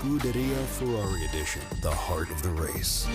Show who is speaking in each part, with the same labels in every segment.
Speaker 1: Scuderia Ferrari Edition, the heart of the race.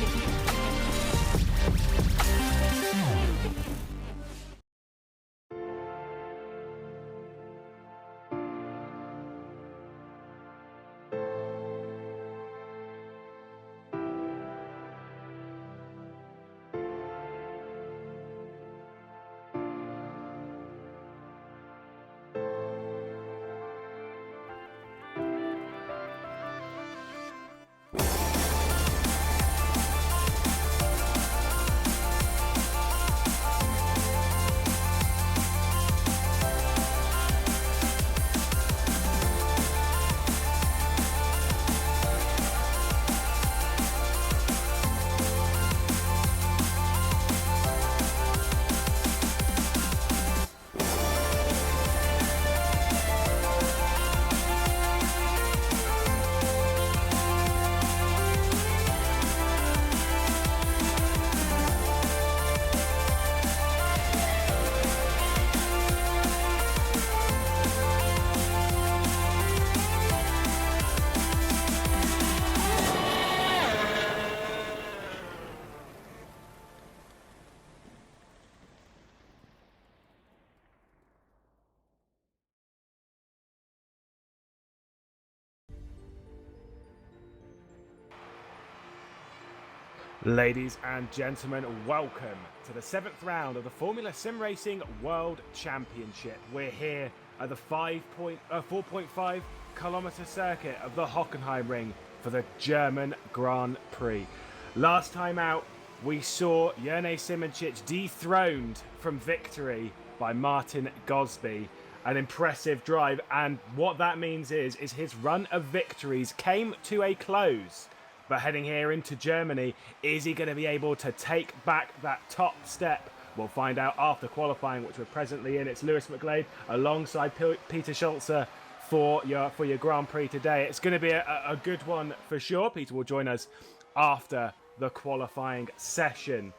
Speaker 2: Ladies and gentlemen, welcome to the 7th round of the Formula SimRacing World Championship. We're here at the 4.5 kilometre circuit of the Hockenheimring for the German Grand Prix. Last time out, we saw Jerne Simoncic dethroned from victory by Martin Gosby. An impressive drive, and what that means is his run of victories came to a close. But heading here into Germany, is he going to be able to take back that top step? We'll find out after qualifying, which we're presently in. It's Lewis McGlade alongside Peter Schulze for your Grand Prix today. It's going to be a good one for sure. Peter will join us after the qualifying session.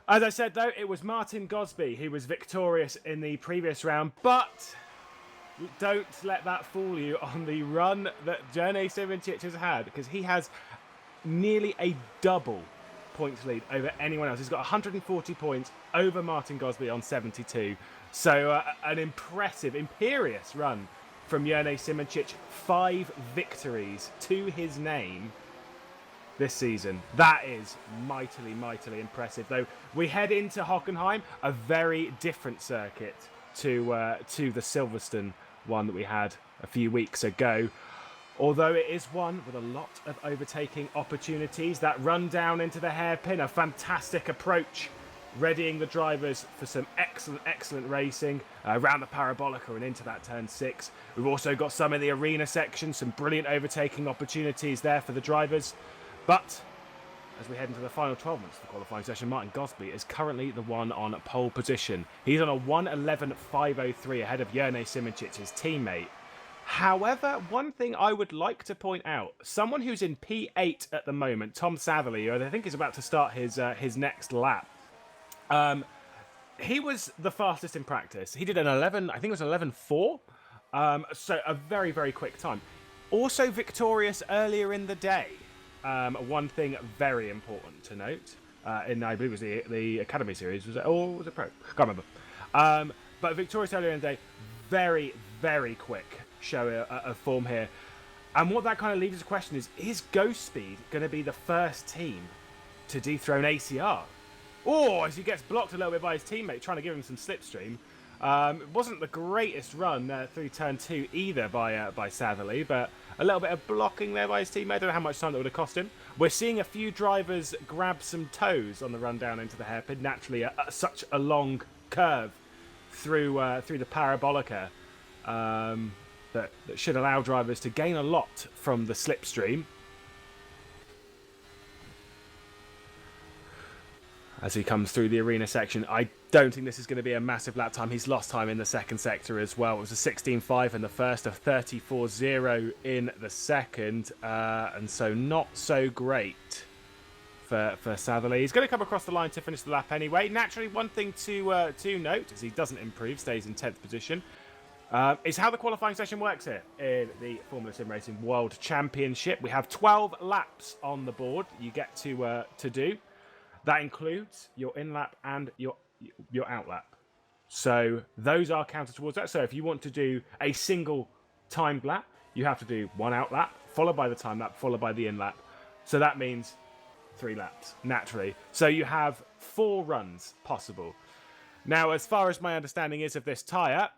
Speaker 2: As I said, though, it was Martin Gosby who was victorious in the previous round, but don't let that fool you on the run that Jerne Simoncic has had, because he has nearly a double points lead over anyone else. He's got 140 points over Martin Gosby on 72. So an impressive, imperious run from Jerne Simoncic. 5 victories to his name this season. That is mightily, mightily impressive. Though we head into Hockenheim, a very different circuit to the Silverstone one that we had a few weeks ago. Although it is one with a lot of overtaking opportunities. That run down into the hairpin, a fantastic approach, readying the drivers for some excellent racing around the parabolica and into that turn 6. We've also got some in the arena section, some brilliant overtaking opportunities there for the drivers. But as we head into the final 12 minutes of the qualifying session, Martin Gosby is currently the one on pole position. He's on a 1:11.503 ahead of Jerne Simoncic, his teammate. However, one thing I would like to point out, someone who's in P8 at the moment, Tom Satherley, who I think is about to start his next lap. He was the fastest in practice. He did an 11, I think it was 11.4. So a very, very quick time. Also victorious earlier in the day. One thing very important to note, in I believe it was the Academy Series, was it Pro? Can't remember. But victorious earlier in the day, very, very quick show of form here. And what that kind of leaves as a question is Ghost Speed going to be the first team to dethrone ACR? Or as he gets blocked a little bit by his teammate trying to give him some slipstream. It wasn't the greatest run through turn 2 either by Satherley, but a little bit of blocking there by his teammate. I don't know how much time that would have cost him. We're seeing a few drivers grab some toes on the run down into the hairpin. Naturally, such a long curve through the parabolica that should allow drivers to gain a lot from the slipstream. As he comes through the arena section, I don't think this is going to be a massive lap time. He's lost time in the second sector as well. It was a 16.5 in the first, a 34.0 in the second, and so not so great for Satherley. He's going to come across the line to finish the lap anyway. Naturally, one thing to note is he doesn't improve, stays in 10th position. It's how the qualifying session works here in the Formula Sim Racing World Championship. We have 12 laps on the board you get to do. That includes your in lap and your out lap. So those are counted towards that. So if you want to do a single timed lap, you have to do one out lap, followed by the time lap, followed by the in lap. So that means 3 laps, naturally. So you have 4 runs possible. Now, as far as my understanding is of this tyre,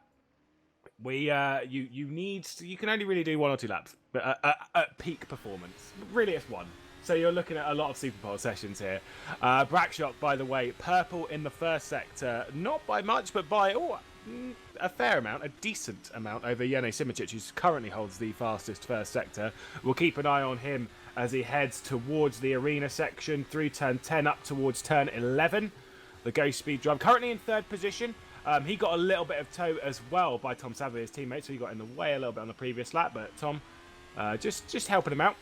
Speaker 2: you can only really do 1 or 2 laps, but at peak performance, really it's 1. So you're looking at a lot of Superpole sessions here. Brackshock, by the way, purple in the first sector, not by much, but by a fair amount, a decent amount over Jene Simičić, who currently holds the fastest first sector. We'll keep an eye on him as he heads towards the arena section through turn 10 up towards turn 11. The Ghost Speed drive currently in 3rd position. He got a little bit of tow as well by Tom Saville, his teammate, so he got in the way a little bit on the previous lap, but Tom just helping him out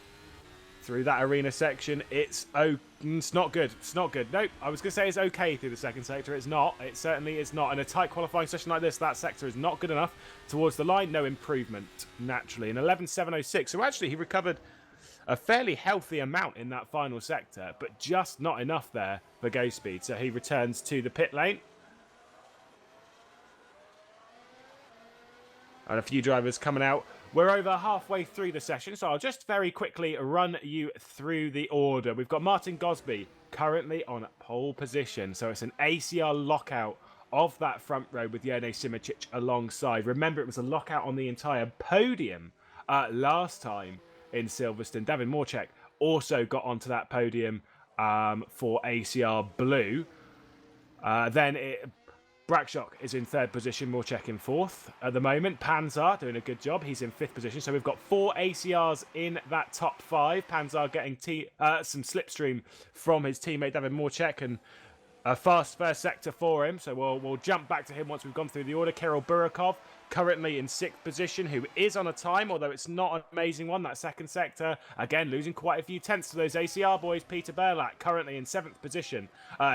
Speaker 2: through that arena section. It's not good. It's not good. Nope, I was going to say it's okay through the 2nd sector. It's not. It certainly is not. In a tight qualifying session like this, that sector is not good enough. Towards the line, no improvement, naturally. An 11.706. So actually, he recovered a fairly healthy amount in that final sector, but just not enough there for Ghost Speed. So he returns to the pit lane. And a few drivers coming out. We're over halfway through the session, so I'll just very quickly run you through the order. We've got Martin Gosby currently on pole position, so it's an ACR lockout of that front row with Jene Simičić alongside. Remember, it was a lockout on the entire podium last time in Silverstone. David Morček also got onto that podium for ACR Blue. Brackshock is in 3rd position, Morček in 4th at the moment. Panzer doing a good job. He's in 5th position. So we've got 4 ACRs in that top 5. Panzer getting some slipstream from his teammate David Morček, and a fast first sector for him. So we'll jump back to him once we've gone through the order. Kirill Burakov currently in 6th position, who is on a time, although it's not an amazing one. That 2nd sector, again, losing quite a few tenths to those ACR boys. Peter Berlak currently in 7th position.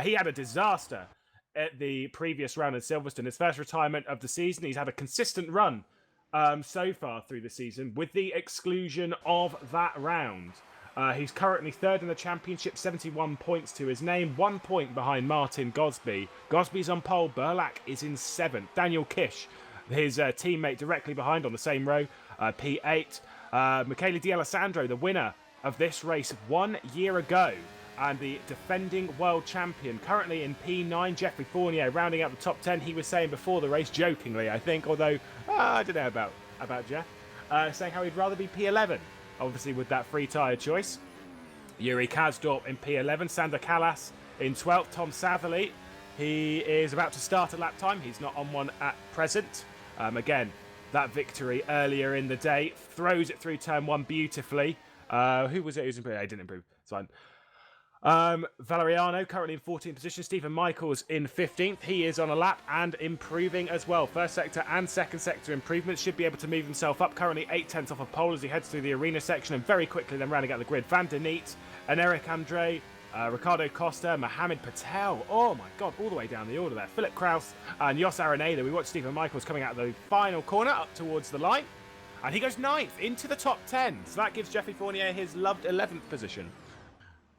Speaker 2: He had a disaster at the previous round in Silverstone, his first retirement of the season. He's had a consistent run so far through the season, with the exclusion of that round. He's currently 3rd in the championship, 71 points to his name, 1 point behind Martin Gosby. Gosby's on pole, Berlak is in 7th. Daniel Kish, his teammate directly behind on the same row, P8. Michele D'Alessandro, the winner of this race 1 year ago, and the defending world champion, currently in P9. Jeffrey Fournier rounding out the top 10. He was saying before the race, jokingly, I think, although I don't know about Jeff, saying how he'd rather be P11, obviously with that free tyre choice. Yuri Kazdorp in P11. Sander Kallas in 12th. Tom Saville, he is about to start at lap time. He's not on one at present. Again, that victory earlier in the day. Throws it through turn 1 beautifully. Who was it who's improved? He didn't improve. It's fine. Valeriano currently in 14th position. Stephen Michaels in 15th. He is on a lap and improving as well. First sector and 2nd sector improvements. Should be able to move himself up. Currently 8 tenths off of pole as he heads through the arena section, and very quickly then rounding out the grid, Van der Neet and Eric Andre, Ricardo Costa, Mohamed Patel. Oh my god, all the way down the order there. Philip Kraus and Jos Araneda. We watch Stephen Michaels coming out of the final corner up towards the line, and he goes 9th into the top 10. So that gives Jeffrey Fournier his loved 11th position.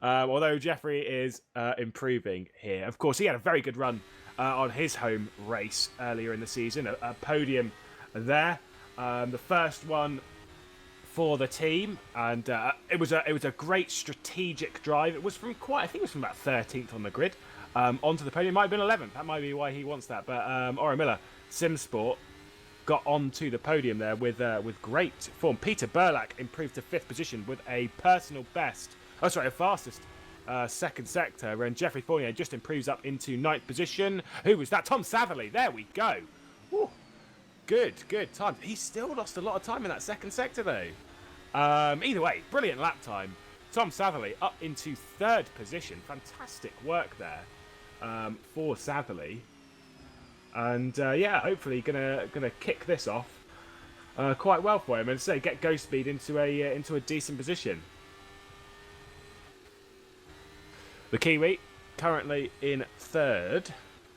Speaker 2: Although Jeffrey is improving here. Of course, he had a very good run on his home race earlier in the season. A podium there. The first one for the team. And it was a great strategic drive. It was from I think it was from about 13th on the grid onto the podium. It might have been 11th. That might be why he wants that. But Ora Miller, SimSport, got onto the podium there with great form. Peter Berlak improved to 5th position with a personal best. A fastest 2nd sector, and Jeffrey Fournier just improves up into 9th position. Who was that? Tom Saville. There we go. Woo. Good time. He still lost a lot of time in that 2nd sector, though. Either way, brilliant lap time. Tom Saville up into 3rd position. Fantastic work there for Saville. And hopefully gonna kick this off quite well for him, and say get Ghost Speed into a decent position. The Kiwi currently in 3rd.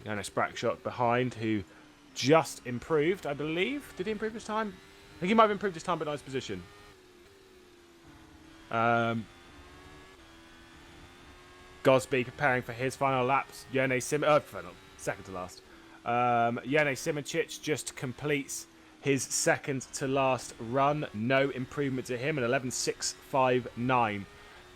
Speaker 2: Janis Brackshock behind, who just improved, I believe. Did he improve his time? I think he might have improved his time, but not his position. Gosby preparing for his final laps. Second to last. Jene Simoncic just completes his second to last run. No improvement to him, an 11.659.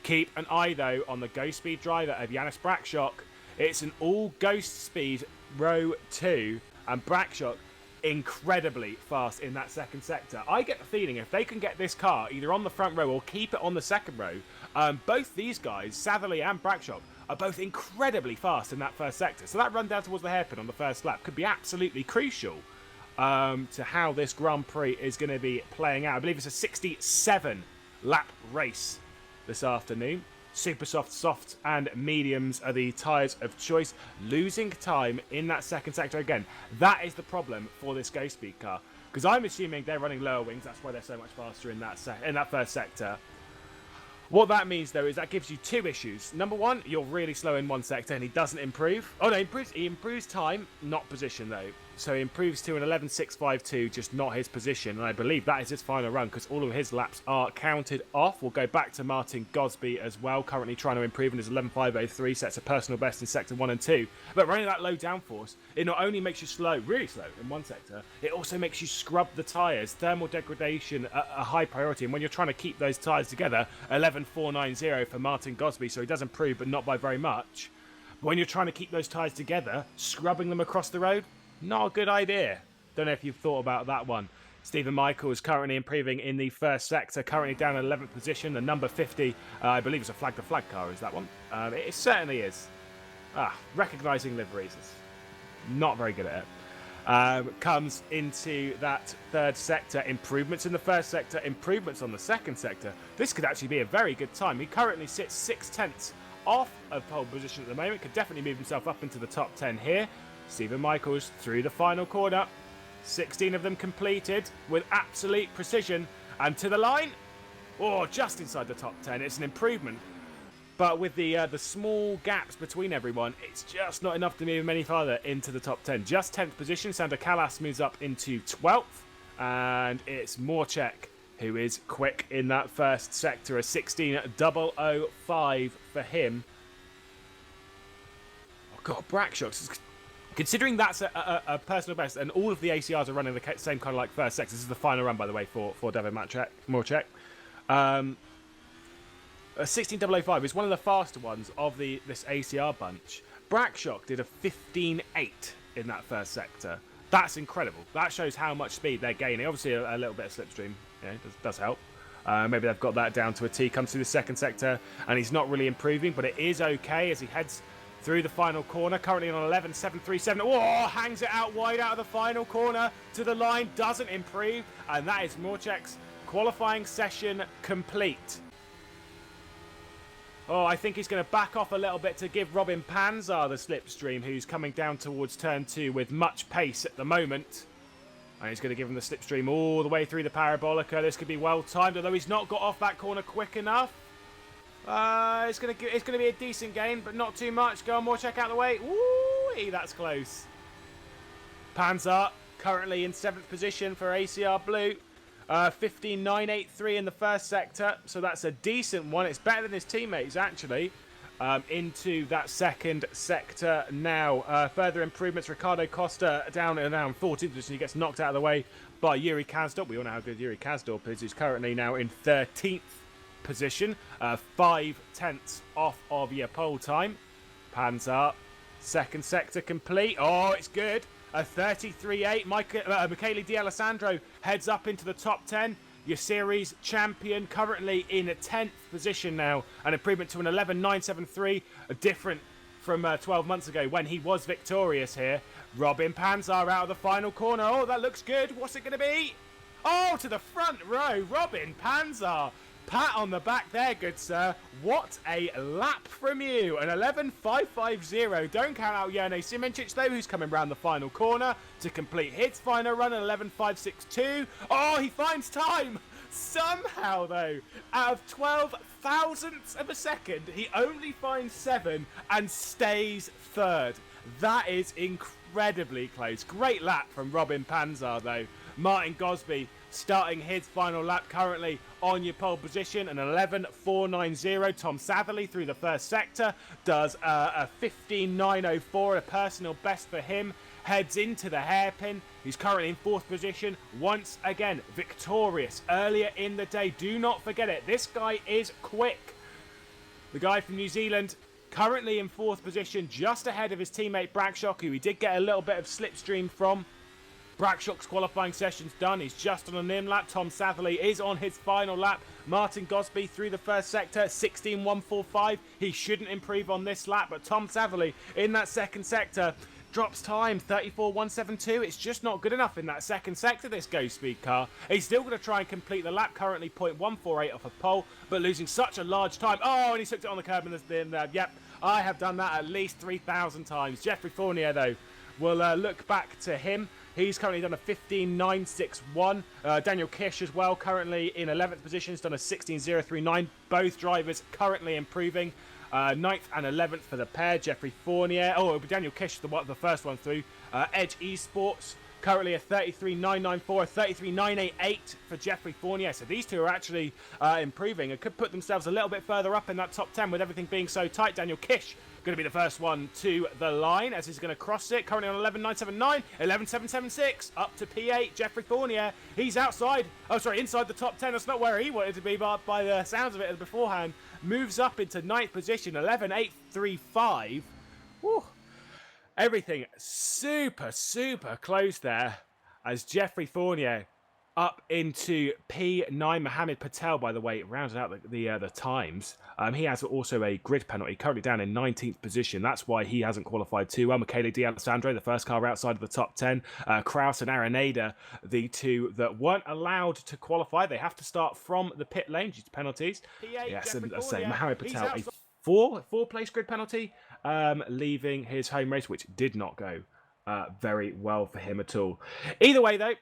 Speaker 2: Keep an eye, though, on the ghost speed driver of Janis Brakshock. It's an all ghost speed row 2, and Brakshock incredibly fast in that second sector. I get the feeling if they can get this car either on the front row or keep it on the second row, both these guys, Satherley and Brakshock, are both incredibly fast in that first sector. So that run down towards the hairpin on the first lap could be absolutely crucial to how this Grand Prix is going to be playing out. I believe it's a 67 lap race this afternoon. Super soft, softs and mediums are the tyres of choice. Losing time in that second sector again. That is the problem for this Ghost Speed car. Because I'm assuming they're running lower wings. That's why they're so much faster in that first sector. What that means, though, is that gives you two issues. Number one, you're really slow in one sector and he doesn't improve. Oh, no, he improves time, not position, though. So he improves to an 11.652, just not his position. And I believe that is his final run because all of his laps are counted off. We'll go back to Martin Gosby as well, currently trying to improve in his 11.503, sets a personal best in sector 1 and 2. But running that low downforce, it not only makes you slow, really slow in one sector, it also makes you scrub the tyres. Thermal degradation, a high priority. And when you're trying to keep those tyres together, 11.490 for Martin Gosby, so he does improve, but not by very much. But when you're trying to keep those tyres together, scrubbing them across the road, not a good idea. Don't know if you've thought about that one. Stephen Michael is currently improving in the first sector, currently down in 11th position. The number 50, I believe it's a flag-to-flag car, is that one? It certainly is. Recognising liveries is not very good at it. Comes into that third sector. Improvements in the first sector, improvements on the second sector. This could actually be a very good time. He currently sits 6/10 off of pole position at the moment. Could definitely move himself up into the top 10 here. Stephen Michaels through the final corner. 16 of them completed with absolute precision. And to the line. Oh, just inside the top 10. It's an improvement. But with the small gaps between everyone, it's just not enough to move him any farther into the top 10. Just 10th position. Sander Callas moves up into 12th. And it's Morchek who is quick in that first sector. A 16.005 for him. Oh, God, Brakshock. Considering that's a personal best, and all of the ACRs are running the same kind of like first sector. This is the final run, by the way, for David Morchek. A 16.005 is one of the faster ones of this ACR bunch. Brakshock did a 15.8 in that first sector. That's incredible. That shows how much speed they're gaining. Obviously, a little bit of slipstream does help. Maybe they've got that down to a T. Comes through the second sector, and he's not really improving, but it is okay as he heads through the final corner, currently on 11.737. Oh, hangs it out wide out of the final corner to the line, doesn't improve, and that is Morchek's qualifying session complete. Oh, I think he's going to back off a little bit to give Robin Panzar the slipstream, who's coming down towards turn 2 with much pace at the moment. And he's going to give him the slipstream all the way through the Parabolica. This could be well timed, although he's not got off that corner quick enough. It's going to be a decent game, but not too much. Go on, more check out the way. Ooh, that's close. Panzer currently in 7th position for ACR Blue. 15.983 in the first sector, so that's a decent one. It's better than his teammates, actually. Into that second sector now. Further improvements. Ricardo Costa down in 14th position. He gets knocked out of the way by Yuri Kazdorp. We all know how good Yuri Kazdorp is. He's currently now in 13th position, 5/10 off of your pole time. Panzer, second sector complete. Oh, it's good. A 33.8. Michele D'Alessandro heads up into the top 10. Your series champion, currently in a 10th position now. An improvement to an 11.973. Different from 12 months ago when he was victorious here. Robin Panzer out of the final corner. Oh, that looks good. What's it going to be? Oh, to the front row. Robin Panzer. Pat on the back there, good sir. What a lap from you. An 11.550. Don't count out Jene Simoncic, though, who's coming round the final corner to complete his final run at 11.562. Oh, he finds time. Somehow, though, out of 12 thousandths of a second, he only finds 7 and stays third. That is incredible. incredibly close. Great lap from Robin Panzar, though. Martin Gosby starting his final lap, currently on your pole position, an 11.490. Tom Satherley through the first sector does a 15.904, a personal best for him. Heads into the hairpin. He's currently in fourth position. Once again, victorious earlier in the day. Do not forget it. This guy is quick. The guy from New Zealand, currently in fourth position, just ahead of his teammate Brakshock, who he did get a little bit of slipstream from. Brakshock's qualifying session's done. He's just on a NIM lap. Tom Satherley is on his final lap. Martin Gosby through the first sector, 16.145. He shouldn't improve on this lap, but Tom Satherley in that second sector drops time, 34.172. It's just not good enough in that second sector, this Ghost Speed car. He's still going to try and complete the lap, currently 0.148 off a pole, but losing such a large time. Oh, and he took it on the curb and yep, I have done that at least 3,000 times. Geoffrey Fournier, though, will look back to him. He's currently done a 15.961. Daniel Kish as well, currently in 11th position, has done a 16.039. Both drivers currently improving. 9th and 11th for the pair. Geoffrey Fournier. Oh, it'll be Daniel Kish, the first one through. Edge Esports, currently a 33.994, a 33.988 for Geoffrey Fournier. So these two are actually improving and could put themselves a little bit further up in that top 10 with everything being so tight. Daniel Kish going to be the first one to the line as he's going to cross it. Currently on 11.979, 11.776, up to P8. Geoffrey Fournier, he's outside. Oh, sorry, inside the top 10. That's not where he wanted to be, but by the sounds of it beforehand, moves up into 9th position, 11.835. Woo. Everything super, super close there as Geoffrey Fournier up into P9. Mohammed Patel, by the way, rounded out the times. He has also a grid penalty, currently down in 19th position. That's why he hasn't qualified too well. Michele D'Alessandro, the first car outside of the top 10. Kraus and Araneda, the two that weren't allowed to qualify. They have to start from the pit lane due to penalties. Yes, and I say Mohammed Patel, a four-place grid penalty, leaving his home race, which did not go very well for him at all. Either way, though,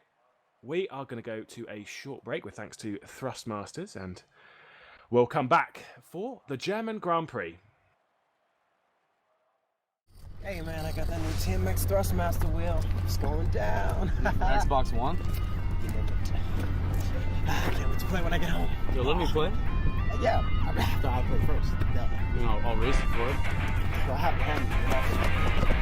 Speaker 2: we are going to go to a short break with thanks to Thrustmasters, and we'll come back for the German Grand Prix.
Speaker 3: Hey man, I got that new 10Max Thrustmaster wheel. It's going down.
Speaker 4: Xbox One?
Speaker 3: I can't wait to play when I get home.
Speaker 4: You'll let me play?
Speaker 3: Yeah, after I play first. Yeah.
Speaker 4: You know, I'll race it for it.
Speaker 3: Well, I have to hand you.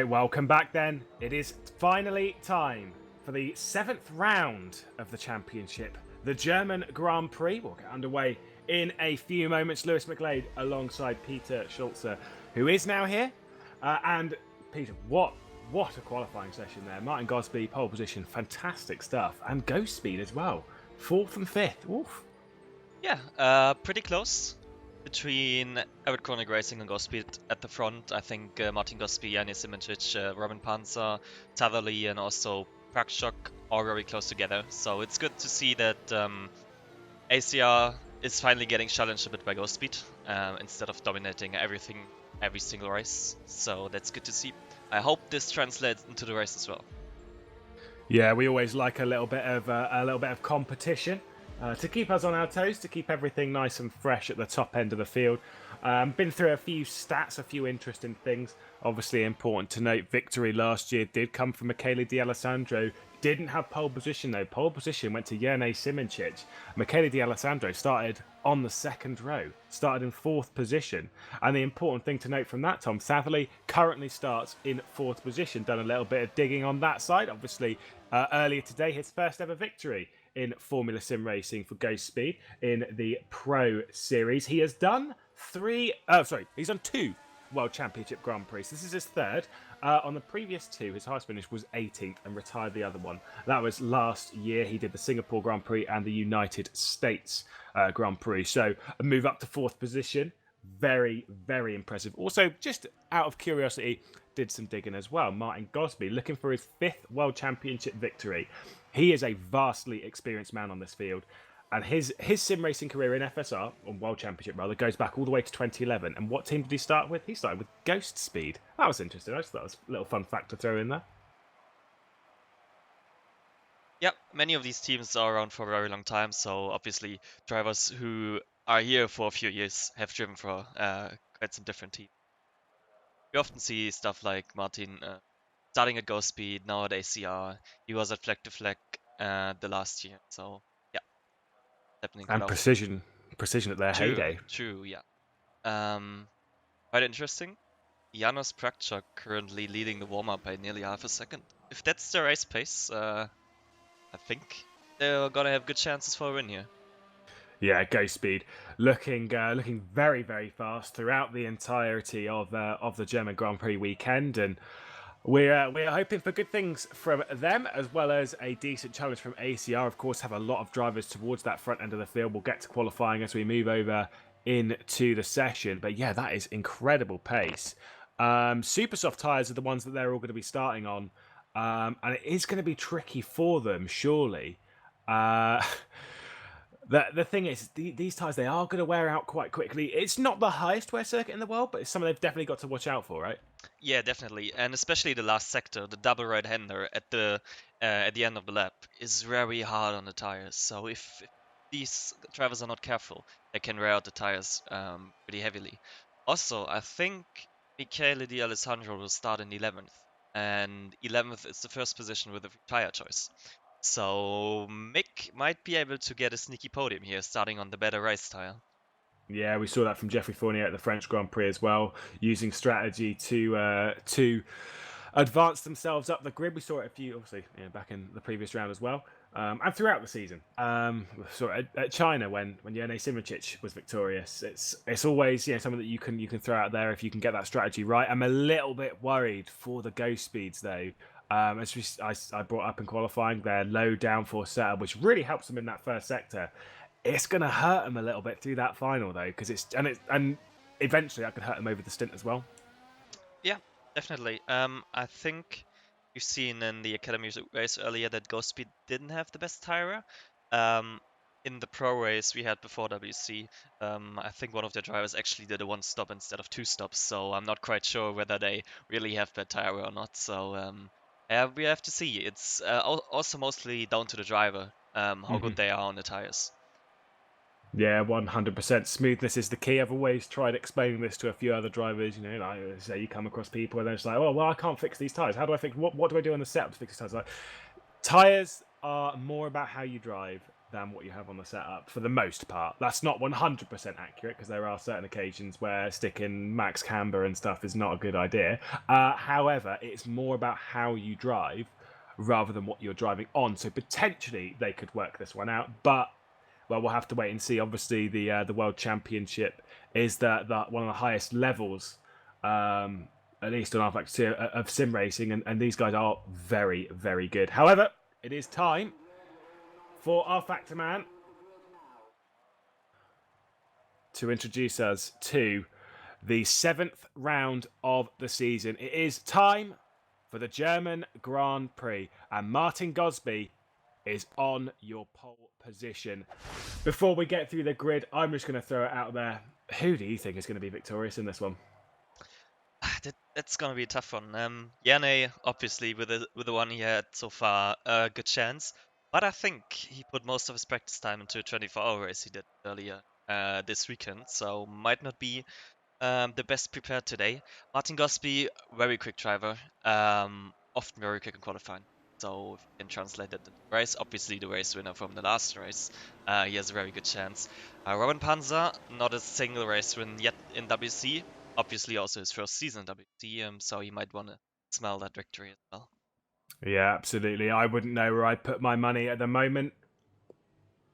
Speaker 2: Right, welcome back then. It is finally time for the 7th round of the championship, the German Grand Prix. We'll get underway in a few moments. Lewis McGlade alongside Peter Schulze, who is now here. And Peter, what a qualifying session there. Martin Gosby, pole position, fantastic stuff. And Ghost Speed as well, 4th and 5th. Oof.
Speaker 5: Yeah, pretty close between Eric Koenig Racing and Gosby at the front. I think Martin Gosby, Janis Simoncic, Robin Panzer, Tatherley, and also Prakshok are very close together. So it's good to see that ACR is finally getting challenged a bit by Gosby instead of dominating everything every single race. So that's good to see. I hope this translates into the race as well.
Speaker 2: Yeah, we always like a little bit of competition. To keep us on our toes, to keep everything nice and fresh at the top end of the field. Been through a few stats, a few interesting things. Obviously important to note, victory last year did come from Michele D'Alessandro. Didn't have pole position though. Pole position went to Janis Simoncic. Michele D'Alessandro started on the 2nd row, started in 4th position. And the important thing to note from that, Tom, Satherley currently starts in 4th position. Done a little bit of digging on that side. Obviously, earlier today, his first ever victory in Formula Sim Racing for Ghost Speed in the Pro Series. He has done he's done 2 World Championship Grand Prix. So this is his 3rd. On the previous 2, his highest finish was 18th and retired the other one. That was last year. He did the Singapore Grand Prix and the United States Grand Prix. So a move up to 4th position. Very, very impressive. Also, just out of curiosity, did some digging as well. Martin Gosby looking for his 5th World Championship victory. He is a vastly experienced man on this field. And his sim racing career in FSR, or World Championship rather, goes back all the way to 2011. And what team did he start with? He started with Ghost Speed. That was interesting. I just thought it was a little fun fact to throw in there.
Speaker 5: Yeah, many of these teams are around for a very long time. So obviously, drivers who are here for a few years have driven for quite some different teams. We often see stuff like Martin starting at Ghost Speed, now at ACR. He was at Flag to Flag the last year. So yeah, happening.
Speaker 2: And precision at their heyday.
Speaker 5: True, yeah. Quite interesting. Janos Prakchak currently leading the warm-up by nearly half a second. If that's the race pace, I think they're gonna have good chances for a win here.
Speaker 2: Yeah, Ghost Speed looking very, very fast throughout the entirety of the German Grand Prix weekend, and we're hoping for good things from them, as well as a decent challenge from ACR. Of course, have a lot of drivers towards that front end of the field. We'll get to qualifying as we move over into the session, but yeah, that is incredible pace. Super soft tyres are the ones that they're all going to be starting on, and it is going to be tricky for them, surely. The thing is, these tyres, they are going to wear out quite quickly. It's not the highest wear circuit in the world, but it's something they've definitely got to watch out for, right?
Speaker 5: Yeah, definitely, and especially the last sector, the double right-hander at the end of the lap is very hard on the tires. So if these drivers are not careful, they can wear out the tires pretty heavily. Also, I think Michele D'Alessandro will start in 11th, and 11th is the first position with a tire choice. So Mick might be able to get a sneaky podium here, starting on the better race tire.
Speaker 2: Yeah, we saw that from Jeffrey Fournier at the French Grand Prix as well, using strategy to advance themselves up the grid. We saw it obviously back in the previous round as well, and throughout the season. So at China when Janis Simoncic was victorious, it's always something that you can throw out there if you can get that strategy right. I'm a little bit worried for the Ghost Speeds though. As I brought up in qualifying, their low downforce setup, which really helps them in that first sector. It's going to hurt them a little bit through that final though, because and eventually that could hurt them over the stint as well.
Speaker 5: Yeah, definitely. I think you've seen in the Academy race earlier that Ghost Speed didn't have the best tire. In the pro race we had before WC, I think one of their drivers actually did a 1 stop instead of 2 stops. So I'm not quite sure whether they really have bad tire or not. So we have to see. It's also mostly down to the driver, how good they are on the tires.
Speaker 2: Yeah, 100%. Smoothness is the key. I've always tried explaining this to a few other drivers. Like say you come across people and they're just like, well, I can't fix these tires. How do I fix? What do I do on the setup to fix these tires? Like, tires are more about how you drive than what you have on the setup for the most part. That's not 100% accurate because there are certain occasions where sticking max camber and stuff is not a good idea. However, it's more about how you drive rather than what you're driving on. So potentially they could work this one out, but well, we'll have to wait and see. Obviously, the World Championship is the one of the highest levels, at least on rFactor of sim racing, and these guys are very, very good. However, it is time for rFactor Man to introduce us to the 7th round of the season. It is time for the German Grand Prix, and Martin Gosby is on your pole position. Before we get through the grid, I'm just going to throw it out there. Who do you think is going to be victorious in this one?
Speaker 5: That's going to be a tough one. Yanni, obviously, with the one he had so far, a good chance. But I think he put most of his practice time into a 24-hour race he did earlier this weekend, so might not be the best prepared today. Martin Gosby, very quick driver, often very quick in qualifying. So if you can translate that to the race, obviously the race winner from the last race, he has a very good chance. Robin Panzer, not a single race win yet in WC. Obviously also his first season in WC, so he might want to smell that victory as well.
Speaker 2: Yeah, absolutely. I wouldn't know where I'd put my money at the moment.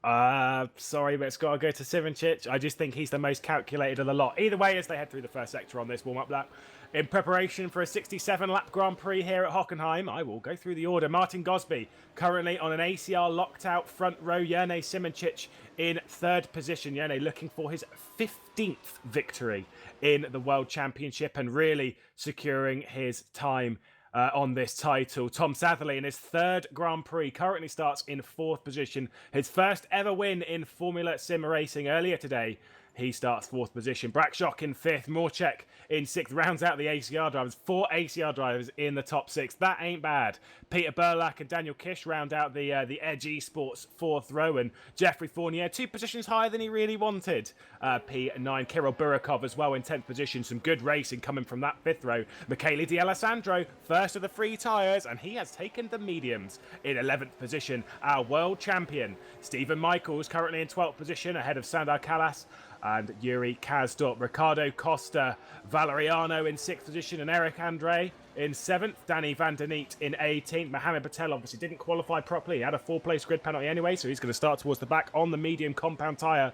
Speaker 2: Sorry, but it's got to go to Sivancic. I just think he's the most calculated of the lot. Either way, as they head through the first sector on this warm-up lap, in preparation for a 67-lap Grand Prix here at Hockenheim, I will go through the order. Martin Gosby, currently on an ACR locked-out front row. Jerne Simancic in 3rd position. Jerne looking for his 15th victory in the World Championship and really securing his time on this title. Tom Satherley in his 3rd Grand Prix currently starts in 4th position. His first ever win in Formula Sim Racing earlier today. He starts 4th position. Brakshock in 5th. Morchek in 6th. Rounds out the ACR drivers. 4 ACR drivers in the top 6. That ain't bad. Peter Burlak and Daniel Kish round out the Edge Esports 4th row. And Jeffrey Fournier 2 positions higher than he really wanted. P9. Kirill Burakov as well in 10th position. Some good racing coming from that 5th row. Michele D'Alessandro, first of the 3 tyres. And he has taken the mediums in 11th position. Our world champion. Stephen Michaels currently in 12th position ahead of Sandar Kalas and Yuri Kazdorp. Ricardo Costa, Valeriano in 6th position, and Eric Andre in 7th. Danny Van Der Neet in 18th. Mohamed Patel obviously didn't qualify properly. He had a 4-place grid penalty anyway, so he's going to start towards the back on the medium compound tyre.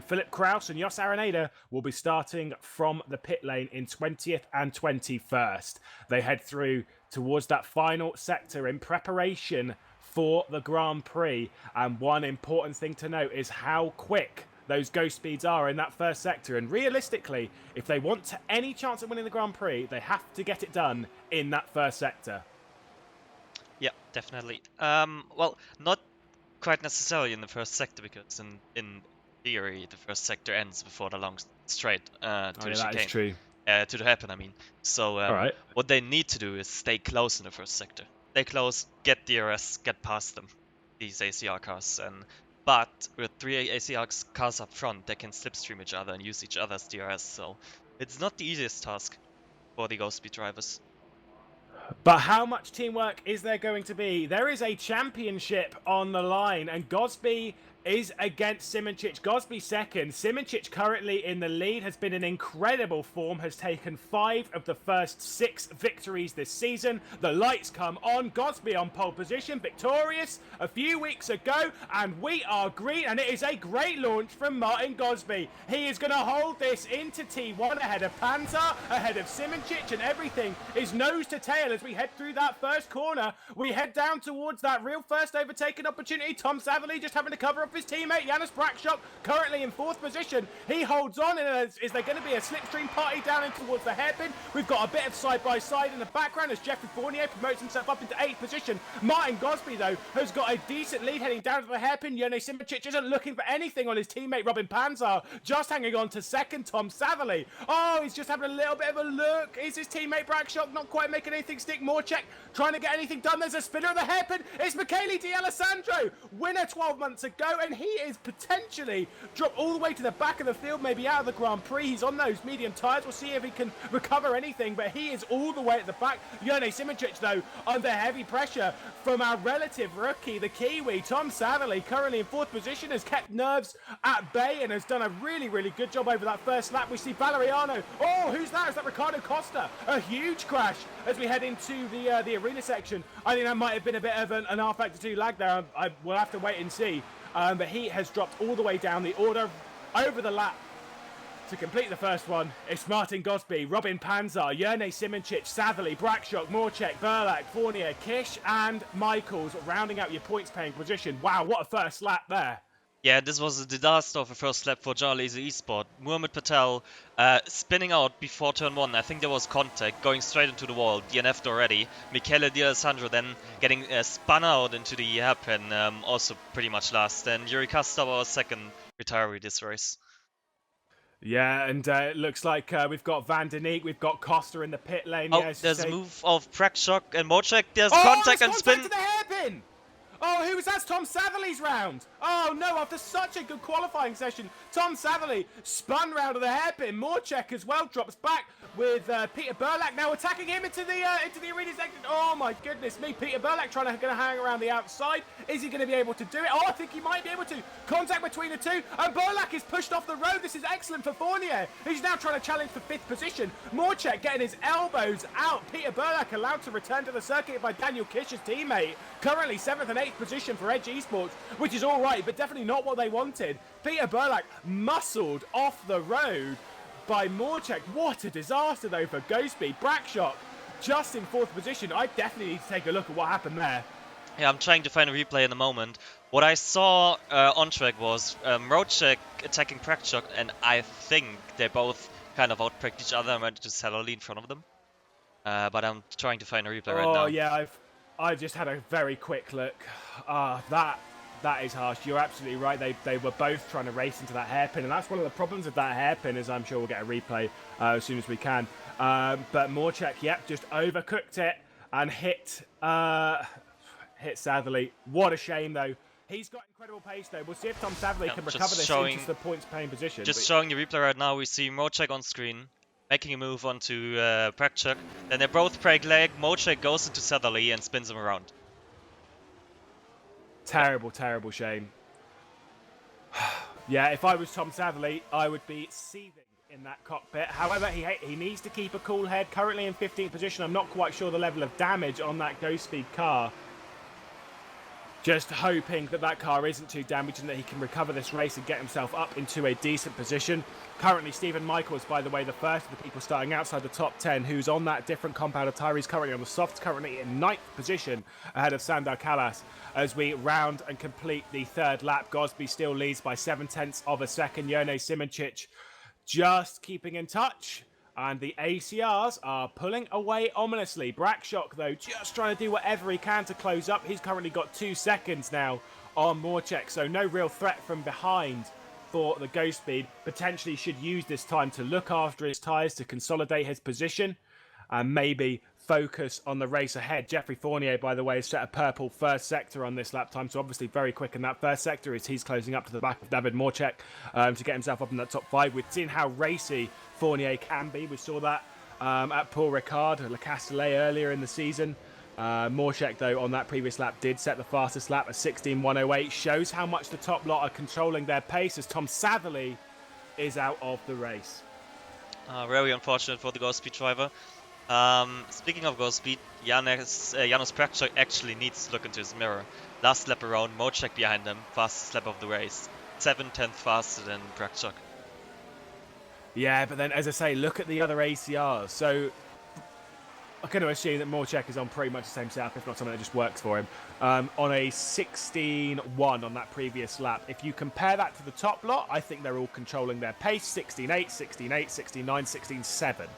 Speaker 2: Philip Kraus and Jos Araneda will be starting from the pit lane in 20th and 21st. They head through towards that final sector in preparation for the Grand Prix. And one important thing to note is how quick those ghost speeds are in that first sector. And realistically, if they want any chance of winning the Grand Prix, they have to get it done in that first sector.
Speaker 5: Yeah, definitely. Well, not quite necessarily in the first sector, because in theory, the first sector ends before the long straight to the chicane.
Speaker 2: That is true.
Speaker 5: To the hairpin, I mean. So
Speaker 2: Alright.
Speaker 5: what they need to do is stay close in the first sector. Stay close, get DRS, get past them, these ACR cars. But with 3 ACR cars up front, they can slipstream each other and use each other's DRS. So it's not the easiest task for the Ghost Speed drivers.
Speaker 2: But how much teamwork is there going to be? There is a championship on the line, and Gosby is against Simancic. Gosby second. Simancic currently in the lead, has been in incredible form, has taken 5 of the first 6 victories this season. The lights come on. Gosby on pole position, victorious a few weeks ago, and we are green, and it is a great launch from Martin Gosby. He is going to hold this into T1 ahead of Panzer, ahead of Simancic, and everything is nose to tail as we head through that first corner. We head down towards that real first overtaking opportunity. Tom Satherley just having to cover up his teammate Janis Brakshock, currently in 4th position. He holds on, and is there going to be a slipstream party down in towards the hairpin? We've got a bit of side-by-side in the background as Jeffrey Fournier promotes himself up into 8th position. Martin Gosby, though, has got a decent lead heading down to the hairpin. Jerne Simancic isn't looking for anything on his teammate Robin Panzer, just hanging on to second Tom Satherley. Oh, he's just having a little bit of a look. Is his teammate Brakshock not quite making anything stick? Morchek trying to get anything done. There's a spinner of the hairpin. It's Michele D'Alessandro, winner 12 months ago. and he is potentially dropped all the way to the back of the field, maybe out of the Grand Prix. He's on those medium tyres. We'll see if he can recover anything, but he is all the way at the back. Jone Simoncic, though, under heavy pressure from our relative rookie, the Kiwi, Tom Satherley, currently in 4th position, has kept nerves at bay and has done a really, really good job over that first lap. We see Valeriano. Oh, who's that? Is that Ricardo Costa? A huge crash as we head into the arena section. I think that might have been a bit of an rFactor 2 lag there. We'll have to wait and see. But he has dropped all the way down the order over the lap. To complete the first one, it's Martin Gosby, Robin Panzar, Jone Simoncic, Satherley, Brakshock, Morcek, Burlak, Fournier, Kish and Michaels rounding out your points paying position. Wow, what a first lap there.
Speaker 5: Yeah, this was a disaster of a first lap for Jarlaser Esport. Muhammad Patel spinning out before turn 1. I think there was contact, going straight into the wall, DNF'd already. Michele D'Alessandro then getting spun out into the hairpin, also pretty much last. And Yuri Kastava was second retiree this race.
Speaker 2: Yeah, and it looks like we've got Van Den Eek, we've got Costa in the pit lane.
Speaker 5: Oh,
Speaker 2: yes,
Speaker 5: there's a move of Brakshock and Morcek. There's contact and spin.
Speaker 2: To the hairpin! Oh, who was that? Tom Satherley's round. Oh no, after such a good qualifying session, Tom Satherley spun round to the hairpin. Morcek as well drops back with Peter Burlak now attacking him into the arena section. Oh my goodness me, Peter Burlak trying to hang around the outside. Is he going to be able to do it? Oh, I think he might be able to. Contact between the two, and Burlak is pushed off the road. This is excellent for Fournier. He's now trying to challenge for 5th position. Morcek getting his elbows out. Peter Burlak allowed to return to the circuit by Daniel Kish's teammate. Currently 7th and 8th position for Edge Esports, which is all right, but definitely not what they wanted. Peter Burlak muscled off the road by Morcek. What a disaster though for Ghostspeed. Brakshock just in 4th position. I definitely need to take a look at what happened there.
Speaker 5: Yeah, I'm trying to find a replay in a moment. What I saw on track was Morcek attacking Brakshock, and I think they both kind of outpracked each other and went to Satherley in front of them. But I'm trying to find a replay right now.
Speaker 2: Oh yeah, I've just had a very quick look. That is harsh. You're absolutely right. They were both trying to race into that hairpin, and that's one of the problems of that hairpin, as I'm sure we'll get a replay as soon as we can. But Morcek, yep, just overcooked it and hit Satherley. What a shame, though. He's got incredible pace, though. We'll see if Tom Satherley can recover this into the points-paying position.
Speaker 5: Just showing the replay right now, we see Morcek on screen, making a move onto Brakshock. Then they both break leg. Morcek goes into Satherley and spins him around.
Speaker 2: Terrible, terrible shame. Yeah, if I was Tom Satherley, I would be seething in that cockpit. However, he needs to keep a cool head. Currently in 15th position. I'm not quite sure the level of damage on that Ghostspeed car. Just hoping that that car isn't too damaged and that he can recover this race and get himself up into a decent position. Currently, Stephen Michaels, by the way, the first of the people starting outside the top 10, who's on that different compound of tire. He's currently on the softs, currently in 9th position ahead of Sandar Callas. As we round and complete the 3rd lap, Gosby still leads by 0.7 of a second. Jone Simoncic just keeping in touch. And the ACRs are pulling away ominously. Brakshock, though, just trying to do whatever he can to close up. He's currently got 2 seconds now on Morcek, so no real threat from behind for the Ghostspeed. Potentially should use this time to look after his tyres, to consolidate his position, and maybe focus on the race ahead. Jeffrey Fournier, by the way, has set a purple first sector on this lap time, so obviously very quick in that first sector as he's closing up to the back of David Morcek to get himself up in that top 5. We've seen how racy Fournier can be. We saw that at Paul Ricard, Le Castellet earlier in the season. Morcek, though, on that previous lap did set the fastest lap at 16.108. Shows how much the top lot are controlling their pace as Tom Satherley is out of the race.
Speaker 5: Very unfortunate for the Ghostspeed driver. Speaking of Ghostspeed, Janos Brakshock actually needs to look into his mirror. Last lap around, Morcek behind him, fastest lap of the race. 7/10 faster than Brakshock.
Speaker 2: Yeah, but then, as I say, look at the other ACRs. So I'm going to assume that Morcek is on pretty much the same setup, if not something that just works for him. On a 16.1 on that previous lap. If you compare that to the top lot, I think they're all controlling their pace. 16.8, 16.8, 16.9, 16.7.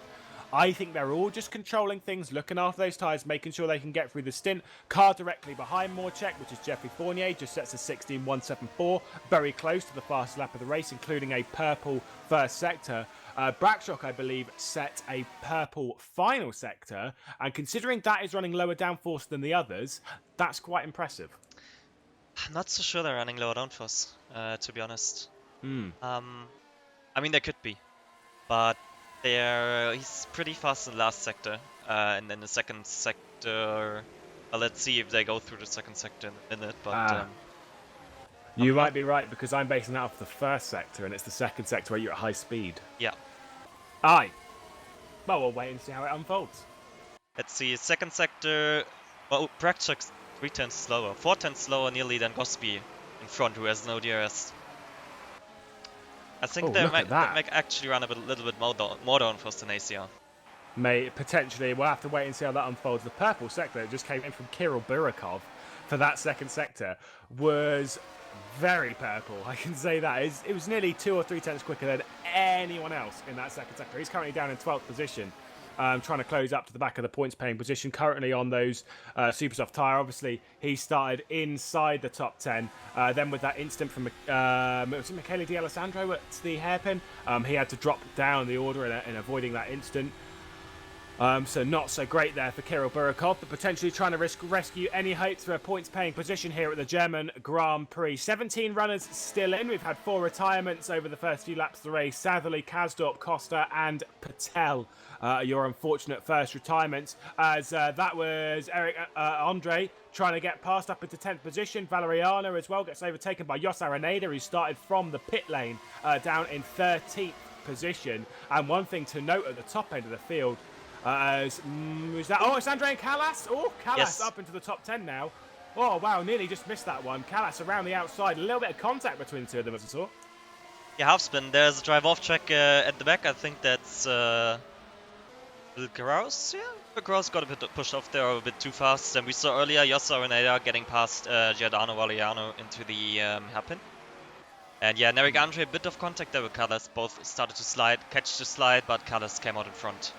Speaker 2: I think they're all just controlling things, looking after those tyres, making sure they can get through the stint. Car directly behind Morcek, which is Jeffrey Fournier, just sets a 16.174, very close to the fastest lap of the race, including a purple first sector. Brakshock, I believe, set a purple final sector, and considering that is running lower downforce than the others, that's quite impressive.
Speaker 5: I'm not so sure they're running lower downforce, to be honest.
Speaker 2: Hmm.
Speaker 5: I mean, they could be, but he's pretty fast in the last sector, and then the second sector. Well, let's see if they go through the second sector in a minute. But
Speaker 2: you
Speaker 5: I'm
Speaker 2: might
Speaker 5: not-
Speaker 2: be right because I'm basing that off the first sector, and it's the second sector where you're at high speed.
Speaker 5: yeah,
Speaker 2: Aye. Well, we'll wait and see how it unfolds.
Speaker 5: let's see. Second sector. Well, Bragchuk's 3/10 slower, 4/10 slower nearly than Gosby in front, who has no DRS. I think
Speaker 2: Oh,
Speaker 5: they
Speaker 2: look
Speaker 5: might,
Speaker 2: at that.
Speaker 5: they might actually run a little bit more downforce than ACR.
Speaker 2: May potentially, we'll have to wait and see how that unfolds. The purple sector that just came in from Kirill Burakov for that second sector was very purple. I can say that. It was nearly 2 or 3 tenths quicker than anyone else in that second sector. He's currently down in 12th position, trying to close up to the back of the points paying position, currently on those super soft tyre. Obviously, he started inside the top 10. Then with that instant from was it Michele D'Alessandro at the hairpin, he had to drop down the order in avoiding that instant. So not so great there for Kirill Burakov, but potentially trying to rescue any hopes for a points-paying position here at the German Grand Prix. 17 runners still in. We've had 4 retirements over the first few laps of the race. Satherley, Kasdorp, Costa and Patel, your unfortunate first retirements, as that was Eric Andre trying to get past up into 10th position. Valeriano as well gets overtaken by Jos Araneda, who started from the pit lane down in 13th position. And one thing to note at the top end of the field, who's that? Oh, it's Andre and Callas. Oh, Callas
Speaker 5: Yes.
Speaker 2: up into the top 10 now. Oh, wow, nearly just missed that one. Callas around the outside. A little bit of contact between the two of them, as I saw.
Speaker 5: Yeah, half spin. There's a drive off track at the back. I think that's Bilgaros. Yeah, Bilgaros got a bit pushed off there a bit too fast. And we saw earlier Jos Araneda getting past Giordano Valeriano into the hairpin. And yeah, Eric Andre, a bit of contact there with Callas. Both started to catch the slide, but Callas came out in front.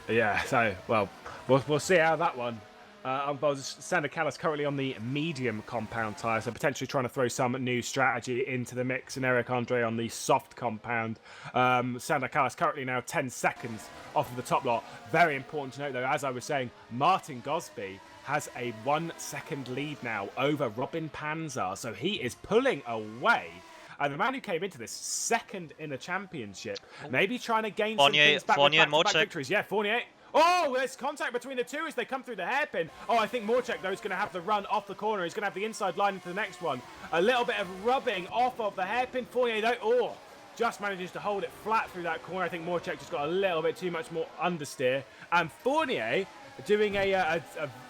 Speaker 2: Yeah, so, well, we'll see how that one unfolds. Sander Callas currently on the medium compound tyre, so potentially trying to throw some new strategy into the mix, and Eric Andre on the soft compound. Sander Callas currently now 10 seconds off of the top lot. Very important to note, though, as I was saying, Martin Gosby has a 1 second lead now over Robin Panzer, so he is pulling away. And the man who came into this second in the championship, maybe trying to gain some things back with
Speaker 5: Fournier and
Speaker 2: back-to-back
Speaker 5: Morcek.
Speaker 2: victories. Yeah, Fournier. Oh, there's contact between the two as they come through the hairpin. Oh, I think Morcek, though, is going to have the run off the corner. He's going to have the inside line into the next one. A little bit of rubbing off of the hairpin. Fournier, though, just manages to hold it flat through that corner. I think Morcek just got a little bit too much more understeer. And Fournier doing a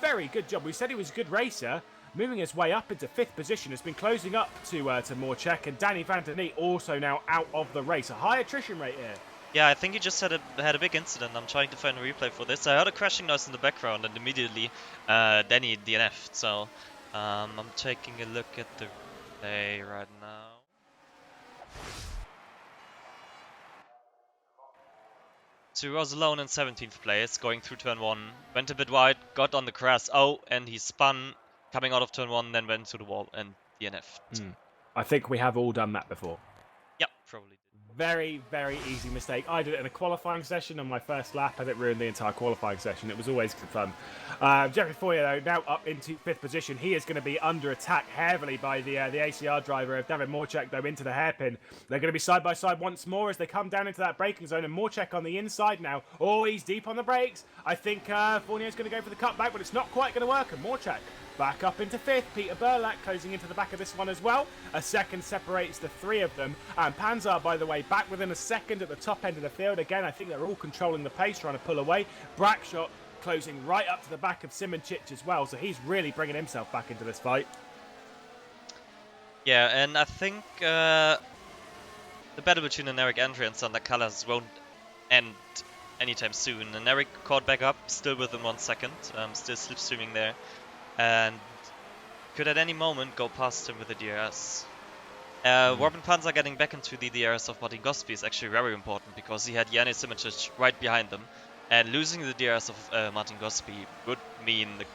Speaker 2: very good job. We said he was a good racer, moving his way up into 5th position. Has been closing up to Morcek, and Danny Van Der Neet also now out of the race. A high attrition rate here.
Speaker 5: Yeah, I think he just had a big incident. I'm trying to find a replay for this. I heard a crashing noise in the background, and immediately Danny DNF'd. So I'm taking a look at the replay right now. So he was alone in 17th place, going through turn 1, went a bit wide, got on the grass, and he spun, coming out of turn 1, then went to the wall and DNF'd.
Speaker 2: I think we have all done that before.
Speaker 5: Yep, probably did.
Speaker 2: Very, very easy mistake. I did it in a qualifying session on my first lap, and it ruined the entire qualifying session. It was always good fun. Jeffrey Foyer, though, now up into 5th position. He is going to be under attack heavily by the ACR driver of David Morcek, though, into the hairpin. They're going to be side by side once more as they come down into that braking zone, and Morcek on the inside now. Oh, he's deep on the brakes. I think Fournier's going to go for the cutback, but it's not quite going to work, and Morcek back up into 5th. Peter Burlack closing into the back of this one as well. A second separates the 3 of them. And Panzer, by the way, back within a second at the top end of the field. Again, I think they're all controlling the pace, trying to pull away. Brackshot closing right up to the back of Simonchich as well. So he's really bringing himself back into this fight.
Speaker 5: Yeah, and I think the battle between Eric Andre and Sander Callas won't end anytime soon. And Eric caught back up, still within 1 second, still slipstreaming there. And could at any moment go past him with the DRS. Robin Panzer getting back into the DRS of Martin Gosby is actually very important, because he had Yanni Simonchich right behind them. And losing the DRS of Martin Gosby would mean the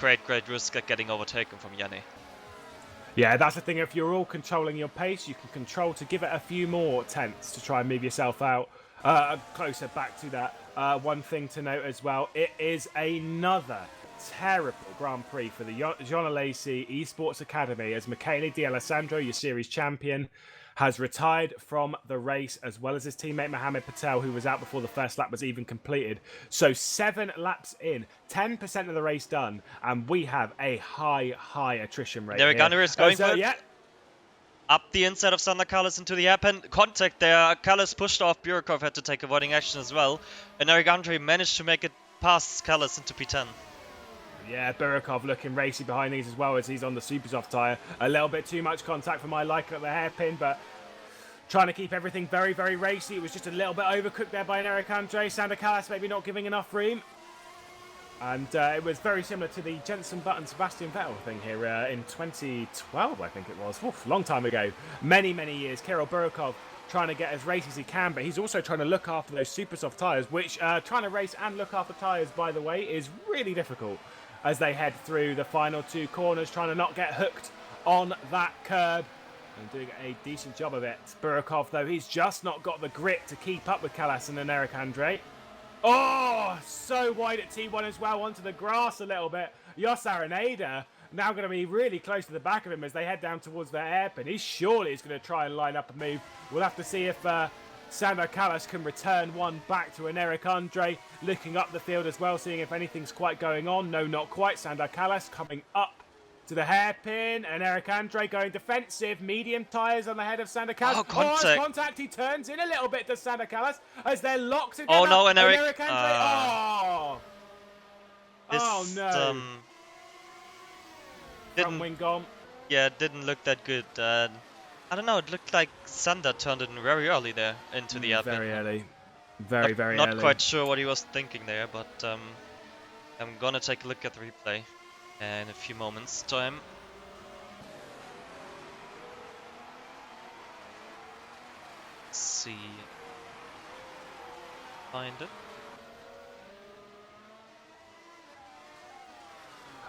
Speaker 5: great risk at getting overtaken from Yanni.
Speaker 2: Yeah, that's the thing. If you're all controlling your pace, you can control to give it a few more tenths to try and move yourself out closer back to that. One thing to note as well, it is another terrible Grand Prix for the John Alesi Esports Academy as Michele D'Alessandro, your series champion, has retired from the race, as well as his teammate Mohamed Patel, who was out before the first lap was even completed. So 7 laps in, 10% of the race done, and we have a high attrition rate.
Speaker 5: Derek Gunner is going for it.
Speaker 2: Yeah.
Speaker 5: Up the inside of Sander Carlos into the hairpin. Contact there. Carlos pushed off. Burkov had to take avoiding action as well. And Eric Andre managed to make it past Carlos into P10.
Speaker 2: Yeah, Burkov looking racy behind these as well as he's on the super soft tyre. A little bit too much contact for my liking at the hairpin, but trying to keep everything very racy. It was just a little bit overcooked there by Eric Andre. Sander Carlos maybe not giving enough room. And it was very similar to the Jenson Button Sebastian Vettel thing here in 2012, I think it was. Oof, long time ago. Many years. Kirill Burkov trying to get as racy as he can, but he's also trying to look after those super soft tyres, which trying to race and look after tyres, by the way, is really difficult as they head through the final 2 corners, trying to not get hooked on that curb and doing a decent job of it. Burkov, though, he's just not got the grit to keep up with Kallassen and Eric Andre. Oh, so wide at T1 as well, onto the grass a little bit. Jos Araneda now going to be really close to the back of him as they head down towards the hairpin. He surely is going to try and line up a move. We'll have to see if Sander Carlos can return one back to an Eric Andre, looking up the field as well, seeing if anything's quite going on. No, not quite. Sander Carlos coming up to the hairpin, and Eric Andre going defensive. Medium tyres on the head of Sander Carlos.
Speaker 5: Oh, contact.
Speaker 2: Contact. He turns in a little bit to Sander Carlos as they're locked together.
Speaker 5: Oh, no, and Eric
Speaker 2: Andre. Oh no. From wing gone.
Speaker 5: Yeah, it didn't look that good. I don't know, it looked like Sander turned in very early there into the hairpin.
Speaker 2: Very early. Very early.
Speaker 5: Not quite sure what he was thinking there, but I'm gonna take a look at the replay in a few moments' time. Let's see. Find it.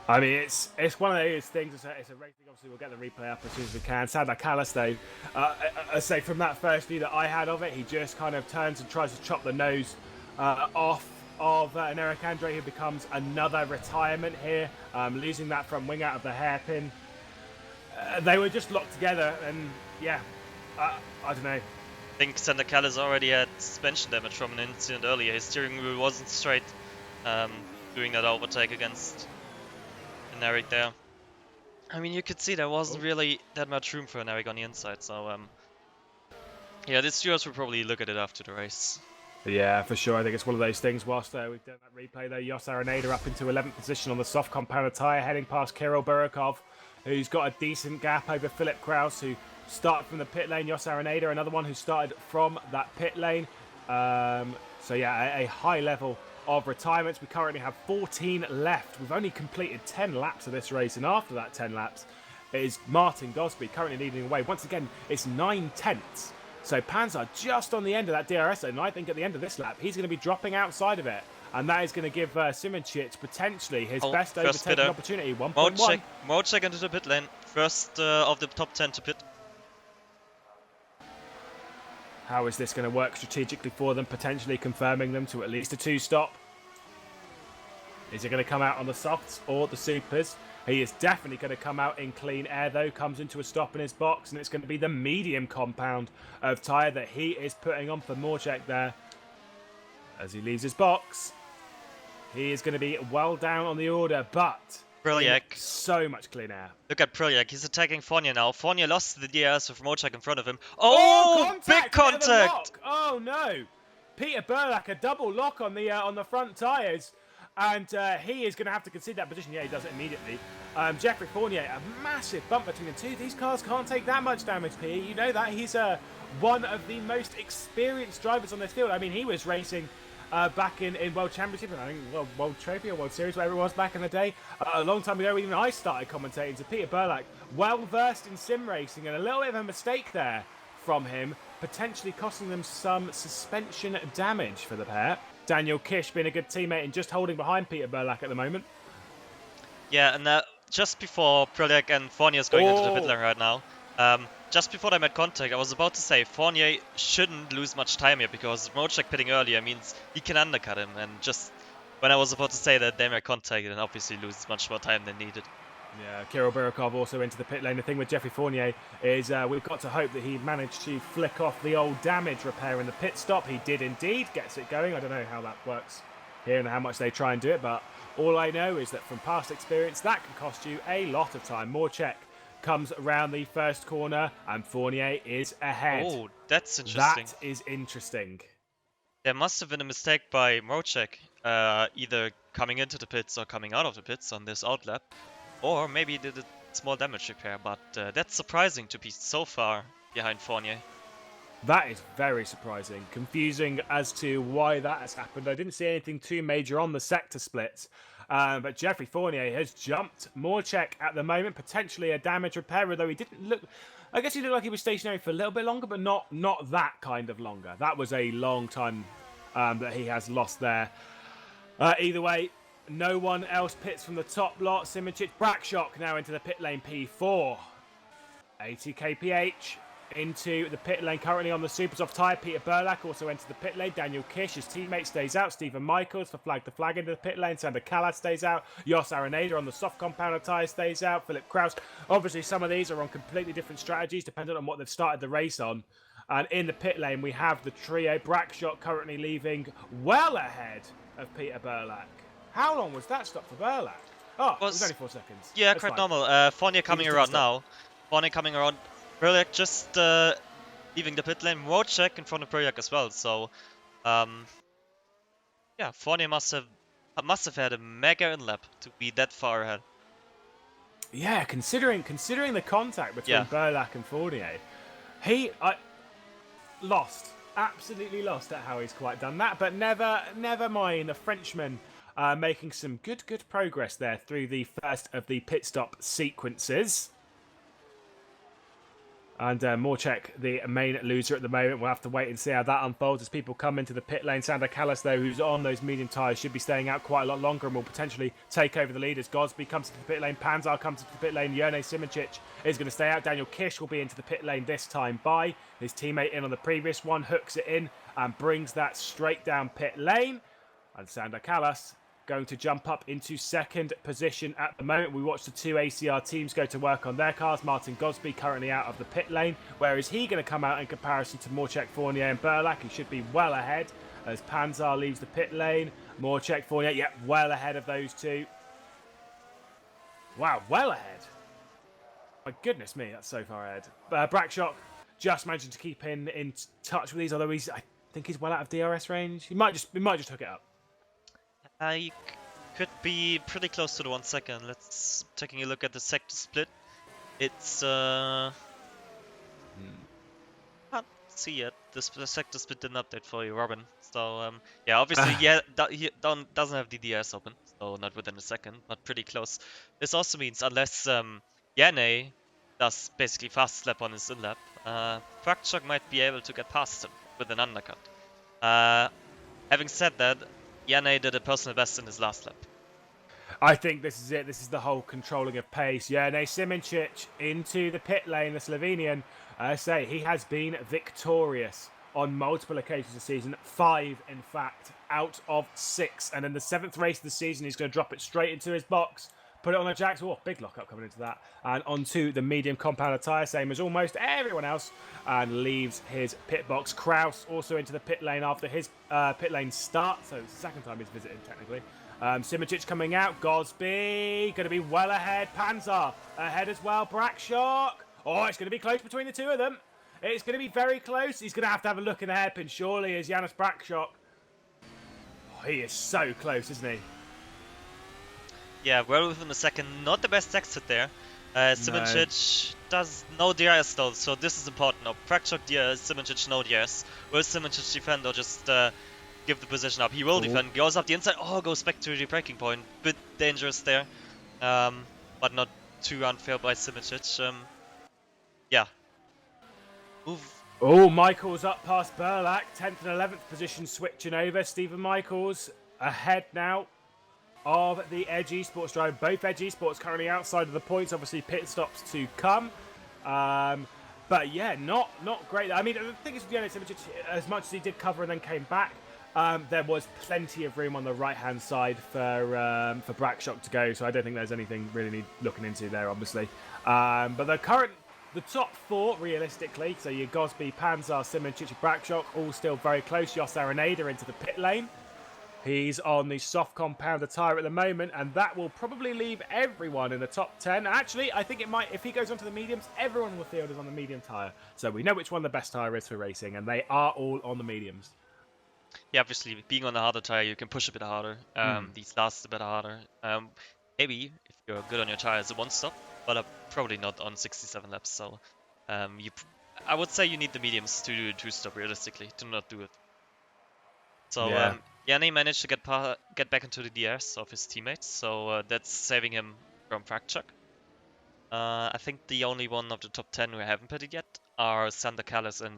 Speaker 2: I mean, it's one of those things. It's a race thing. Obviously, we'll get the replay up as soon as we can. Sander Carlos, though, I say from that first view that I had of it, he just kind of turns and tries to chop the nose off of an Eric Andre, who becomes another retirement here, losing that front wing out of the hairpin. They were just locked together, and yeah, I don't know.
Speaker 5: I think Sander Carlos already had suspension damage from an incident earlier. His steering wheel wasn't straight, doing that overtake against Eric there. I mean, you could see there wasn't really that much room for an Eric on the inside, so yeah, this viewers will probably look at it after the race.
Speaker 2: Yeah, for sure. I think it's one of those things. Whilst we've done that replay, though, Jos Araneda up into 11th position on the soft compounder tyre, heading past Kirill Burkov, who's got a decent gap over Philip Kraus, who started from the pit lane. Jos Araneda, another one who started from that pit lane. So yeah, a high level of retirements. We currently have 14 left. We've only completed 10 laps of this race, and after that 10 laps it is Martin Gosby currently leading away. Once again, it's 9/10. So Panzer just on the end of that DRS zone, and I think at the end of this lap he's going to be dropping outside of it, and that is going to give Simoncic potentially his best overtaking opportunity. 1.1.
Speaker 5: Mode check into the pit lane. First of the top 10 to pit.
Speaker 2: How is this going to work strategically for them, potentially confirming them to at least a 2-stop? Is he going to come out on the softs or the supers? He is definitely going to come out in clean air, though. Comes into a stop in his box, and it's going to be the medium compound of tyre that he is putting on for Morczak there. As he leaves his box, he is going to be well down on the order, but
Speaker 5: Priliak.
Speaker 2: So much clean air.
Speaker 5: Look at Priliak. He's attacking Fournier now. Fournier lost the DRS with Morczak in front of him. Oh, big contact!
Speaker 2: Oh no! Peter Burlak, a double lock on the front tyres, and he is going to have to concede that position. Yeah, he does it immediately. Jeffrey Fournier, a massive bump between the two. These cars can't take that much damage, P. You know that. He's one of the most experienced drivers on this field. I mean, he was racing back in World Championship, I think World Trophy or World Series, whatever it was back in the day. A long time ago, even I started commentating. So Peter Burlak, well versed in sim racing, and a little bit of a mistake there from him, potentially costing them some suspension damage for the pair. Daniel Kish being a good teammate and just holding behind Peter Burlak at the moment.
Speaker 5: Yeah, and just before Priliak and Fournier is going into the pit lane right now, just before they made contact, I was about to say Fournier shouldn't lose much time here because Morczak pitting earlier means he can undercut him and just when I was about to say that they may contact and obviously lose much more time than needed.
Speaker 2: Yeah, Kirill Birikov also into the pit lane. The thing with Jeffrey Fournier is we've got to hope that he managed to flick off the old damage repair in the pit stop. He did indeed, gets it going. I don't know how that works here and how much they try and do it, but all I know is that from past experience, that can cost you a lot of time. Morchek comes around the first corner and Fournier is ahead.
Speaker 5: Oh, that's interesting.
Speaker 2: That is interesting.
Speaker 5: There must have been a mistake by Morchek, either coming into the pits or coming out of the pits on this outlap. Or maybe he did a small damage repair, but that's surprising to be so far behind Fournier.
Speaker 2: That is very surprising. Confusing as to why that has happened. I didn't see anything too major on the sector splits. But Jeffrey Fournier has jumped. Morchek at the moment, potentially a damage repair, although he didn't look... I guess he looked like he was stationary for a little bit longer, but not that kind of longer. That was a long time that he has lost there. Either way, no one else pits from the top lot. Simincic, Brakshock now into the pit lane P4. 80 kph into the pit lane currently on the super soft tyre. Peter Burlak also enters the pit lane. Daniel Kish, his teammate, stays out. Stephen Michaels for flag to flag into the pit lane. Sander Callas stays out. Jos Araneda on the soft compounder tyre stays out. Philip Kraus. Obviously, some of these are on completely different strategies depending on what they've started the race on. And in the pit lane, we have the trio. Brakshock currently leaving well ahead of Peter Burlak. How long was that stop for Burlak? Oh, it was only 4 seconds.
Speaker 5: Yeah,
Speaker 2: That's
Speaker 5: quite
Speaker 2: fine.
Speaker 5: normal. Fournier coming around
Speaker 2: stop.
Speaker 5: now. Fournier coming around. Burlak just leaving the pit lane. Morchek in front of Burlak as well. So, yeah, Fournier must have had a mega in-lap to be that far ahead.
Speaker 2: Yeah, considering the contact between Burlak and Fournier, he lost, absolutely lost at how he's quite done that. But never mind. The Frenchman making some good progress there through the first of the pit stop sequences. And Morchek, the main loser at the moment. We'll have to wait and see how that unfolds as people come into the pit lane. Sander Callas, though, who's on those medium tyres, should be staying out quite a lot longer and will potentially take over the lead as Gosby comes to the pit lane. Panzar comes to the pit lane. Jone Simincic is going to stay out. Daniel Kish will be into the pit lane this time by. His teammate in on the previous one, hooks it in and brings that straight down pit lane. And Sander Callas going to jump up into second position at the moment. We watch the two ACR teams go to work on their cars. Martin Gosby currently out of the pit lane. Where is he going to come out in comparison to Morchek, Fournier and Burlak? He should be well ahead as Panzar leaves the pit lane. Morchek, Fournier, yep, well ahead of those two. Wow, well ahead. My goodness me, that's so far ahead. Brakshock just managing to keep in touch with these, although I think he's well out of DRS range. He might just hook it up.
Speaker 5: I could be pretty close to the 1 second. Let's taking a look at the sector split. It's can't see yet. The sector split didn't update for you, Robin. So yeah, obviously he doesn't have DDS open, so not within a second, but pretty close. This also means unless Yanne does basically fast slap on his in-lap, Brakshock might be able to get past him with an undercut. Having said that, Yanne did a personal best in his last lap.
Speaker 2: I think this is it. This is the whole controlling of pace. Yeah, Simincic into the pit lane, the Slovenian. I say he has been victorious on multiple occasions this season. 5, in fact, out of 6. And in the 7th race of the season, he's going to drop it straight into his box. Put it on the jacks. Oh, big lockup coming into that. And onto the medium compounder tyre, same as almost everyone else. And leaves his pit box. Kraus also into the pit lane after his pit lane start. So it's the second time he's visited, technically. Simincic coming out. Gosby going to be well ahead. Panzar ahead as well. Brakshock. Oh, it's going to be close between the two of them. It's going to be very close. He's going to have a look in the hairpin, surely, as Janis Brakshock. Oh, he is so close, isn't he?
Speaker 5: Yeah, well within a second. Not the best exit there. Simincic does no DRS though, so this is important. Now, Brakshock DRS, Simincic no DRS. Will Simincic defend or just give the position up? He will defend. Goes up the inside. Oh, goes back to the braking point. Bit dangerous there, but not too unfair by Simincic. Yeah. Move.
Speaker 2: Oh, Michaels up past Burlak. 10th and 11th position switching over. Stephen Michaels ahead now of the Edge Esports drive. Both Edge Esports currently outside of the points. Obviously, pit stops to come. But yeah, not great. I mean, the thing is, Simincic, as much as he did cover and then came back, There was plenty of room on the right-hand side for Brackshock to go, so I don't think there's anything really need looking into there, obviously. But the top four, realistically, so your Gosby, Panzer, Simoncic, and Brackshock, all still very close. Jos Araneda into the pit lane. He's on the soft compounder tyre at the moment, and that will probably leave everyone in the top 10. Actually, I think it might, if he goes onto the mediums, everyone in the field is on the medium tyre. So we know which one the best tyre is for racing, and they are all on the mediums.
Speaker 5: Yeah, obviously, being on the harder tire, you can push a bit harder. These last a bit harder. Maybe, if you're good on your tires, a one-stop, but probably not on 67 laps. So I would say you need the mediums to do a two-stop, realistically, to not do it. So Yanni managed to get back into the DRS of his teammates, so that's saving him from Fracture. I think the only one of the top 10 who haven't pitted yet are Sander Callis and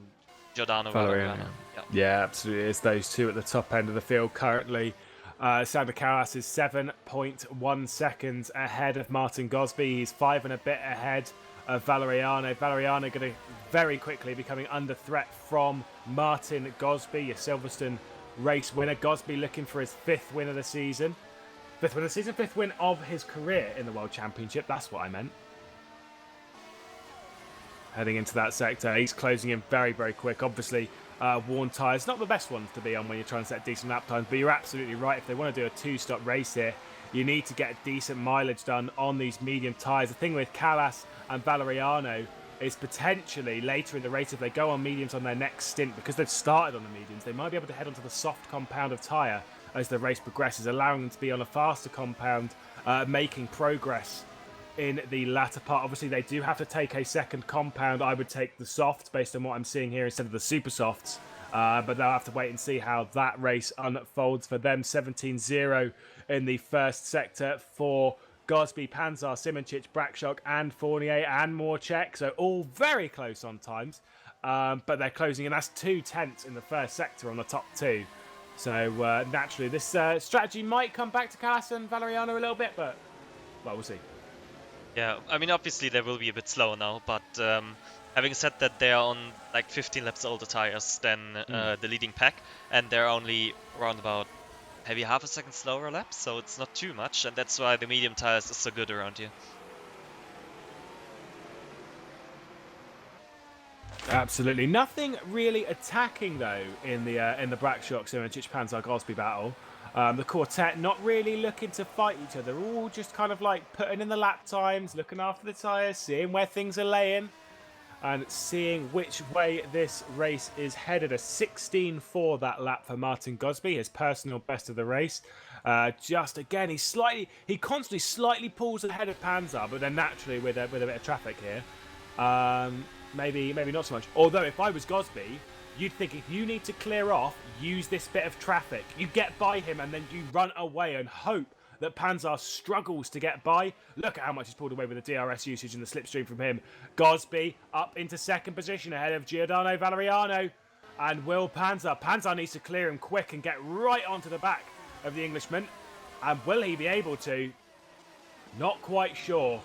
Speaker 5: Giordano Valeriano.
Speaker 2: Yeah, absolutely. It's those two at the top end of the field currently. Sander Callis is 7.1 seconds ahead of Martin Gosby. He's 5 and a bit ahead of Valeriano. Valeriano going to very quickly becoming under threat from Martin Gosby, your Silverstone race winner. Gosby looking for his 5th win of the season. 5th win of the season, 5th win of his career in the World Championship. That's what I meant. Heading into that sector, he's closing in very, very quick. Obviously, worn tyres, not the best ones to be on when you're trying to set decent lap times, but you're absolutely right. If they want to do a two-stop race here, you need to get decent mileage done on these medium tyres. The thing with Callas and Valeriano is potentially later in the race, if they go on mediums on their next stint, because they've started on the mediums, they might be able to head onto the soft compound of tyre as the race progresses, allowing them to be on a faster compound, making progress in the latter part. Obviously, they do have to take a second compound. I would take the soft based on what I'm seeing here instead of the super softs. But they'll have to wait and see how that race unfolds for them. 17-0 in the first sector for Gosby, Panzer, Simoncic, Brackshock, and Fournier, and Morchek. So all very close on times. But they're closing, and that's 2/10 in the first sector on the top two. So naturally, this strategy might come back to Callas and Valeriano a little bit, but well, we'll see.
Speaker 5: Yeah, I mean, obviously they will be a bit slower now, but having said that, they are on like 15 laps older tires than the leading pack, and they're only around about maybe half a second slower lap, so it's not too much, and that's why the medium tires are so good around here.
Speaker 2: Absolutely, nothing really attacking though in the Brackshock Simoncic Panzer Gosby battle. The quartet not really looking to fight each other, all just kind of like putting in the lap times, looking after the tyres, seeing where things are laying, and seeing which way this race is headed. A 16.4 that lap for Martin Gosby, his personal best of the race. Just again, he constantly slightly pulls ahead of Panzer, but then naturally with a bit of traffic here, maybe not so much. Although if I was Gosby, you'd think if you need to clear off, use this bit of traffic. You get by him and then you run away and hope that Panzer struggles to get by. Look at how much he's pulled away with the DRS usage and the slipstream from him. Gosby up into second position ahead of Giordano Valeriano and Will Panzer. Panzer needs to clear him quick and get right onto the back of the Englishman. And will he be able to? Not quite sure.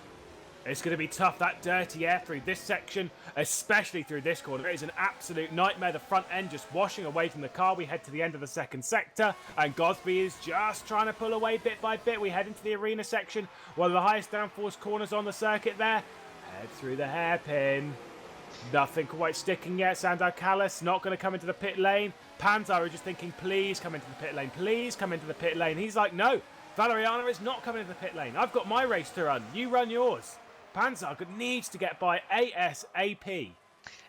Speaker 2: It's going to be tough, that dirty air through this section, especially through this corner. It is an absolute nightmare. The front end just washing away from the car. We head to the end of the second sector, and Gosby is just trying to pull away bit by bit. We head into the arena section, one of the highest downforce corners on the circuit there. Head through the hairpin. Nothing quite sticking yet. Sander Callis not going to come into the pit lane. Panzer are just thinking, please come into the pit lane. Please come into the pit lane. He's like, no, Valeriano is not coming into the pit lane. I've got my race to run. You run yours. Panzer needs to get by ASAP.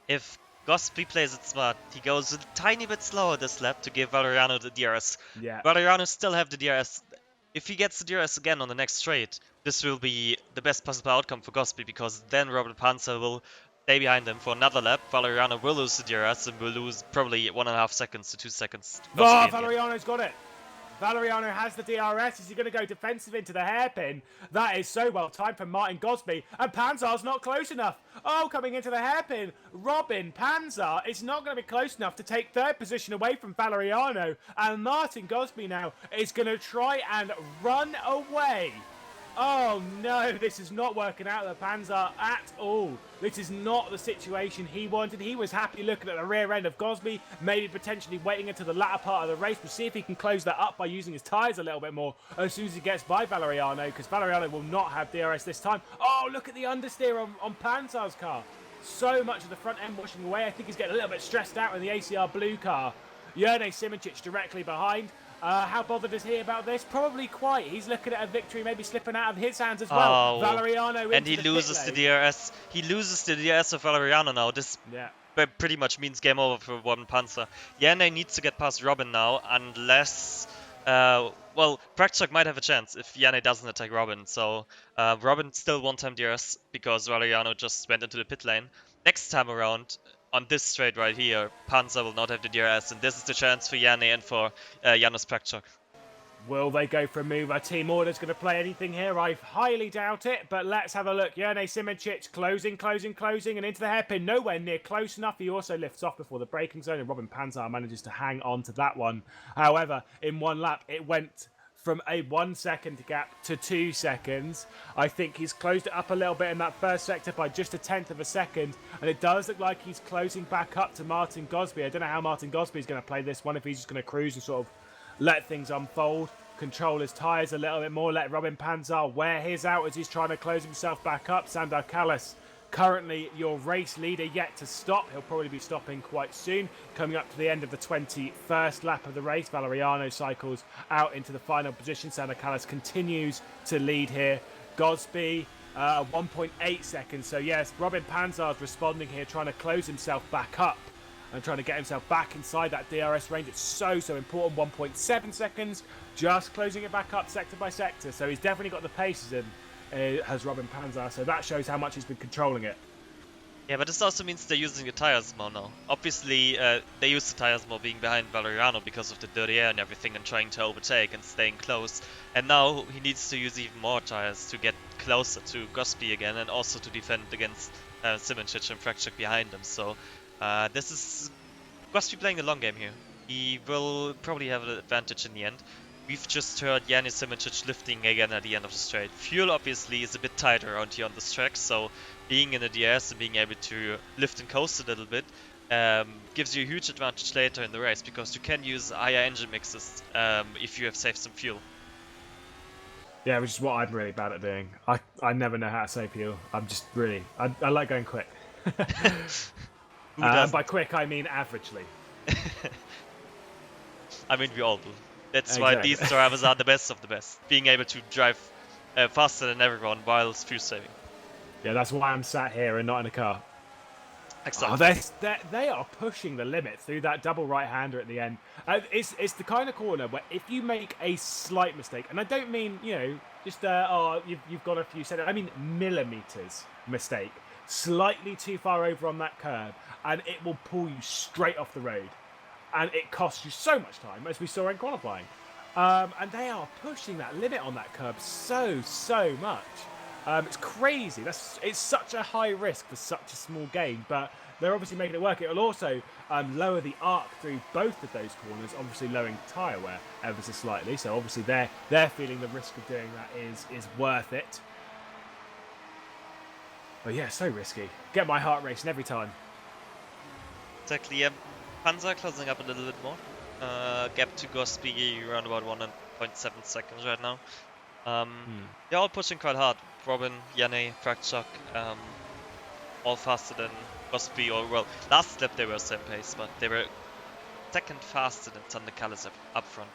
Speaker 5: If Gosby plays it smart, he goes a tiny bit slower this lap to give Valeriano the DRS.
Speaker 2: Yeah.
Speaker 5: Valeriano still have the DRS. If he gets the DRS again on the next straight, this will be the best possible outcome for Gosby, because then Robert Panzer will stay behind him for another lap. Valeriano will lose the DRS and will lose probably 1.5 seconds to 2 seconds.
Speaker 2: Oh, Valeriano's got it. Valeriano has the DRS. Is he going to go defensive into the hairpin? That is so well timed from Martin Gosby. And Panzer's not close enough. Oh, coming into the hairpin. Robin Panzer is not going to be close enough to take third position away from Valeriano. And Martin Gosby now is going to try and run away Oh no, this is not working out the Panzer at all. This is not the situation he wanted. He was happy looking at the rear end of Gosby, maybe potentially waiting until the latter part of the race. We'll see if he can close that up by using his tyres a little bit more as soon as he gets by Valeriano, because Valeriano will not have DRS this time. Oh, look at the understeer on Panzer's car. So much of the front end washing away. I think he's getting a little bit stressed out in the ACR blue car. Jerne Simoncic directly behind. How bothered is he about this? Probably quite. He's looking at a victory maybe slipping out of his hands as well.
Speaker 5: Oh,
Speaker 2: Valeriano
Speaker 5: and he loses the DRS. He loses the DRS of Valeriano now. This pretty much means game over for Robin Panzer. Jerne needs to get past Robin now, unless... well, Prakchak might have a chance if Jerne doesn't attack Robin. So Robin still one-time DRS because Valeriano just went into the pit lane. Next time around, on this straight right here, Panzer will not have the DRS, and this is the chance for Jerne and for Janos Prakchak.
Speaker 2: Will they go for a move? Our team order's going to play anything here? I highly doubt it, but let's have a look. Jerne Simoncic closing, and into the hairpin. Nowhere near close enough. He also lifts off before the braking zone, and Robin Panzer manages to hang on to that one. However, in one lap, it went from a 1 second gap to 2 seconds. I think he's closed it up a little bit in that first sector by just 1/10 of a second, and it does look like he's closing back up to Martin Gosby. I don't know how Martin Gosby is going to play this one, if he's just going to cruise and sort of let things unfold, control his tyres a little bit more, let Robin Panzer wear his out as he's trying to close himself back up. Sandor Callas, currently your race leader, yet to stop. He'll probably be stopping quite soon. Coming up to the end of the 21st lap of the race, Valeriano cycles out into the final position. Sandor Callas continues to lead here. Gosby, 1.8 seconds. So yes, Robin Panzar's responding here, trying to close himself back up and trying to get himself back inside that DRS range. It's so important. 1.7 seconds, just closing it back up sector by sector. So he's definitely got the paces in. Has Robin Panzer, so that shows how much he's been controlling it.
Speaker 5: Yeah, but this also means they're using the tires more now. Obviously, they use the tires more being behind Valeriano because of the dirty air and everything and trying to overtake and staying close. And now he needs to use even more tires to get closer to Gosby again and also to defend against Simoncic and Prakchak behind him. So this is Gosby playing the long game here. He will probably have an advantage in the end. We've just heard Jerne Simoncic lifting again at the end of the straight. Fuel obviously is a bit tighter around here on this track, so being in the DS and being able to lift and coast a little bit gives you a huge advantage later in the race, because you can use higher engine mixes if you have saved some fuel.
Speaker 2: Yeah, which is what I'm really bad at doing. I never know how to save fuel. I'm just really... I like going quick. By quick, I mean averagely.
Speaker 5: I mean, we all do. That's why these drivers are the best of the best. Being able to drive faster than everyone while fuel saving. Yeah,
Speaker 2: that's why I'm sat here and not in a car.
Speaker 5: Exactly.
Speaker 2: Oh, they are pushing the limit through that double right-hander at the end. It's the kind of corner where if you make a slight mistake, and I don't mean, just, you've got a few centimeters, I mean millimeters mistake, slightly too far over on that curb, and it will pull you straight off the road. And it costs you so much time, as we saw in qualifying. And they are pushing that limit on that curb so much. It's crazy. It's such a high risk for such a small game, but they're obviously making it work. It will also lower the arc through both of those corners, obviously lowering tyre wear ever so slightly. So obviously they're feeling the risk of doing that is worth it. But yeah, so risky. Get my heart racing every time.
Speaker 5: Exactly, yeah. Panzer closing up a little bit more. Gap to Gosby around about 1.7 seconds right now. They're all pushing quite hard. Robin, Jerne, Prakchak, all faster than Gosby, or well, last lap they were same pace, but they were second faster than Sandor Callas up front.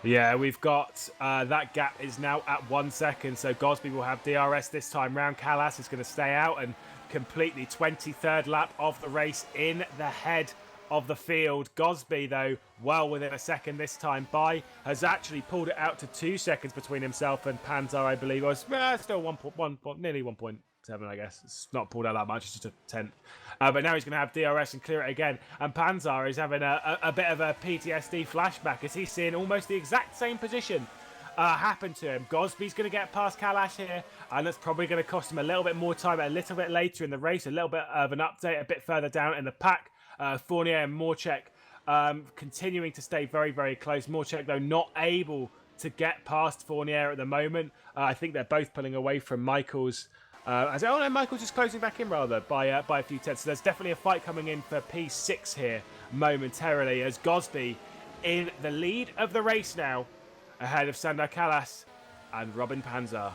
Speaker 2: Yeah, we've got that gap is now at 1 second, so Gosby will have DRS this time round. Callas is going to stay out and completely 23rd lap of the race in the head of the field. Gosby, though, well within a second this time by, has actually pulled it out to 2 seconds between himself and Panzer, I believe. It was still nearly 1.7, I guess. It's not pulled out that much, it's just a tenth. But now he's going to have DRS and clear it again. And Panzer is having a bit of a PTSD flashback as he's seeing almost the exact same position happen to him. Gosby's going to get past Callas here, and that's probably going to cost him a little bit more time a little bit later in the race, a little bit of an update a bit further down in the pack. Fournier and Morchek continuing to stay very, very close. Morchek, though, not able to get past Fournier at the moment. I think they're both pulling away from Michaels. Michael's just closing back in rather by a few tenths. So there's definitely a fight coming in for P6 here momentarily as Gosby in the lead of the race now, ahead of Sander Callas and Robin Panzer.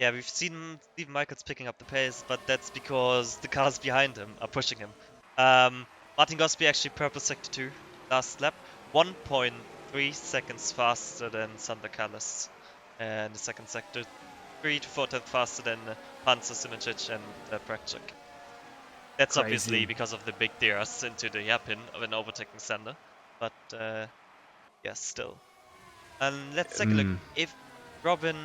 Speaker 5: Yeah, we've seen Steven Michaels picking up the pace, but that's because the cars behind him are pushing him. Martin Gosby actually purple sector 2 last lap, 1.3 seconds faster than Sander Callas in the second sector, 3 to 4 tenths faster than Panzer, Simoncic and Prakchuk. That's
Speaker 2: Crazy.
Speaker 5: Obviously because of the big DRS into the hairpin when overtaking Sander, but yeah, still. And let's take a look. If Robin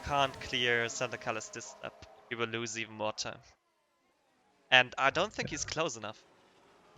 Speaker 5: can't clear Sander Callas this lap, he will lose even more time. And I don't think he's close enough.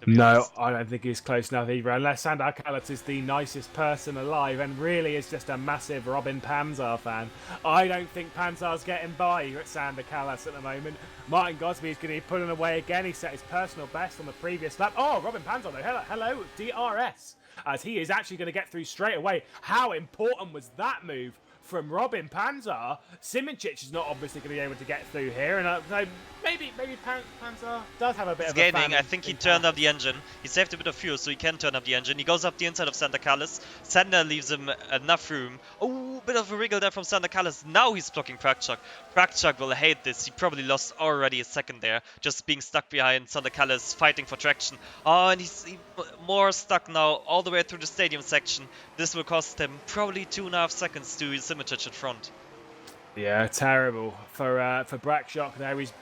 Speaker 2: No, I don't think he's close enough either, unless Sander Callas is the nicest person alive and really is just a massive Robin Panzer fan. I don't think Panzer's getting by at Sander Callas at the moment. Martin Gosby is going to be pulling away again. He set his personal best on the previous lap. Oh, Robin Panzer though, hello, DRS. As he is actually going to get through straight away. How important was that move from Robin Panzer? Simoncic is not obviously going to be able to get through here, and so maybe Panzer does have a bit of a fan.
Speaker 5: I think he turned up the engine. He saved a bit of fuel, so he can turn up the engine. He goes up the inside of Sander Callas. Sander leaves him enough room. Oh, bit of a wriggle there from Sander Callas. Now he's blocking Prakchuk. Prakchuk will hate this. He probably lost already a second there, just being stuck behind Sander Callas, fighting for traction. Oh, and he's more stuck now, all the way through the stadium section. This will cost him probably 2.5 seconds to Simoncic in front.
Speaker 2: Yeah, terrible for Prakchuk there. He's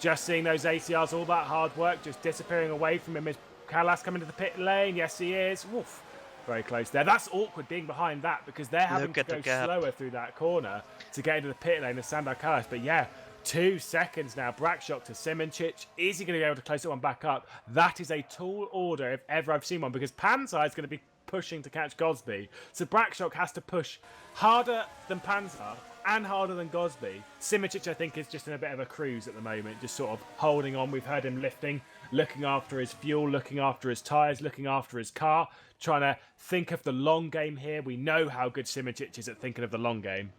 Speaker 2: just seeing those ACRs, all that hard work, just disappearing away from him. Is Callas coming to the pit lane? Yes, he is. Woof. Very close there. That's awkward being behind that because they're having to go slower through that corner to get into the pit lane of Sander Callas. But yeah, 2 seconds now. Prakchuk to Simoncic. Is he going to be able to close that one back up? That is a tall order if ever I've seen one, because Panzer is going to be pushing to catch Gosby. So Prakchuk has to push harder than Panzer and harder than Gosby. Simoncic, I think, is just in a bit of a cruise at the moment, just sort of holding on. We've heard him lifting, looking after his fuel, looking after his tyres, looking after his car, trying to think of the long game here. We know how good Simoncic is at thinking of the long game.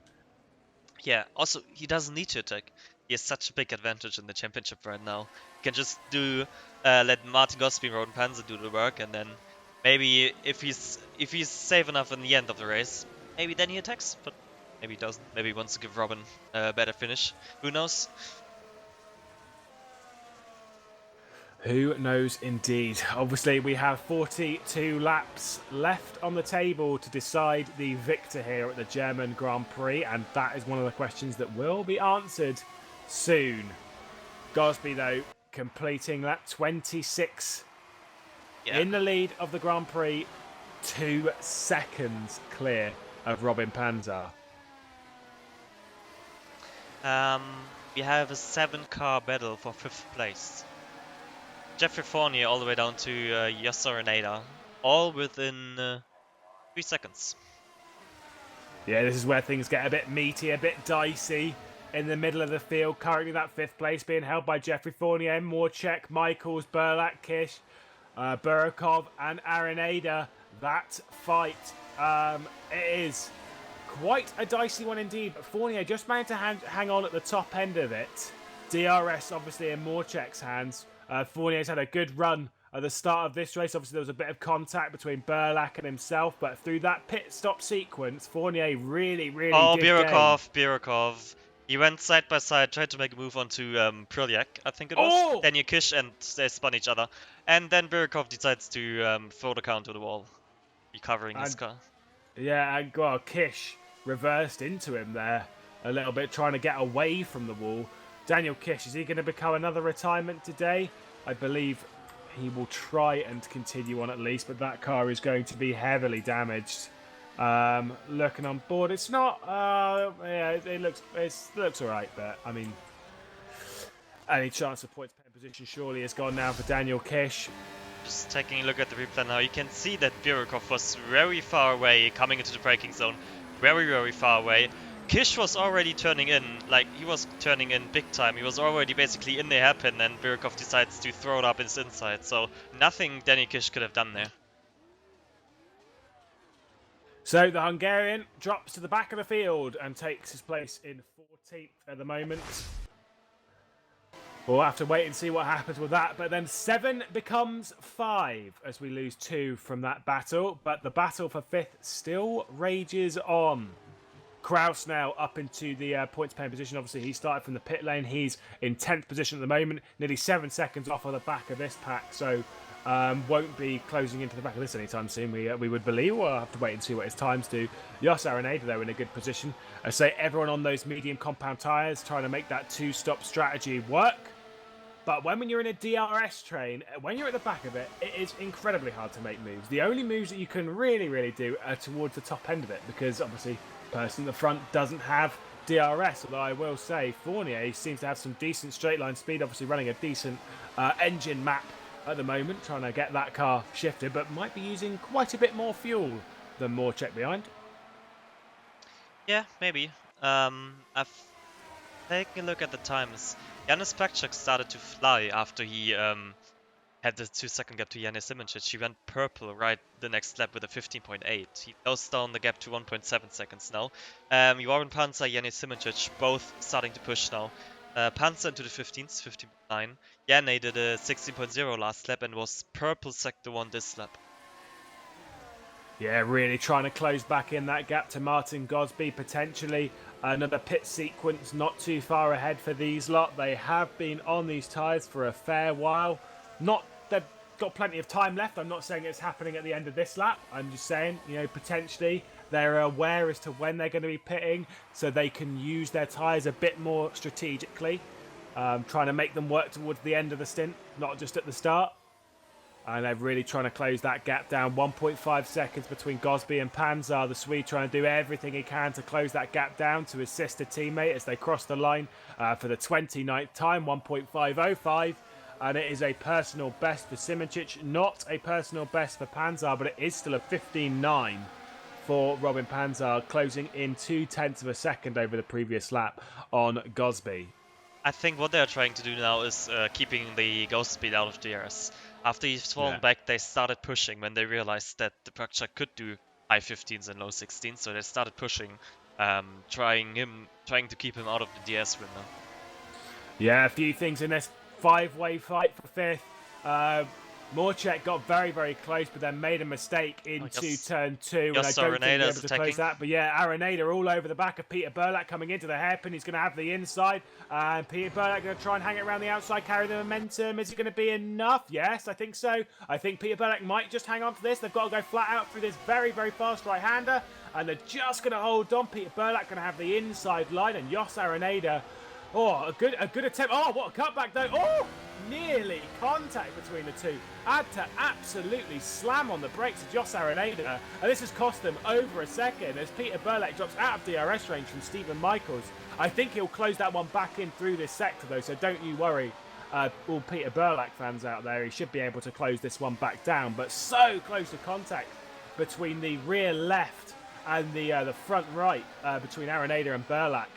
Speaker 5: Yeah, also, he doesn't need to attack. He has such a big advantage in the championship right now. He can just let Martin Gosby and Roden Panzer do the work, and then maybe if he's safe enough in the end of the race, maybe then he attacks, but maybe he doesn't. Maybe he wants to give Robin a better finish. Who knows?
Speaker 2: Who knows indeed. Obviously, we have 42 laps left on the table to decide the victor here at the German Grand Prix, and that is one of the questions that will be answered soon. Gosby, though, completing lap 26 in the lead of the Grand Prix, 2 seconds clear of Robin Panzer.
Speaker 5: We have a 7-car battle for 5th place. Jeffrey Fournier all the way down to Yasser and Ada, all within 3 seconds.
Speaker 2: Yeah, this is where things get a bit meaty, a bit dicey in the middle of the field. Currently that 5th place being held by Jeffrey Fournier, Morchek, Michaels, Burlak, Kish, Burakov and Araneda. That fight, it is quite a dicey one indeed, but Fournier just managed to hang on at the top end of it. DRS obviously in Morchek's hands. Fournier's had a good run at the start of this race. Obviously there was a bit of contact between Burlak and himself, but through that pit stop sequence, Fournier really did
Speaker 5: Birakov. He went side by side, tried to make a move onto Priliak, I think it was.
Speaker 2: Oh!
Speaker 5: Daniel Kish, and they spun each other. And then Birakov decides to throw the car into the wall, recovering his car.
Speaker 2: Yeah, and well, Kish reversed into him there a little bit, trying to get away from the wall. Daniel Kish, is he going to become another retirement today? I believe he will try and continue on at least, but that car is going to be heavily damaged. Looking on board, it's not. It looks all right, but I mean, any chance of points pen position surely is gone now for Daniel Kish.
Speaker 5: Just taking a look at the replay now, you can see that Birakov was very far away, coming into the braking zone, very far away. Kish was already turning in, like he was turning in big time. He was already basically in the hairpin, and Birakov decides to throw it up his inside. So nothing Danny Kish could have done there.
Speaker 2: So the Hungarian drops to the back of the field and takes his place in 14th at the moment. We'll have to wait and see what happens with that. But then 7 becomes 5 as we lose 2 from that battle. But the battle for 5th still rages on. Kraus now up into the points paying position. Obviously, he started from the pit lane. He's in 10th position at the moment. Nearly 7 seconds off of the back of this pack. So won't be closing into the back of this anytime soon, we would believe. We'll have to wait and see what his times do. Jos Araneda, though, in a good position. I say everyone on those medium compound tyres trying to make that 2-stop strategy work. But when you're in a DRS train, when you're at the back of it, it is incredibly hard to make moves. The only moves that you can really do are towards the top end of it, because obviously the person in the front doesn't have DRS. Although I will say Fournier seems to have some decent straight line speed, obviously running a decent engine map at the moment, trying to get that car shifted, but might be using quite a bit more fuel than Morchek behind.
Speaker 5: Yeah, maybe. I've taken a look at the times. Janis Pachak started to fly after he had the 2-second gap to Janis Simoncic. He went purple right the next lap with a 15.8. He closed down the gap to 1.7 seconds now. Joran Panzer, Janis Simoncic both starting to push now. Panzer into the 15th, 15.9. Janne did a 16.0 last lap and was purple sector 1 this lap.
Speaker 2: Yeah, really trying to close back in that gap to Martin Gosby, potentially. Another pit sequence not too far ahead for these lot. They have been on these tyres for a fair while. They've got plenty of time left. I'm not saying it's happening at the end of this lap. I'm just saying, potentially they're aware as to when they're going to be pitting, so they can use their tyres a bit more strategically, trying to make them work towards the end of the stint, not just at the start. And they're really trying to close that gap down. 1.5 seconds between Gosby and Panzer. The Swede trying to do everything he can to close that gap down to assist a teammate as they cross the line for the 29th time. 1.505. And it is a personal best for Simoncic. Not a personal best for Panzer, but it is still a 15.9 for Robin Panzer, closing in 0.2 of a second over the previous lap on Gosby.
Speaker 5: I think what they're trying to do now is keeping the ghost speed out of DRS. After he's fallen back, they started pushing when they realized that the Pachak could do high 15s and low 16s, so they started pushing, trying to keep him out of the DS window. Yeah,
Speaker 2: a few things in this 5-way fight for 5th. Morchek got very close, but then made a mistake into turn 2, and I don't think they're able to close that. But yeah, Araneda all over the back of Peter Burlak coming into the hairpin. He's going to have the inside, and Peter Burlak going to try and hang it around the outside, carry the momentum. Is it going to be enough? Yes, I think so. I think Peter Burlak might just hang on to this. They've got to go flat out through this very fast right-hander, and they're just going to hold on. Peter Burlak going to have the inside line, and Jos Araneda. Oh, a good attempt. Oh, what a cutback though. Oh, nearly contact between the two. Had to absolutely slam on the brakes of Jos Araneda. And this has cost them over a second as Peter Burlak drops out of DRS range from Stephen Michaels. I think he'll close that one back in through this sector though, so don't you worry. All Peter Burlak fans out there, he should be able to close this one back down. But so close to contact between the rear left and the front right between Araneda and Burlak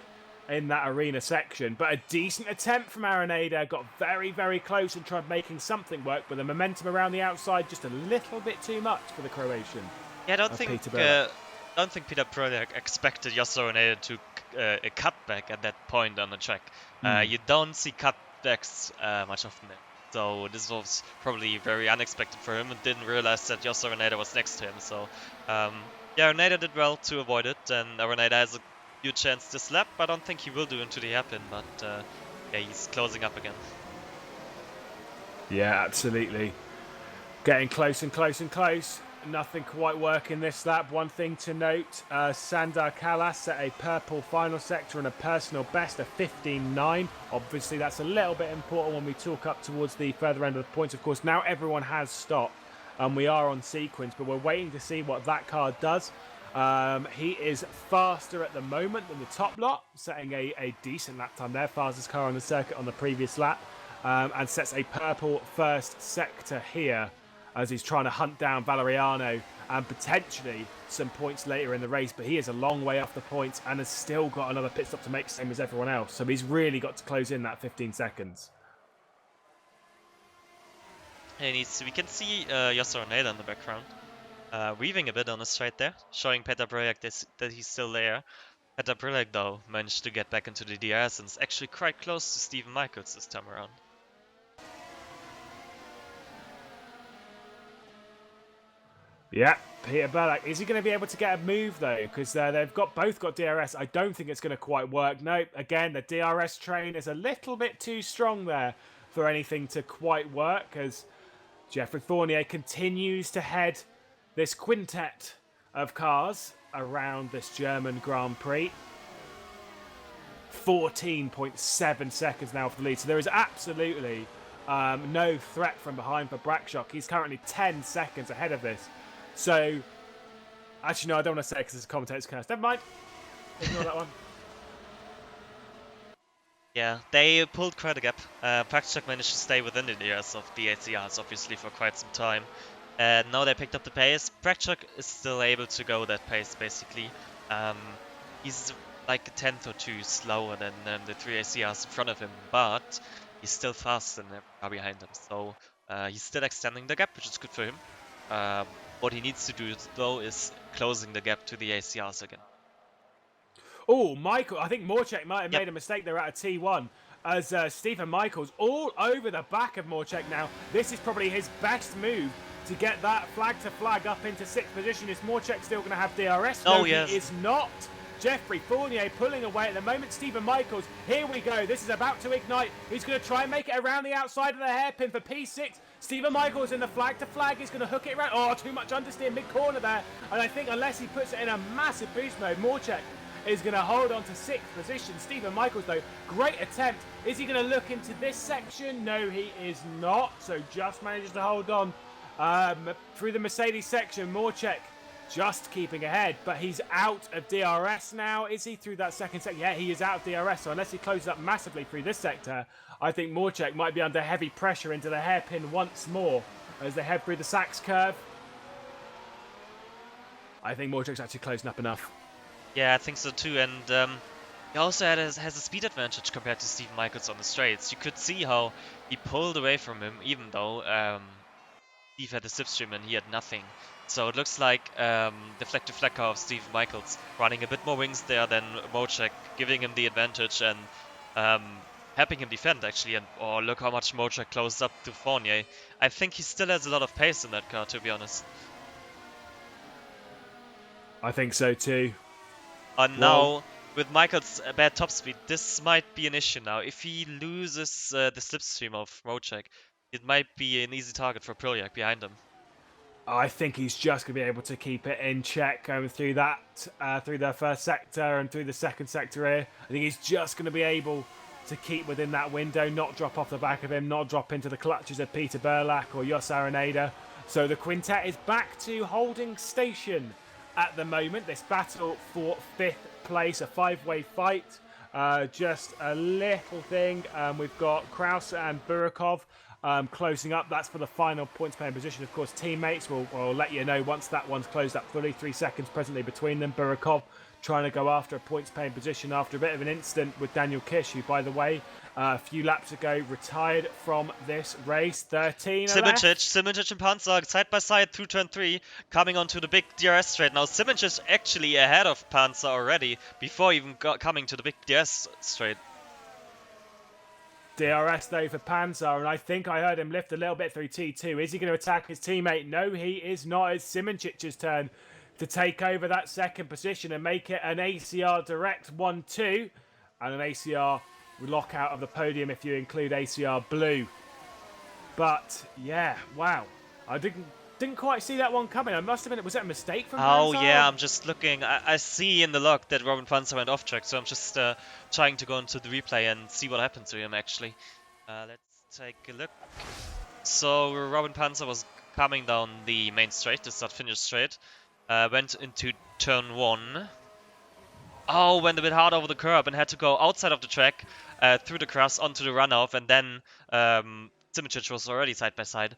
Speaker 2: in that arena section. But a decent attempt from Araneda, got very close and tried making something work, but the momentum around the outside just a little bit too much for the Croatian.
Speaker 5: Yeah, I don't think Peter Burlak expected Jos Araneda to a cutback at that point on the track. You don't see cutbacks much often. So this was probably very unexpected for him, and didn't realize that Jos Araneda was next to him. So yeah, Araneda did well to avoid it, and Araneda has a huge chance this lap. I don't think he will do into the hairpin, but yeah, he's closing up again.
Speaker 2: Yeah, absolutely. Getting close and close. Nothing quite working this lap. One thing to note, Sandar Kalas set a purple final sector and a personal best of 15.9. Obviously, that's a little bit important when we talk up towards the further end of the points. Of course, now everyone has stopped and we are on sequence, but we're waiting to see what that car does. He is faster at the moment than the top lot, setting a decent lap time there. Fastest car on the circuit on the previous lap, and sets a purple first sector here as he's trying to hunt down Valeriano and potentially some points later in the race. But he is a long way off the points and has still got another pit stop to make, same as everyone else. So he's really got to close in that 15 seconds.
Speaker 5: And we can see Jos Araneda in the background. Weaving a bit on the straight there, showing Peter Brejak that he's still there. Peter Brejak, though, managed to get back into the DRS and is actually quite close to Stephen Michaels this time around.
Speaker 2: Yeah, Peter Burlock. Is he going to be able to get a move though? Because they've both got DRS. I don't think it's going to quite work. No, again, the DRS train is a little bit too strong there for anything to quite work. As Geoffrey Fournier continues to head this quintet of cars around this German Grand Prix. 14.7 seconds now for the lead. So there is absolutely no threat from behind for Brakshock. He's currently 10 seconds ahead of this. So, actually, no, I don't want to say it because it's a commentator's curse. Never mind. Ignore that one.
Speaker 5: Yeah, they pulled quite a gap. Brakshock managed to stay within the DRS of the ACRs, obviously, for quite some time. And now they picked up the pace. Brakshock is still able to go that pace, basically. He's like a tenth or two slower than the three ACRs in front of him, but he's still faster than the car behind him. So he's still extending the gap, which is good for him. What he needs to do, though, is closing the gap to the ACRs again.
Speaker 2: Oh, Michael, I think Morchek might have made a mistake there at a T1. As Stephen Michaels all over the back of Morchek now. This is probably his best move to get that flag to flag up into 6th position. Is Morchek still going to have DRS?
Speaker 5: Oh,
Speaker 2: no,
Speaker 5: yes.
Speaker 2: He is not. Geoffrey Fournier pulling away at the moment. Stephen Michaels, here we go. This is about to ignite. He's going to try and make it around the outside of the hairpin for P6. Stephen Michaels in the flag to flag. He's going to hook it around. Oh, too much understeer mid-corner there. And I think unless he puts it in a massive boost mode, Morchek is going to hold on to 6th position. Stephen Michaels, though, great attempt. Is he going to look into this section? No, he is not. So just manages to hold on through the Mercedes section. Morchek just keeping ahead, but he's out of DRS now. Is he through that second sector? Yeah, he is out of DRS. So unless he closes up massively through this sector, I think Morchek might be under heavy pressure into the hairpin once more as they head through the Sachs curve. I think Morchek's actually closing up enough.
Speaker 5: Yeah, I think so too, and he also has a speed advantage compared to Stephen Michaels on the straights. You could see how he pulled away from him, even though Steve had a slipstream and he had nothing. So it looks like the flag-to-flag car of Stephen Michaels running a bit more wings there than Morchek, giving him the advantage and helping him defend, actually. And oh, look how much Morchek closed up to Fournier. I think he still has a lot of pace in that car, to be honest.
Speaker 2: I think so too.
Speaker 5: And now, with Michael's bad top speed, this might be an issue now. If he loses the slipstream of Morchek, it might be an easy target for Brejak behind him.
Speaker 2: I think he's just going to be able to keep it in check going through that, through the first sector and through the second sector here. I think he's just going to be able to keep within that window, not drop off the back of him, not drop into the clutches of Peter Burlock or Jos Araneda. So the quintet is back to holding station at the moment. This battle for 5th place, a 5-way fight. Just a little thing. We've got Krause and Burakov closing up. That's for the final points paying position. Of course, teammates will let you know once that one's closed up fully. 3 seconds presently between them. Burakov trying to go after a points paying position after a bit of an incident with Daniel Kish, who, by the way, a few laps ago retired from this race. 13
Speaker 5: Simoncic and Panzer side by side through turn 3, coming onto the big DRS straight. Now Simoncic actually ahead of Panzer already before even coming to the big DRS straight.
Speaker 2: DRS though for Panzer, and I think I heard him lift a little bit through T2. Is he going to attack his teammate? No, he is not. It's Simoncic's turn to take over that second position and make it an ACR direct 1-2 and an ACR lockout of the podium if you include ACR blue. But yeah, wow, I didn't quite see that one coming. I must have been. Was that a mistake from Panzer?
Speaker 5: Oh yeah, I'm just looking. I see in the log that Robin Panzer went off track, so I'm just trying to go into the replay and see what happened to him actually. Let's take a look. So Robin Panzer was coming down the main straight, the start-finish straight. Went into turn 1. Oh, went a bit hard over the curb and had to go outside of the track, through the cross onto the runoff, and then Simoncic was already side by side.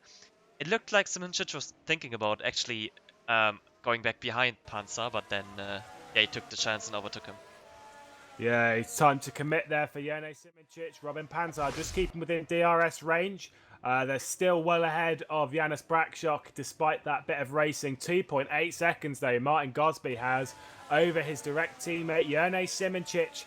Speaker 5: It looked like Simoncic was thinking about actually going back behind Panzer, but then he took the chance and overtook him.
Speaker 2: Yeah, it's time to commit there for Jene Simoncic. Robin Panzer just keeping within DRS range. They're still well ahead of Janis Brakshock despite that bit of racing. 2.8 seconds though Martin Gosby has over his direct teammate Jene Simoncic.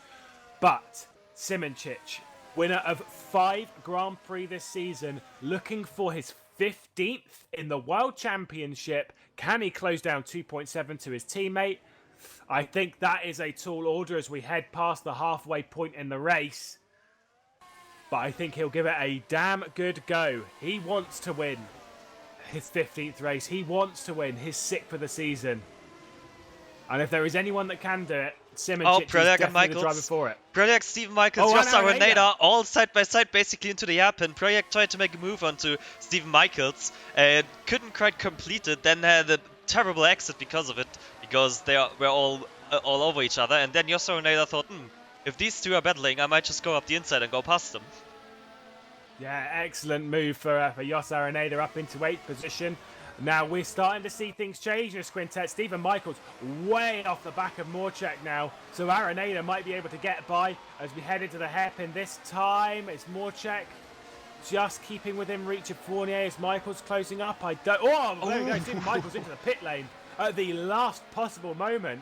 Speaker 2: But Simoncic, winner of 5 Grand Prix this season, looking for his 15th in the World Championship. Can he close down 2.7 to his teammate? I think that is a tall order as we head past the halfway point in the race. But I think he'll give it a damn good go. He wants to win his 15th race. He wants to win his 6th of the season. And if there is anyone that can do it, Simoncic is definitely the driver for it.
Speaker 5: Project, Steven Michaels, Jossa Renata, all side by side basically into the hairpin. Project tried to make a move onto Steven Michaels. Couldn't quite complete it, then had a terrible exit because of it. Because they were all over each other. And then Jossa Renata thought, if these two are battling, I might just go up the inside and go past them.
Speaker 2: Yeah, excellent move for Jossa Renata up into 8th position. Now we're starting to see things change in this quintet. Steven Michaels way off the back of Morchek now. So Arenada might be able to get by as we head into the hairpin. This time it's Morchek just keeping within reach of Fournier as Michaels closing up. There we go, Steven Michaels into the pit lane at the last possible moment.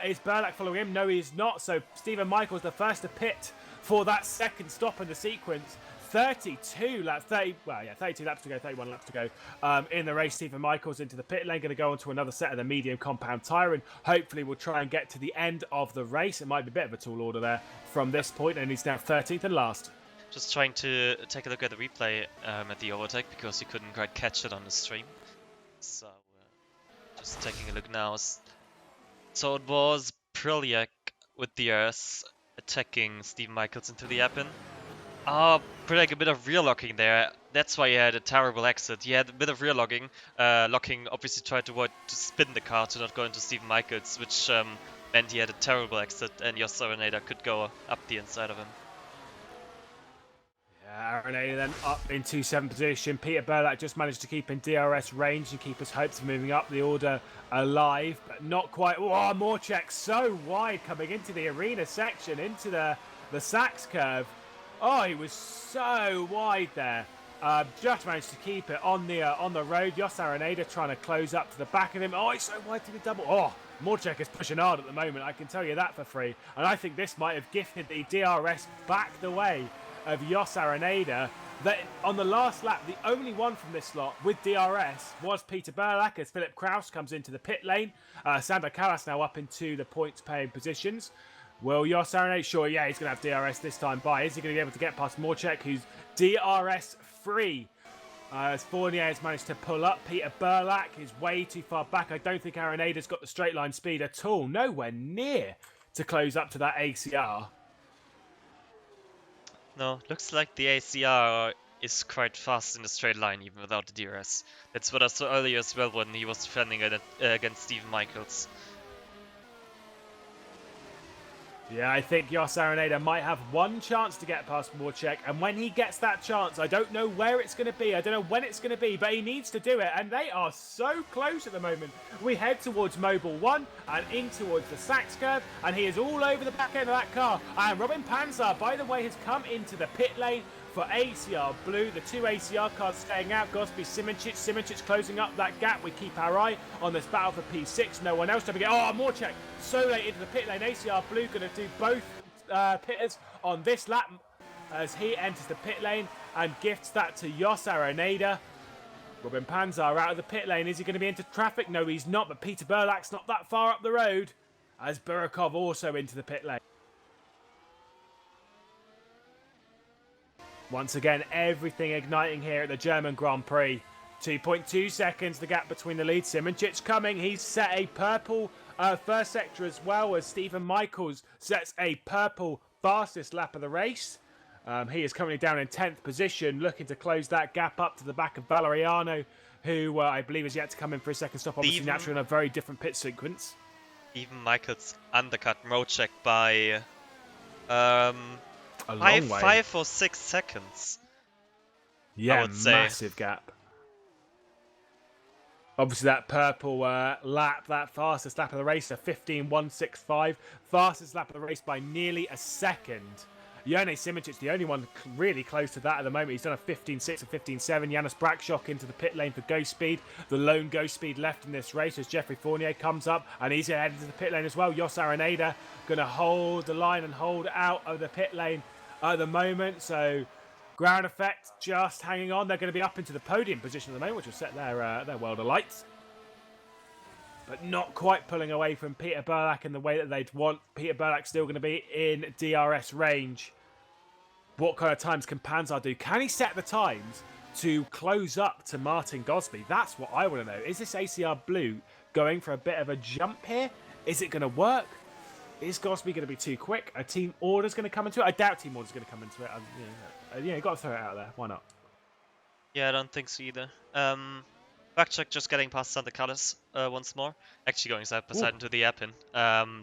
Speaker 2: Is Burlak following him? No, he's not. So Steven Michaels the first to pit for that second stop in the sequence. 32 laps, 32 laps to go, 31 laps to go in the race. Steven Michaels into the pit lane, going to go onto another set of the medium compound tyre, and hopefully we'll try and get to the end of the race. It might be a bit of a tall order there from this point, and he's now 13th and last.
Speaker 5: Just trying to take a look at the replay at the overtake because he couldn't quite catch it on the stream. So just taking a look now. So it was Priliak with the DRS attacking Steven Michaels into the hairpin. Priliak a bit of rear locking there. That's why he had a terrible exit. He had a bit of rear locking. Locking obviously tried to avoid to spin the car to not go into Steven Michaels, which meant he had a terrible exit, and Jossa Renata could go up the inside of him.
Speaker 2: Yeah, Arenada then up into 7th position. Peter Burlak just managed to keep in DRS range and keep his hopes of moving up the order alive, but not quite. Oh, Morchek so wide coming into the arena section, into the Sachs curve. Oh, he was so wide there. Just managed to keep it on the road. Jossa Renata trying to close up to the back of him. Oh, he's so wide to the double. Oh, Morchek is pushing hard at the moment. I can tell you that for free. And I think this might have gifted the DRS back the way of Jossa Renata. That on the last lap, the only one from this slot with DRS was Peter Burlak as Philip Kraus comes into the pit lane. Sander Callas now up into the points-paying positions. Will Jossa Renata? Sure, yeah, he's going to have DRS this time by. Is he going to be able to get past Morchek, who's DRS free? As Fournier has managed to pull up. Peter Burlak is way too far back. I don't think Arenada's got the straight line speed at all. Nowhere near to close up to that ACR.
Speaker 5: No, looks like the ACR is quite fast in the straight line even without the DRS. That's what I saw earlier as well when he was defending it against Steven Michaels.
Speaker 2: Yeah, I think Jossa Renata might have one chance to get past Morchek, and when he gets that chance, I don't know where it's going to be, I don't know when it's going to be, but he needs to do it, and they are so close at the moment. We head towards Mobile 1 and in towards the Sachs curve, and he is all over the back end of that car. And Robin Panzer, by the way, has come into the pit lane for ACR Blue. The 2 ACR cars staying out. Gosby, Simoncic closing up that gap. We keep our eye on this battle for P6. No one else to begin. Oh, Morchek so late into the pit lane. ACR Blue going to do both pitters on this lap as he enters the pit lane and gifts that to Jossa Renata. Robin Panzer out of the pit lane. Is he going to be into traffic? No, he's not, but Peter Burlak's not that far up the road as Burakov also into the pit lane. Once again, everything igniting here at the German Grand Prix. 2.2 seconds, the gap between the lead. Simoncic coming. He's set a purple first sector as well as Steven Michaels sets a purple fastest lap of the race. He is currently down in 10th position, looking to close that gap up to the back of Valeriano, who I believe is yet to come in for a second stop, obviously naturally in a very different pit sequence.
Speaker 5: Even Michaels undercut Morchek by...
Speaker 2: A long way.
Speaker 5: 5 or 6 seconds.
Speaker 2: Yeah,
Speaker 5: I would say.
Speaker 2: massive gap. Obviously, that purple lap, that fastest lap of the race, a 15.165. Fastest lap of the race by nearly a second. Jone Simicic, the only one really close to that at the moment. He's done a 15.6 and 15.7. Janis Brakshock into the pit lane for Ghost Speed. The lone Ghost Speed left in this race as Jeffrey Fournier comes up and he's headed to the pit lane as well. Jos Araneda going to hold the line and hold out of the pit lane at the moment. So ground effect just hanging on. They're going to be up into the podium position at the moment, which will set their world alight. But not quite pulling away from Peter Burlack in the way that they'd want. Peter Burlack's still going to be in DRS range. What kind of times can Panzar do? Can he set the times to close up to Martin Gosby? That's what I want to know. Is this ACR Blue going for a bit of a jump here? Is it going to work? Is Gosby going to be too quick? A team order's going to come into it? I doubt team order's going to come into it. You got to throw it out there. Why not?
Speaker 5: Yeah, I don't think so either. Backcheck just getting past Santa Carlos once more. Actually going side by side into the app in.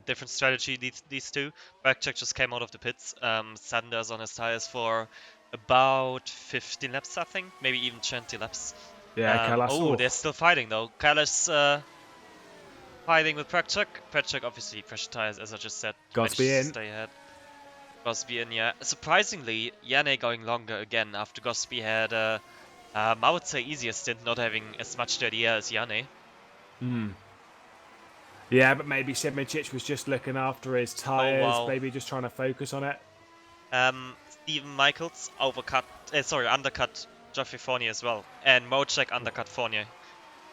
Speaker 5: Different strategy, these two. Backcheck just came out of the pits. Sanders on his tires for about 15 laps, I think. Maybe even 20 laps.
Speaker 2: Yeah, Kalas.
Speaker 5: Oh, they're still fighting though. Kalas fighting with Backcheck. Backcheck obviously fresh tires, as I just said.
Speaker 2: Gosby in.
Speaker 5: Stay ahead. Gosby in, yeah. Surprisingly, Yanne going longer again after Gosby had I would say easier stint, not having as much dirty air as Yanne.
Speaker 2: Yeah, but maybe Simicic was just looking after his tyres, maybe just trying to focus on it.
Speaker 5: Steven Michaels undercut Geoffrey Fournier as well. And Mocek undercut Fournier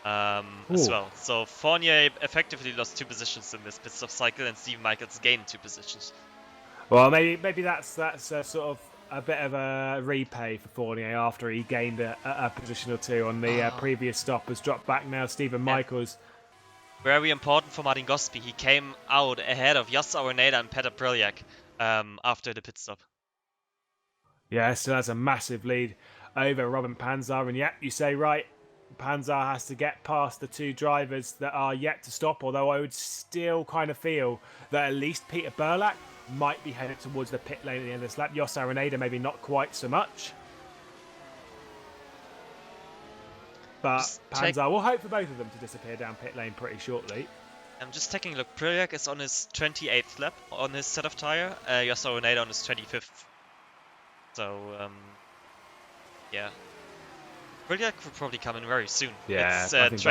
Speaker 5: as well. So Fournier effectively lost 2 positions in this pit stop cycle, and Steven Michaels gained 2 positions.
Speaker 2: Well, maybe that's a sort of a bit of a repay for Fournier after he gained a position or 2 on the previous stop. Has dropped back now. Stephen Michaels.
Speaker 5: Very important for Martin Gosby. He came out ahead of Jos Araneda and Petr Priljak after the pit stop.
Speaker 2: Yeah, so that's a massive lead over Robin Panzar. And you say right, Panzar has to get past the 2 drivers that are yet to stop, although I would still kind of feel that at least Peter Burlack might be headed towards the pit lane at the end of this lap. Jos Araneda maybe not quite so much. But Panzar will hope for both of them to disappear down pit lane pretty shortly.
Speaker 5: I'm just taking a look. Priljak is on his 28th lap on his set of tyre. Jos Araneda on his 25th. So, yeah. Priljak will probably come in very soon.
Speaker 2: Yeah,
Speaker 5: it's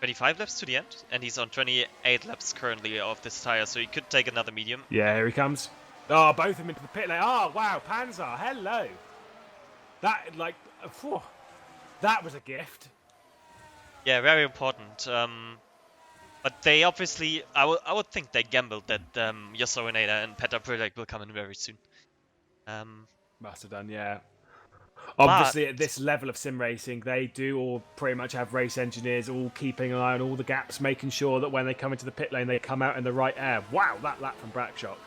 Speaker 5: 25 laps to the end, and he's on 28 laps currently of this tyre, so he could take another medium.
Speaker 2: Yeah, here he comes. Oh, both of them into the pit lane. Oh, wow, Panzar, hello. That, that was a gift.
Speaker 5: Yeah, very important. But they obviously, I would think they gambled that Jos Araneda and Petr Priljak will come in very soon.
Speaker 2: Must have done, yeah. Obviously, at this level of sim racing, they do all pretty much have race engineers all keeping an eye on all the gaps, making sure that when they come into the pit lane, they come out in the right air. Wow, that lap from Brakshock.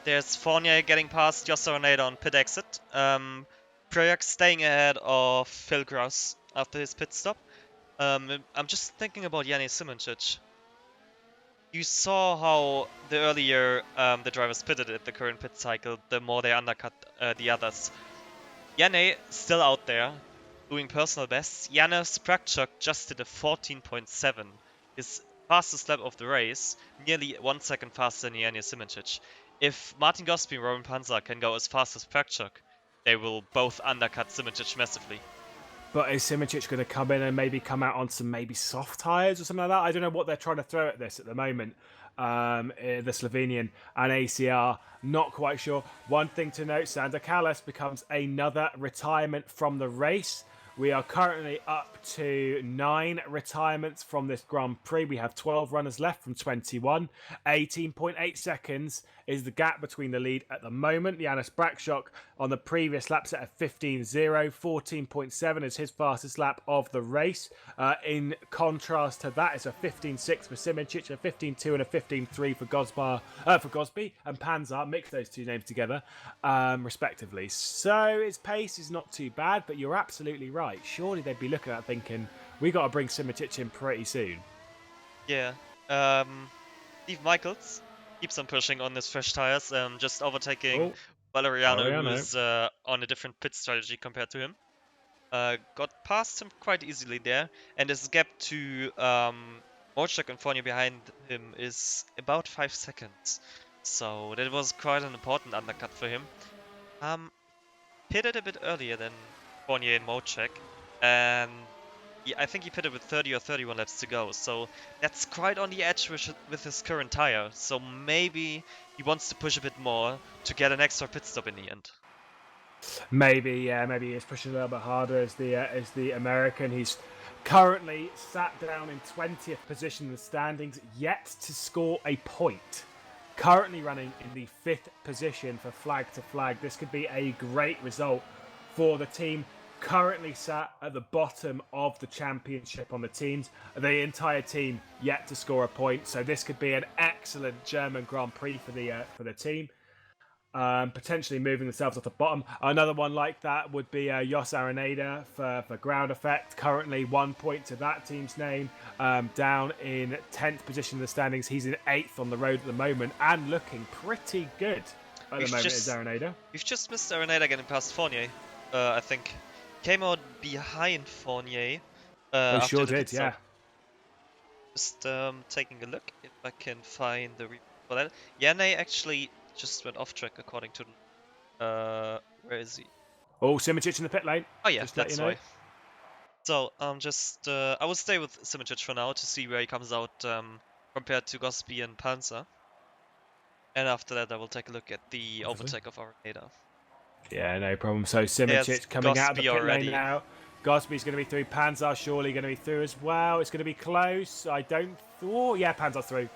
Speaker 5: There's Fournier getting past Jos Araneda on pit exit. Priljak staying ahead of Phil Grouse after his pit stop. I'm just thinking about Yanni Simicic. You saw how the earlier the drivers pitted at the current pit cycle, the more they undercut the others. Yanni still out there, doing personal bests. Janis Brakshock just did a 14.7, his fastest lap of the race, nearly 1 second faster than Yanni Simicic. If Martin Gosby and Robin Panzar can go as fast as Brakshock, they will both undercut Simicic massively.
Speaker 2: But is Simicic going to come in and maybe come out on some maybe soft tyres or something like that? I don't know what they're trying to throw at this at the moment. The Slovenian and ACR, not quite sure. One thing to note, Sander Kallas becomes another retirement from the race. We are currently up to 9 retirements from this Grand Prix. We have 12 runners left from 21. 18.8 seconds is the gap between the lead at the moment. Janis Brakshock on the previous lap set at 15.0. 14.7 is his fastest lap of the race. In contrast to that, it's a 15.6 for Simicic, a 15.2 and a 15.3 for Gosby and Panzar. Mix those 2 names together, respectively. So his pace is not too bad, but you're absolutely right. Surely they'd be looking at it thinking, we got to bring Simicic in pretty soon.
Speaker 5: Yeah. Steve Michaels keeps on pushing on his fresh tires, just overtaking Valeriano, who is on a different pit strategy compared to him. got past him quite easily there, and his gap to Mojek and Fournier behind him is about 5 seconds. So that was quite an important undercut for him. Pitted a bit earlier than Fournier and Mojek, and I think he pitted with 30 or 31 laps to go, so that's quite on the edge with his current tire. So maybe he wants to push a bit more to get an extra pit stop in the end.
Speaker 2: Maybe, yeah, maybe he's pushing a little bit harder as the American. He's currently sat down in 20th position in the standings, yet to score a point. Currently running in the 5th position for flag to flag. This could be a great result for the team. Currently sat at the bottom of the championship on the teams. The entire team yet to score a point. So this could be an excellent German Grand Prix for the team. Potentially moving themselves off the bottom. Another one like that would be Jos Araneda for ground effect. Currently 1 point to that team's name. Down in 10th position in the standings. He's in 8th on the road at the moment and looking pretty good at the moment is Araneda.
Speaker 5: We've just missed Araneda getting past Fournier, I think. Came out behind Fournier.
Speaker 2: We sure did, yeah.
Speaker 5: Just taking a look if I can find the replay for that. Yanne actually just went off track according to where is he?
Speaker 2: Oh, Simičić in the pit lane.
Speaker 5: Oh yeah,
Speaker 2: just
Speaker 5: that's why. So I will stay with Simičić for now to see where he comes out compared to Gosby and Panzer. And after that I will take a look at the overtake of Araneda. Yeah,
Speaker 2: no problem. So Simičić coming out of the pit
Speaker 5: already.
Speaker 2: lane now. Gosby's going to be through. Panzer surely going to be through as well. It's going to be close. Oh, yeah, Panzer's through.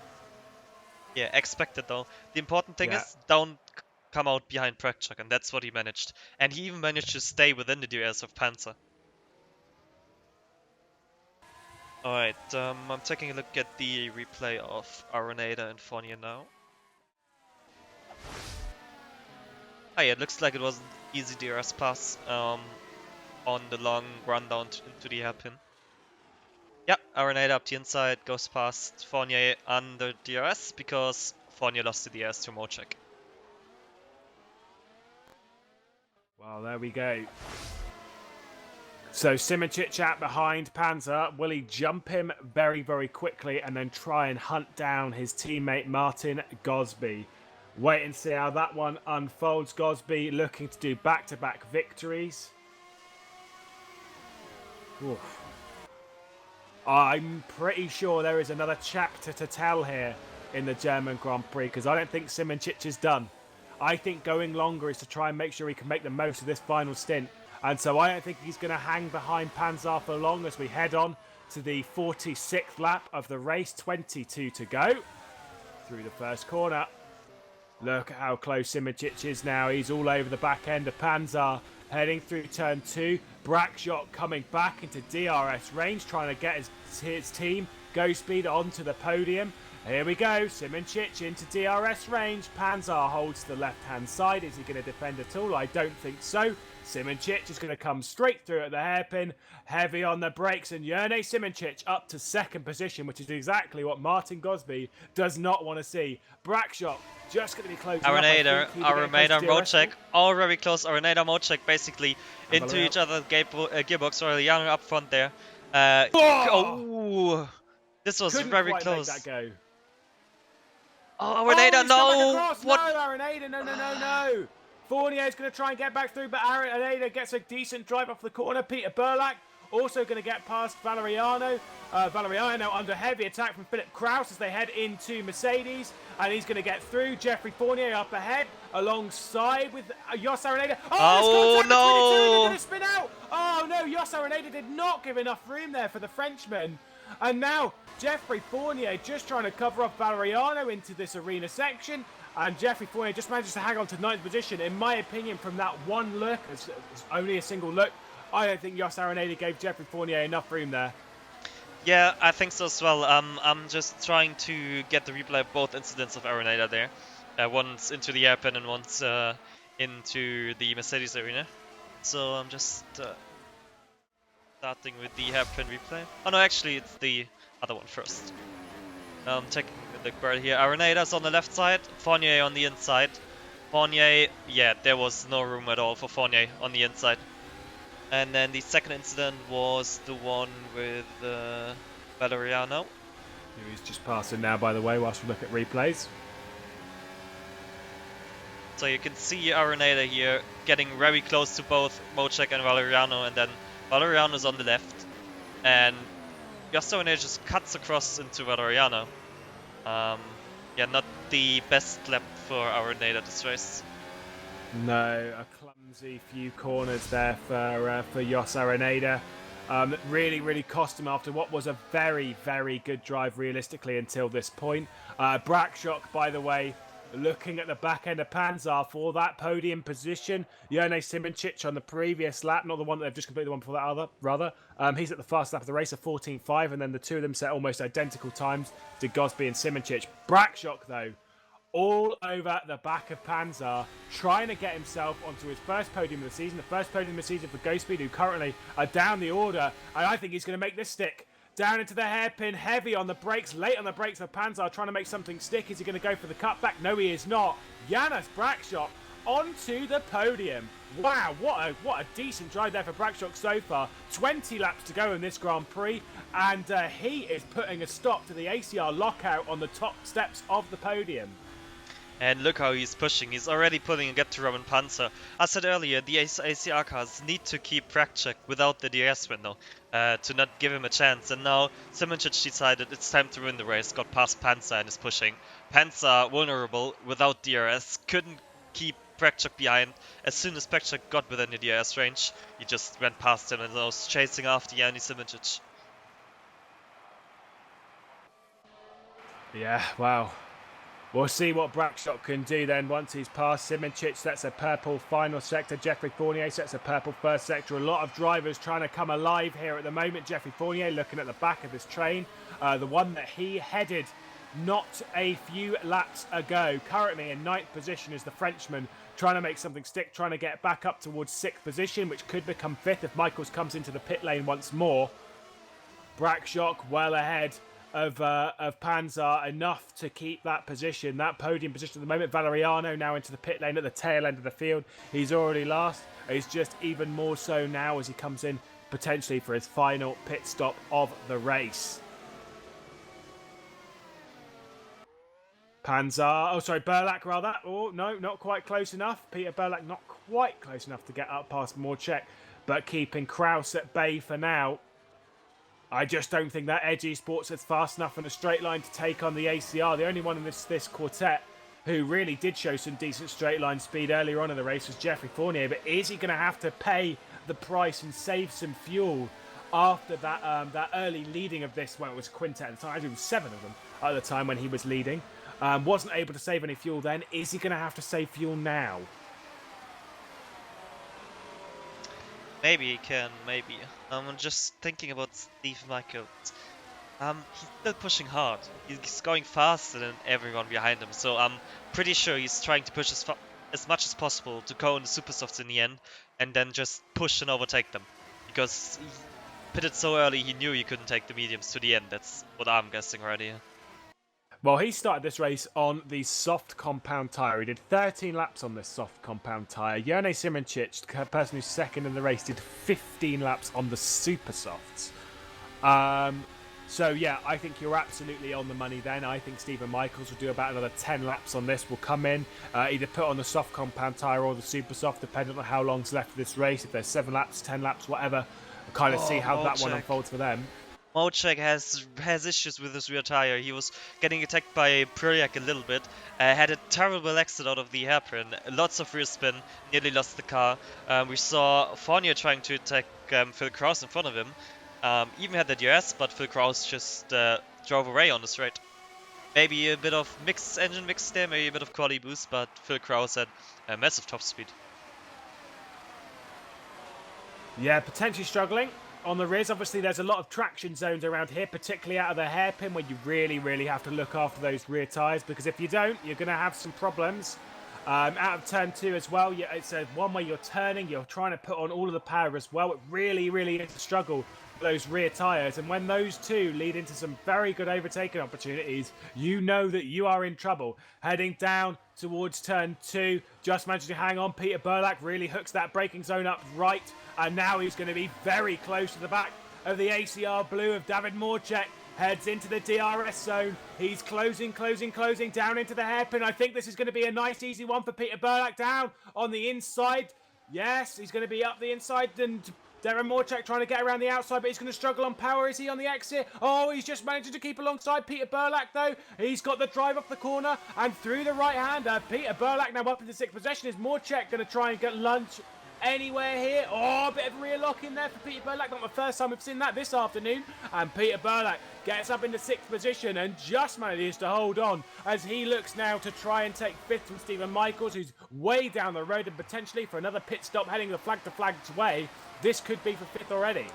Speaker 5: Yeah, expected though. The important thing is don't come out behind Prakchak, and that's what he managed. And he even managed to stay within the DRS of Panzer. Alright, I'm taking a look at the replay of Araneda and Fournier now. Oh yeah, it looks like it was an easy DRS pass on the long run down into the hairpin. Yeah, Araneda up the inside, goes past Fournier under DRS because Fournier lost the DRS to Mojek.
Speaker 2: Well, there we go. So Simičić out behind Panzer. Will he jump him very, very quickly and then try and hunt down his teammate Martin Gosby? Wait and see how that one unfolds. Gosby looking to do back-to-back victories. Oof. I'm pretty sure there is another chapter to tell here in the German Grand Prix because I don't think Simičić is done. I think going longer is to try and make sure he can make the most of this final stint. And so I don't think he's going to hang behind Panzer for long as we head on to the 46th lap of the race. 22 to go through the first corner. Look at how close Simičić is now. He's all over the back end of Panzer. Heading through turn 2. Brackshot coming back into DRS range, trying to get his team Go Speed onto the podium. Here we go. Simičić into DRS range. Panzer holds the left-hand side. Is he going to defend at all? I don't think so. Simičić is going to come straight through at the hairpin. Heavy on the brakes, and Jerne Simičić up to 2nd position, which is exactly what Martin Gosby does not want to see. Brackshot just going to be close.
Speaker 5: Araneda, Mojek, all very close. Araneda, Mojek basically into each other's gearbox. Or Young up front there. This was very close.
Speaker 2: Make that go.
Speaker 5: Oh, Araneda, no!
Speaker 2: What? No, Araneda, no. Fournier is going to try and get back through, but Araneda gets a decent drive off the corner. Peter Burlak also going to get past Valeriano. Valeriano under heavy attack from Philip Kraus as they head into Mercedes. And he's going to get through. Jeffrey Fournier up ahead alongside with Jos Araneda.
Speaker 5: Oh, no!
Speaker 2: They're going to spin out. Oh, no, Jos Araneda did not give enough room there for the Frenchman. And now Jeffrey Fournier just trying to cover off Valeriano into this arena section. And Jeffrey Fournier just manages to hang on to 9th position. In my opinion, from that one look, it's only a single look, I don't think Jos Araneda gave Jeffrey Fournier enough room there.
Speaker 5: Yeah, I think so as well. I'm just trying to get the replay of both incidents of Araneda there. Once into the hairpin and once into the Mercedes arena. So I'm just starting with the hairpin replay. Oh no, actually it's the other one first. Taking a look right here. Arenada's on the left side, Fournier on the inside. Fournier, yeah, there was no room at all for Fournier on the inside. And then the second incident was the one with Valeriano.
Speaker 2: He's just passing now, by the way, whilst we look at replays.
Speaker 5: So you can see Arenada here getting very close to both Mocek and Valeriano, and then Valeriano's on the left, and Arenada just cuts across into Valeriano. Yeah, not the best lap for Arenada this race.
Speaker 2: No, a clumsy few corners there for Jos Arenada. Really cost him after what was a very good drive realistically until this point. Brakshock, by the way, looking at the back end of Panzar for that podium position. Jone Simoncic on the previous lap, not the one that they've just completed, the one before that rather. He's at the fast lap of the race of 14.5, and then the two of them set almost identical times to Gosby and Simoncic. Brakshock, though, all over the back of Panzar, trying to get himself onto his first podium of the season, the first podium of the season for Ghostspeed, who currently are down the order, and I think he's going to make this stick. Down into the hairpin, heavy on the brakes, late on the brakes for Panzar, trying to make something stick. Is he going to go for the cutback? No, he is not. Janis Brakshock onto the podium. Wow, what a decent drive there for Brakshock so far. 20 laps to go in this Grand Prix, and he is putting a stop to the ACR lockout on the top steps of the podium.
Speaker 5: And look how he's pushing. He's already putting a gap to Roman Panzer. I said earlier, the ACR cars need to keep Brakshock without the DRS window to not give him a chance. And now Simoncic decided it's time to win the race, got past Panzer and is pushing. Panzer, vulnerable, without DRS, couldn't keep Brakshock behind. As soon as Brakshock got within the DRS range, he just went past him and was chasing after Yanni Simoncic.
Speaker 2: Yeah, wow. We'll see what Brakshock can do then once he's passed Simoncic. That's a purple final sector. Jeffrey Fournier sets a purple first sector. A lot of drivers trying to come alive here at the moment. Jeffrey Fournier looking at the back of his train. The one that he headed not a few laps ago. Currently in 9th position is the Frenchman, trying to make something stick, trying to get back up towards 6th position, which could become 5th if Michaels comes into the pit lane once more. Brakshock well ahead of Panzar, enough to keep that position, that podium position at the moment. Valeriano now into the pit lane at the tail end of the field. He's already last. He's just even more so now as he comes in potentially for his final pit stop of the race. Burlak rather. Oh, no, not quite close enough. Peter Burlak not quite close enough to get up past Mocek, but keeping Kraus at bay for now. I just don't think that Edgy Sports is fast enough in a straight line to take on the ACR. The only one in this quartet who really did show some decent straight line speed earlier on in the race was Jeffrey Fournier. But is he going to have to pay the price and save some fuel after that early leading of this? Well, it was quintet at the time. I think it was 7 of them at the time when he was leading. Wasn't able to save any fuel then. Is he going to have to save fuel now?
Speaker 5: Maybe he can, maybe. I'm just thinking about Steve Michaels. He's still pushing hard. He's going faster than everyone behind him, so I'm pretty sure he's trying to push as much as possible to go on the super softs in the end, and then just push and overtake them. Because he pitted so early, he knew he couldn't take the mediums to the end. That's what I'm guessing right here.
Speaker 2: Well, he started this race on the soft compound tyre. He did 13 laps on this soft compound tyre. Jone Simoncic, the person who's second in the race, did 15 laps on the super softs. So, yeah, I think you're absolutely on the money then. I think Stephen Michaels will do about another 10 laps on this. Will come in, either put on the soft compound tyre or the super soft, depending on how long's left of this race. If there's 7 laps, 10 laps, whatever. We'll kind of see how that one unfolds for them.
Speaker 5: Mocek has issues with his rear tire. He was getting attacked by Proliak a little bit. Had a terrible exit out of the hairpin. Lots of rear spin. Nearly lost the car. We saw Fournier trying to attack Phil Kraus in front of him. Even had the DRS, but Phil Kraus just drove away on the straight. Maybe a bit of engine mix there, maybe a bit of quality boost, but Phil Kraus had a massive top speed.
Speaker 2: Yeah, potentially struggling on the rears. Obviously, there's a lot of traction zones around here, particularly out of the hairpin, where you really have to look after those rear tyres, because if you don't, you're going to have some problems. Out of turn 2 as well, it's one where you're turning, you're trying to put on all of the power as well. It really is a struggle those rear tyres, and when those two lead into some very good overtaking opportunities, you know that you are in trouble. Heading down towards turn 2, just managed to hang on. Peter Burlak really hooks that braking zone up right, and now he's going to be very close to the back of the ACR Blue of David Morchek. Heads into the DRS zone. He's closing down into the hairpin. I think this is going to be a nice, easy one for Peter Burlak down on the inside. Yes, he's going to be up the inside, and Darren Morchek trying to get around the outside, but he's going to struggle on power. Is he on the exit? Oh, he's just managing to keep alongside Peter Burlak, though. He's got the drive off the corner and through the right-hander. Peter Burlak now up into 6th position. Is Morchek going to try and get lunch anywhere here? Oh, a bit of rear lock in there for Peter Burlak. Not the first time we've seen that this afternoon. And Peter Burlak gets up into 6th position and just manages to hold on as he looks now to try and take 5th from Stephen Michaels, who's way down the road, and potentially for another pit stop heading the flag-to-flag's way. This could be for 5th already.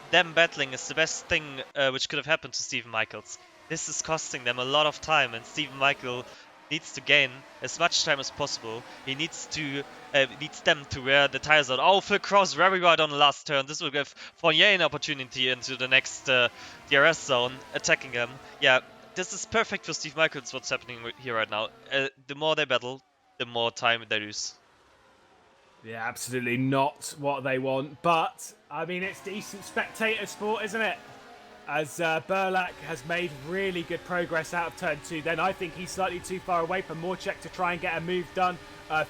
Speaker 5: Them battling is the best thing which could have happened to Stephen Michaels. This is costing them a lot of time, and Stephen Michael needs to gain as much time as possible. He needs them to wear the tires out. Oh, Phil Cross very wide on the last turn. This will give Fournier an opportunity into the next DRS zone, attacking him. Yeah, this is perfect for Steve Michaels, what's happening here right now. The more they battle, the more time they lose.
Speaker 2: Yeah, absolutely not what they want. But, I mean, it's decent spectator sport, isn't it? As Burlak has made really good progress out of turn 2, then I think he's slightly too far away from Morchek to try and get a move done.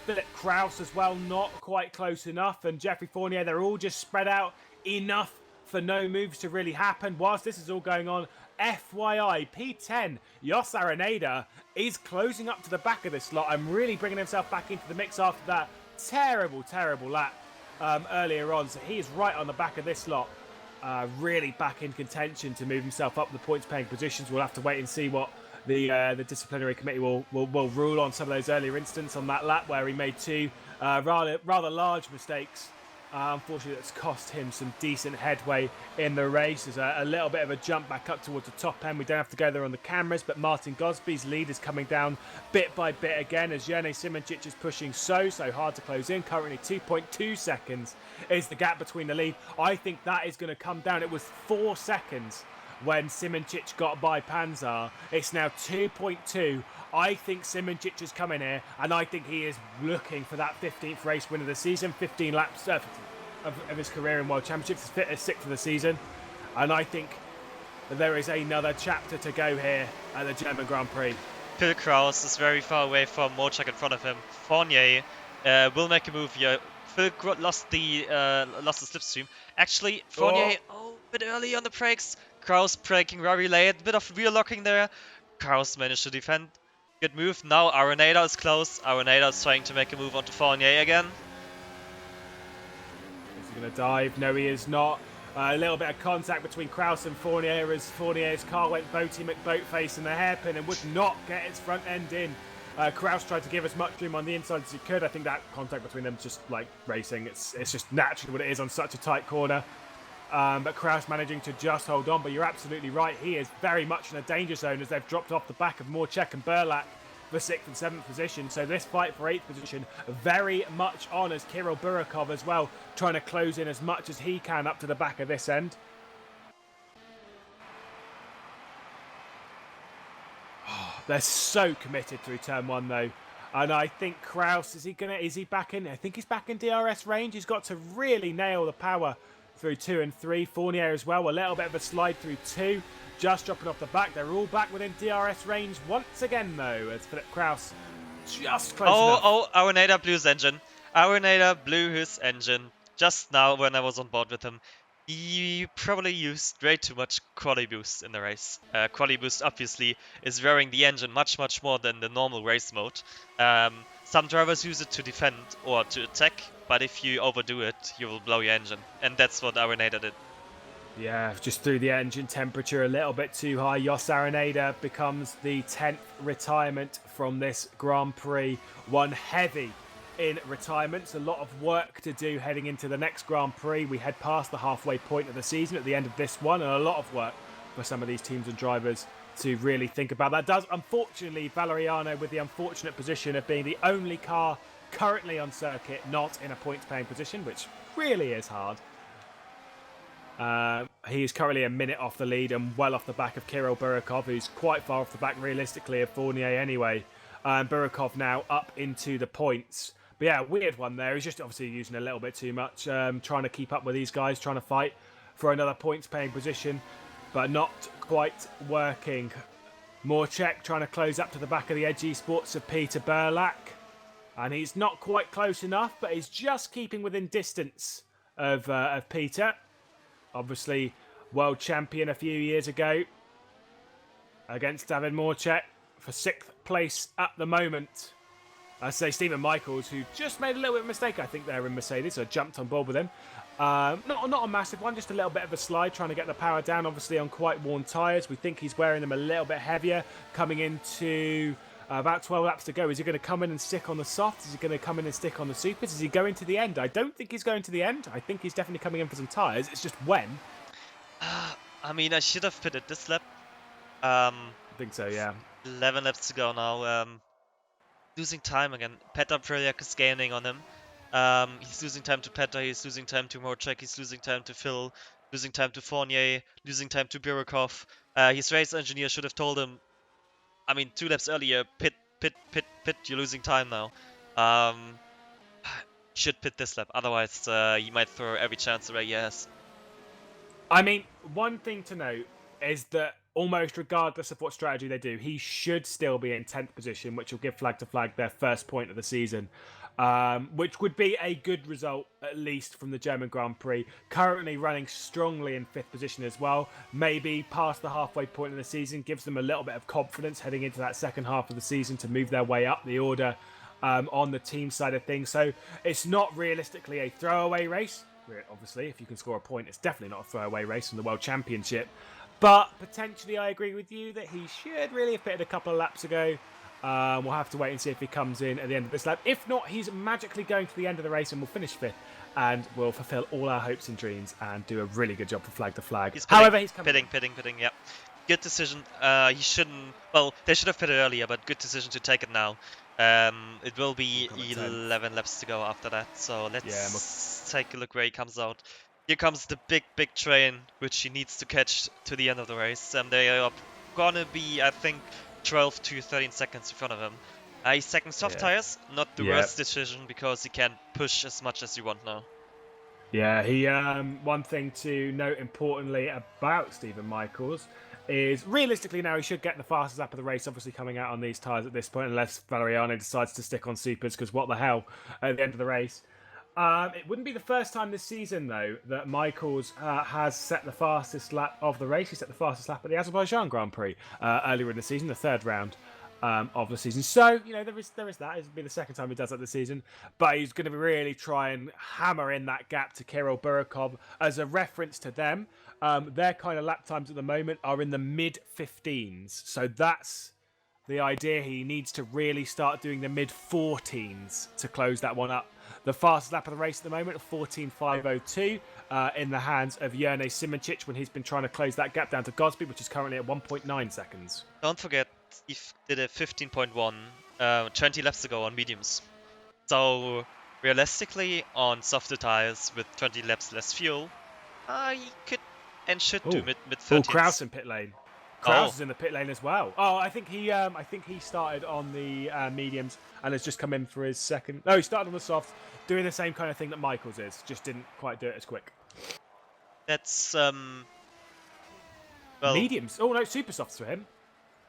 Speaker 2: Philip Kraus as well, not quite close enough. And Jeffrey Fournier, they're all just spread out enough for no moves to really happen. Whilst this is all going on, FYI, P10, Jos Araneda is closing up to the back of this slot and really bringing himself back into the mix after that terrible lap earlier on. So he is right on the back of this slot. Really back in contention to move himself up the points-paying positions. We'll have to wait and see what the disciplinary committee will rule on some of those earlier incidents on that lap where he made two rather large mistakes. Unfortunately, that's cost him some decent headway in the race. There's a little bit of a jump back up towards the top end. We don't have to go there on the cameras, but Martin Gosby's lead is coming down bit by bit again as Jene Simoncic is pushing so hard to close in. Currently 2.2 seconds is the gap between the lead. I think that is going to come down. It was 4 seconds when Simoncic got by Panzar. It's now 2.2. I think Simoncic is coming here, and I think he is looking for that 15th race win of the season, 15 laps of his career in World Championships, 6th of the season. And I think there is another chapter to go here at the German Grand Prix.
Speaker 5: Phil Kraus is very far away from Morchek in front of him. Fournier will make a move here. Phil lost the slipstream. Actually, Fournier a bit early on the brakes. Kraus braking very late, a bit of rear locking there. Kraus managed to defend. Good move. Now Araneda is close. Araneda is trying to make a move onto Fournier again.
Speaker 2: Is he going to dive? No, he is not. A little bit of contact between Kraus and Fournier as Fournier's car went boaty McBoatface in the hairpin and would not get its front end in. Kraus tried to give as much room on the inside as he could. I think that contact between them is just like racing. It's just naturally what it is on such a tight corner. But Kraus managing to just hold on. But you're absolutely right. He is very much in a danger zone as they've dropped off the back of Morchek and Burlak for 6th and 7th position. So this fight for 8th position very much on as Kirill Burakov as well, trying to close in as much as he can up to the back of this end. They're so committed through turn 1 though. And I think Kraus, is he back in? I think he's back in DRS range. He's got to really nail the power through 2 and 3. Fournier as well, a little bit of a slide through 2. Just dropping off the back. They're all back within DRS range once again though, as Philip Kraus just close enough.
Speaker 5: Araneda blew his engine. Araneda blew his engine just now when I was on board with him. He probably used way too much quali boost in the race. Quali boost obviously is wearing the engine much more than the normal race mode. Some drivers use it to defend or to attack, but if you overdo it, you will blow your engine. And that's what Araneda did.
Speaker 2: Yeah, just threw the engine temperature a little bit too high. Jos Araneda becomes the 10th retirement from this Grand Prix. One heavy in retirements. A lot of work to do heading into the next Grand Prix. We head past the halfway point of the season at the end of this one, and a lot of work for some of these teams and drivers to really think about. That does, unfortunately, Valeriano with the unfortunate position of being the only car currently on circuit not in a points-paying position, which really is hard. He is currently a minute off the lead and well off the back of Kirill Burikov, who's quite far off the back realistically of Fournier anyway. Burikov now up into the points. But yeah, weird one there. He's just obviously using a little bit too much, trying to keep up with these guys, trying to fight for another points-paying position, but not quite working. Morchek trying to close up to the back of the Edge Esports of Peter Burlak. And he's not quite close enough, but he's just keeping within distance of Peter. Obviously, world champion a few years ago against David Morchek for 6th place at the moment. I say Stephen Michaels, who just made a little bit of a mistake, I think, there in Mercedes, so I jumped on board with him. Not a massive one, just a little bit of a slide, trying to get the power down, obviously on quite worn tyres. We think he's wearing them a little bit heavier, coming into about 12 laps to go. Is he going to come in and stick on the softs? Is he going to come in and stick on the supers? Is he going to the end? I don't think he's going to the end. I think he's definitely coming in for some tyres. It's just when.
Speaker 5: I mean, I should have pitted this lap.
Speaker 2: I think so, yeah.
Speaker 5: 11 laps to go now. Losing time again. Petar Prelyak is gaining on him. He's losing time to Petar, he's losing time to Morchek, he's losing time to Phil, losing time to Fournier, losing time to Burikov. His race engineer should have told him, I mean, 2 laps earlier, pit, you're losing time now. Should pit this lap, otherwise he might throw every chance away he has.
Speaker 2: I mean, one thing to note is that almost regardless of what strategy they do, he should still be in 10th position, which will give Flag to Flag their first point of the season, which would be a good result, at least from the German Grand Prix. Currently running strongly in 5th position as well. Maybe past the halfway point of the season, gives them a little bit of confidence heading into that second half of the season to move their way up the order on the team side of things. So it's not realistically a throwaway race. Obviously, if you can score a point, it's definitely not a throwaway race in the World Championship. But potentially, I agree with you that he should really have pitted a couple of laps ago. We'll have to wait and see if he comes in at the end of this lap. If not, he's magically going to the end of the race and will finish 5th. And will fulfill all our hopes and dreams and do a really good job for Flag to Flag. However, he's coming.
Speaker 5: Pitting, yeah. Good decision. He shouldn't. Well, they should have pitted earlier, but good decision to take it now. It will be 11 laps to go after that. So let's take a look where he comes out. Here comes the big train, which he needs to catch to the end of the race. And they are gonna be, I think, 12 to 13 seconds in front of him. He's second soft tires, not the worst decision because he can push as much as you want now.
Speaker 2: Yeah, he. One thing to note importantly about Stephen Michaels is realistically now he should get the fastest lap of the race, obviously coming out on these tyres at this point, unless Valeriano decides to stick on supers, because what the hell at the end of the race. It wouldn't be the first time this season, though, that Michaels has set the fastest lap of the race. He set the fastest lap at the Azerbaijan Grand Prix earlier in the season, the 3rd round of the season. So, you know, there is that. It'll be the second time he does that this season. But he's going to really try and hammer in that gap to Kirill Burikov. As a reference to them, their kind of lap times at the moment are in the mid-15s. So that's the idea. He needs to really start doing the mid-14s to close that one up. The fastest lap of the race at the moment, 14.502, in the hands of Jerne Simoncic when he's been trying to close that gap down to Godspeed, which is currently at 1.9 seconds.
Speaker 5: Don't forget, he did a 15.1, 20 laps ago on mediums. So, realistically, on softer tires with 20 laps less fuel, he could and should do mid-30s.
Speaker 2: Oh, Kraus in pit lane. Kraus is in the pit lane as well. Oh, I think he started on the mediums and has just come in for his second. No, he started on the softs, doing the same kind of thing that Michaels is, just didn't quite do it as quick.
Speaker 5: That's
Speaker 2: well, mediums. Oh no, super softs for him.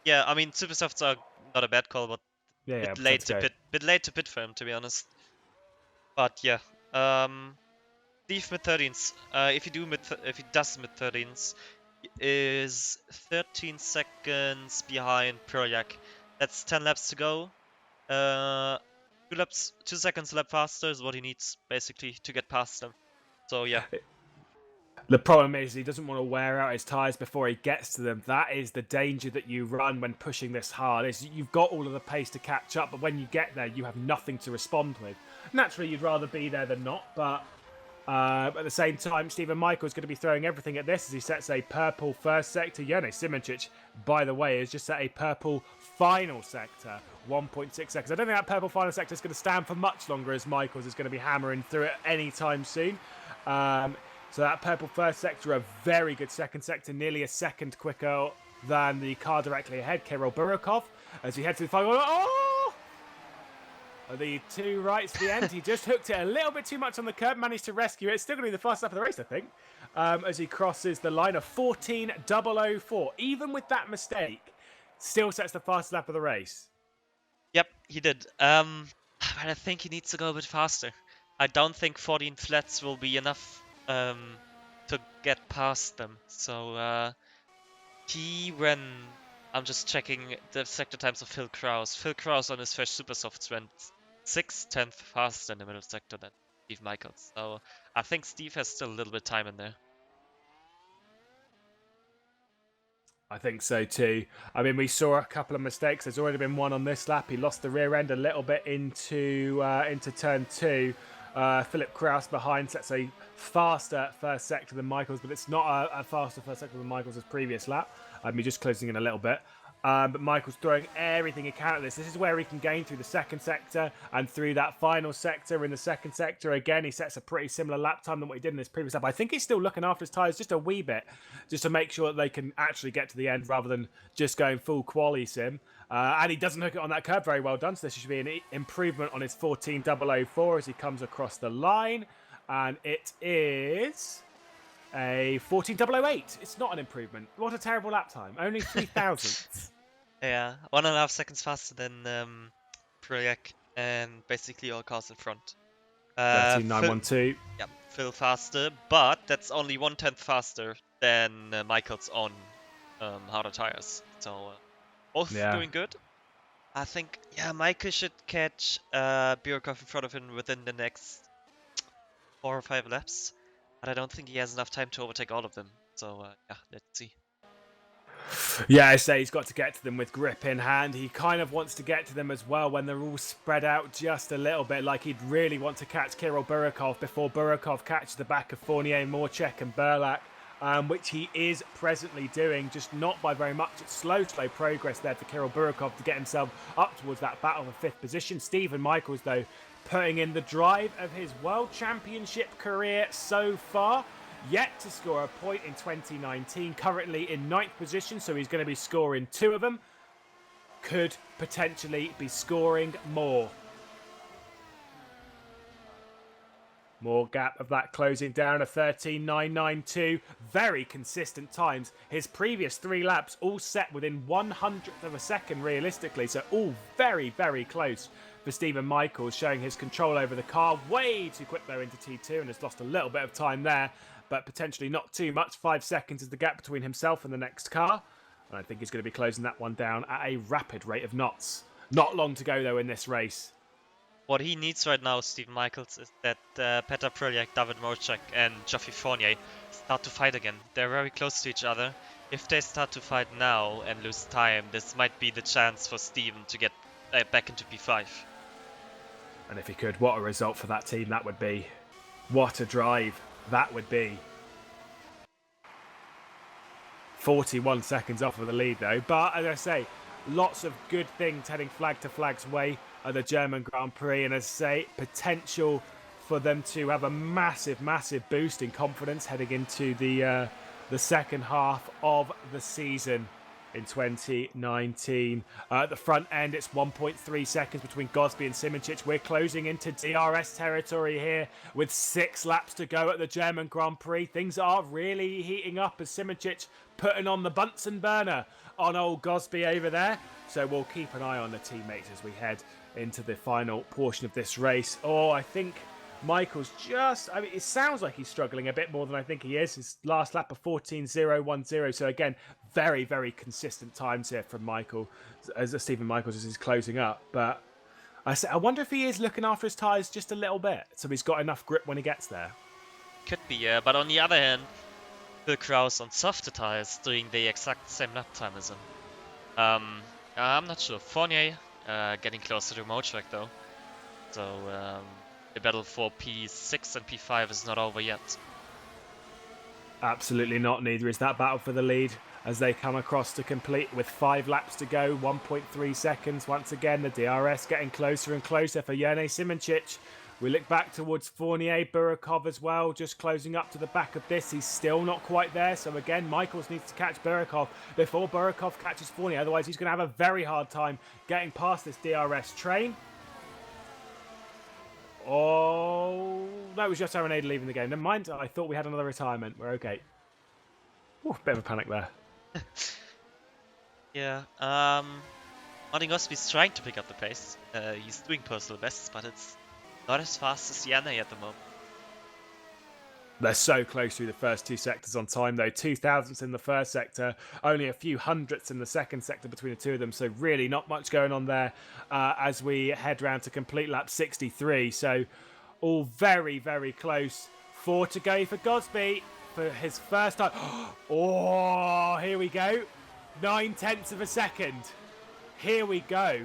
Speaker 5: Yeah, I mean super softs are not a bad call, but
Speaker 2: bit
Speaker 5: late to pit for him, to be honest. But yeah, leave mid-13s. If he does mid-13s. Is 13 seconds behind Prelyak. That's 10 laps to go. 2 seconds a lap faster is what he needs, basically, to get past them. So, yeah.
Speaker 2: The problem is he doesn't want to wear out his tyres before he gets to them. That is the danger that you run when pushing this hard. Is you've got all of the pace to catch up, but when you get there, you have nothing to respond with. Naturally, you'd rather be there than not, but at the same time, Stephen Michaels is going to be throwing everything at this as he sets a purple first sector. Jerne Simoncic, by the way, has just set a purple final sector, 1.6 seconds. I don't think that purple final sector is going to stand for much longer as Michaels is going to be hammering through it anytime soon. So that purple first sector, a very good second sector, nearly a second quicker than the car directly ahead, Kirill Burikov, as he heads to the final. Oh! The two rights to the end. He just hooked it a little bit too much on the curb, managed to rescue it. It's still going to be the fastest lap of the race, I think, as he crosses the line of 14.004. Even with that mistake, still sets the fastest lap of the race.
Speaker 5: Yep, he did. But I think he needs to go a bit faster. I don't think 14 flats will be enough to get past them. So he ran. I'm just checking the sector times of Phil Kraus. Phil Kraus on his first super softs went 6/10 faster in the middle sector than Steve Michaels. So I think Steve has still a little bit of time in there.
Speaker 2: I think so too. I mean, we saw a couple of mistakes. There's already been one on this lap. He lost the rear end a little bit into turn 2. Philip Kraus behind sets a faster first sector than Michaels, but it's not a faster first sector than Michaels' previous lap. He's just closing in a little bit. But Michael's throwing everything he can at this. This is where he can gain through the second sector and through that final sector. In the second sector, again, he sets a pretty similar lap time than what he did in this previous lap. I think he's still looking after his tyres just a wee bit, just to make sure that they can actually get to the end rather than just going full quali sim. And he doesn't hook it on that curb very well done, so this should be an improvement on his 14.004 as he comes across the line. And it is a 14.008. It's not an improvement. What a terrible lap time. Only 3 thousandths.
Speaker 5: Yeah, 1.5 seconds faster than Project and basically all cars in front.
Speaker 2: 13.912.
Speaker 5: Yeah, Phil faster, but that's only 1/10 faster than Michael's on harder tires. So both doing good. I think, Michael should catch Burikov in front of him within the next 4 or 5 laps. But I don't think he has enough time to overtake all of them. So, let's see.
Speaker 2: Yeah, I say he's got to get to them with grip in hand. He kind of wants to get to them as well when they're all spread out just a little bit. Like he'd really want to catch Kirill Burikov before Burikov catches the back of Fournier, Morchek and Burlak, which he is presently doing, just not by very much. It's slow progress there for Kirill Burikov to get himself up towards that battle for 5th position. Stephen Michaels, though, putting in the drive of his World Championship career so far. Yet to score a point in 2019, currently in 9th position, so he's going to be scoring 2 of them. Could potentially be scoring more. More gap of that closing down, a 13.992. Very consistent times. His previous 3 laps all set within 100th of a second realistically, so all very, very close for Stephen Michaels, showing his control over the car. Way too quick though into T2 and has lost a little bit of time there, but potentially not too much. 5 seconds is the gap between himself and the next car. And I think he's going to be closing that one down at a rapid rate of knots. Not long to go though in this race.
Speaker 5: What he needs right now, Stephen Michaels, is that Petr Projek, David Morchek and Geoffrey Fournier start to fight again. They're very close to each other. If they start to fight now and lose time, this might be the chance for Stephen to get back into P5.
Speaker 2: And if he could, what a result for that team that would be. What a drive that would be. 41 seconds off of the lead though. But as I say, lots of good things heading flag to flag's way at the German Grand Prix. And as I say, potential for them to have a massive, massive boost in confidence heading into the second half of the season in 2019. At the front end, it's 1.3 seconds between Gosby and Simoncic. We're closing into DRS territory here with 6 laps to go at the German Grand Prix. Things are really heating up as Simoncic putting on the Bunsen burner on old Gosby over there. So we'll keep an eye on the teammates as we head into the final portion of this race. Oh, I think Michael's it sounds like he's struggling a bit more than I think he is. His last lap of 14.010. So again, very, very consistent times here from Michael, as Stephen Michaels as he's closing up. But I wonder if he is looking after his tyres just a little bit, so he's got enough grip when he gets there.
Speaker 5: Could be, yeah. But on the other hand, Phil Kraus on softer tyres doing the exact same lap time as him. I'm not sure. Fournier getting closer to Motrek though. So the battle for P6 and P5 is not over yet.
Speaker 2: Absolutely not. Neither is that battle for the lead as they come across to complete with 5 laps to go. 1.3 seconds. Once again, the DRS getting closer and closer for Jene Simoncic. We look back towards Fournier, Burakov as well, just closing up to the back of this. He's still not quite there. So again, Michaels needs to catch Burakov before Burakov catches Fournier. Otherwise, he's going to have a very hard time getting past this DRS train. Oh, no, it was just Arenado leaving the game. Never mind. I thought we had another retirement. We're okay. Ooh, bit of a panic there.
Speaker 5: Yeah. Martin Gosby's trying to pick up the pace. He's doing personal bests, but it's not as fast as Yanni at the moment.
Speaker 2: They're so close through the first two sectors on time, though. 2,000ths in the first sector, only a few hundredths in the second sector between the two of them. So really not much going on there as we head round to complete lap 63. So all very, very close. 4 to go for Gosby for his first time. Oh, here we go. 9/10 of a second. Here we go.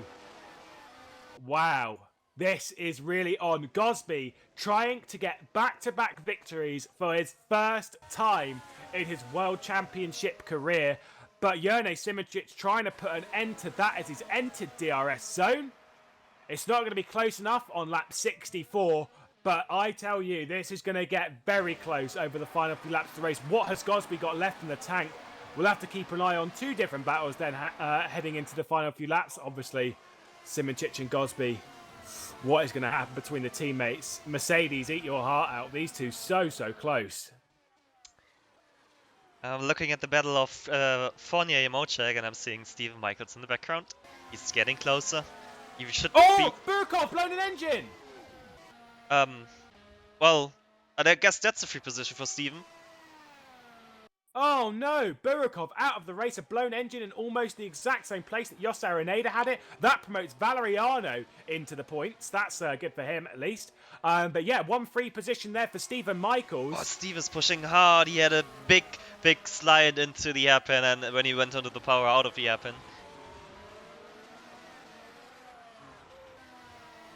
Speaker 2: Wow. This is really on. Gosby trying to get back-to-back victories for his first time in his World Championship career. But Jerne Simoncic trying to put an end to that as he's entered DRS zone. It's not going to be close enough on lap 64. But I tell you, this is going to get very close over the final few laps of the race. What has Gosby got left in the tank? We'll have to keep an eye on two different battles then heading into the final few laps. Obviously, Simoncic and Gosby. What is going to happen between the teammates? Mercedes, eat your heart out. These two so close.
Speaker 5: I'm looking at the battle of Fournier and Mocek, and I'm seeing Stephen Michaels in the background. He's getting closer. You should
Speaker 2: Oh, Burakov blown an engine!
Speaker 5: Well, I guess that's a free position for Stephen.
Speaker 2: Oh no, Burakov out of the race, a blown engine in almost the exact same place that Jos Arenado had it. That promotes Valeriano into the points. That's good for him at least. But yeah, one free position there for Stephen Michaels.
Speaker 5: Oh, Stephen's pushing hard. He had a big slide into the hairpin, and when he went onto the power out of the hairpin.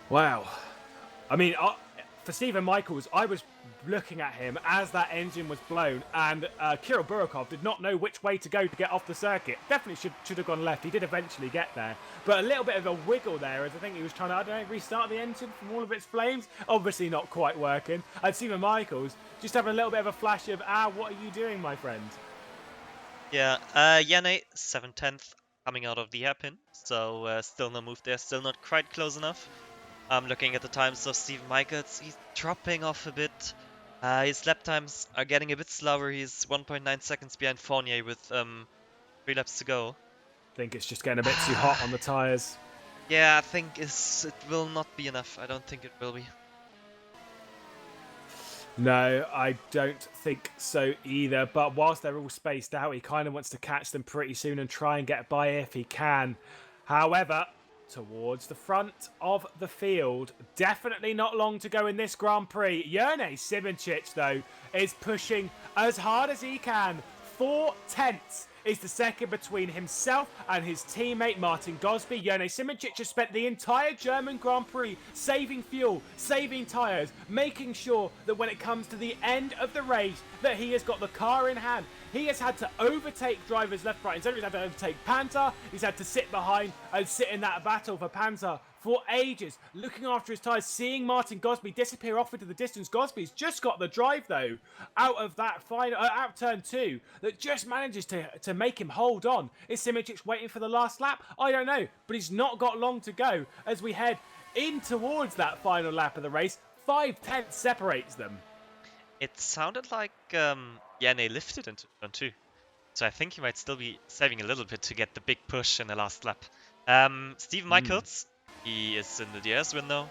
Speaker 2: Wow. I mean, for Stephen Michaels, I was looking at him as that engine was blown, and Kirill Burakov did not know which way to go to get off the circuit. Definitely should have gone left. He did eventually get there, but a little bit of a wiggle there as I think he was trying to, I don't know, restart the engine from all of its flames. Obviously not quite working. And Stephen Michaels just having a little bit of a flash of, what are you doing, my friend?
Speaker 5: Yeah, Yanni, 7/10 coming out of the hairpin, so still no move there, still not quite close enough. I'm looking at the times of Stephen Michaels. He's dropping off a bit. His lap times are getting a bit slower. He's 1.9 seconds behind Fournier with 3 laps to go.
Speaker 2: I think it's just getting a bit too hot on the tyres.
Speaker 5: Yeah, I think it will not be enough. I don't think it will be.
Speaker 2: No, I don't think so either. But whilst they're all spaced out, he kind of wants to catch them pretty soon and try and get by if he can. However, towards the front of the field. Definitely not long to go in this Grand Prix. Jerne Simoncic, though, is pushing as hard as he can. 4/10 is the second between himself and his teammate Martin Gosby. Jerne Simoncic has spent the entire German Grand Prix saving fuel, saving tyres, making sure that when it comes to the end of the race that he has got the car in hand. He has had to overtake drivers left, right, and centre. He's had to overtake Panther. He's had to sit behind and sit in that battle for Panther for ages, looking after his tyres, seeing Martin Gosby disappear off into the distance. Gosby's just got the drive, though, out of that final, out of turn 2, that just manages to make him hold on. Is Simoncic waiting for the last lap? I don't know, but he's not got long to go as we head in towards that final lap of the race. 5/10 separates them.
Speaker 5: It sounded like Yanni lifted into turn 2. So I think he might still be saving a little bit to get the big push in the last lap. Stephen Michaels, he is in the DRS window.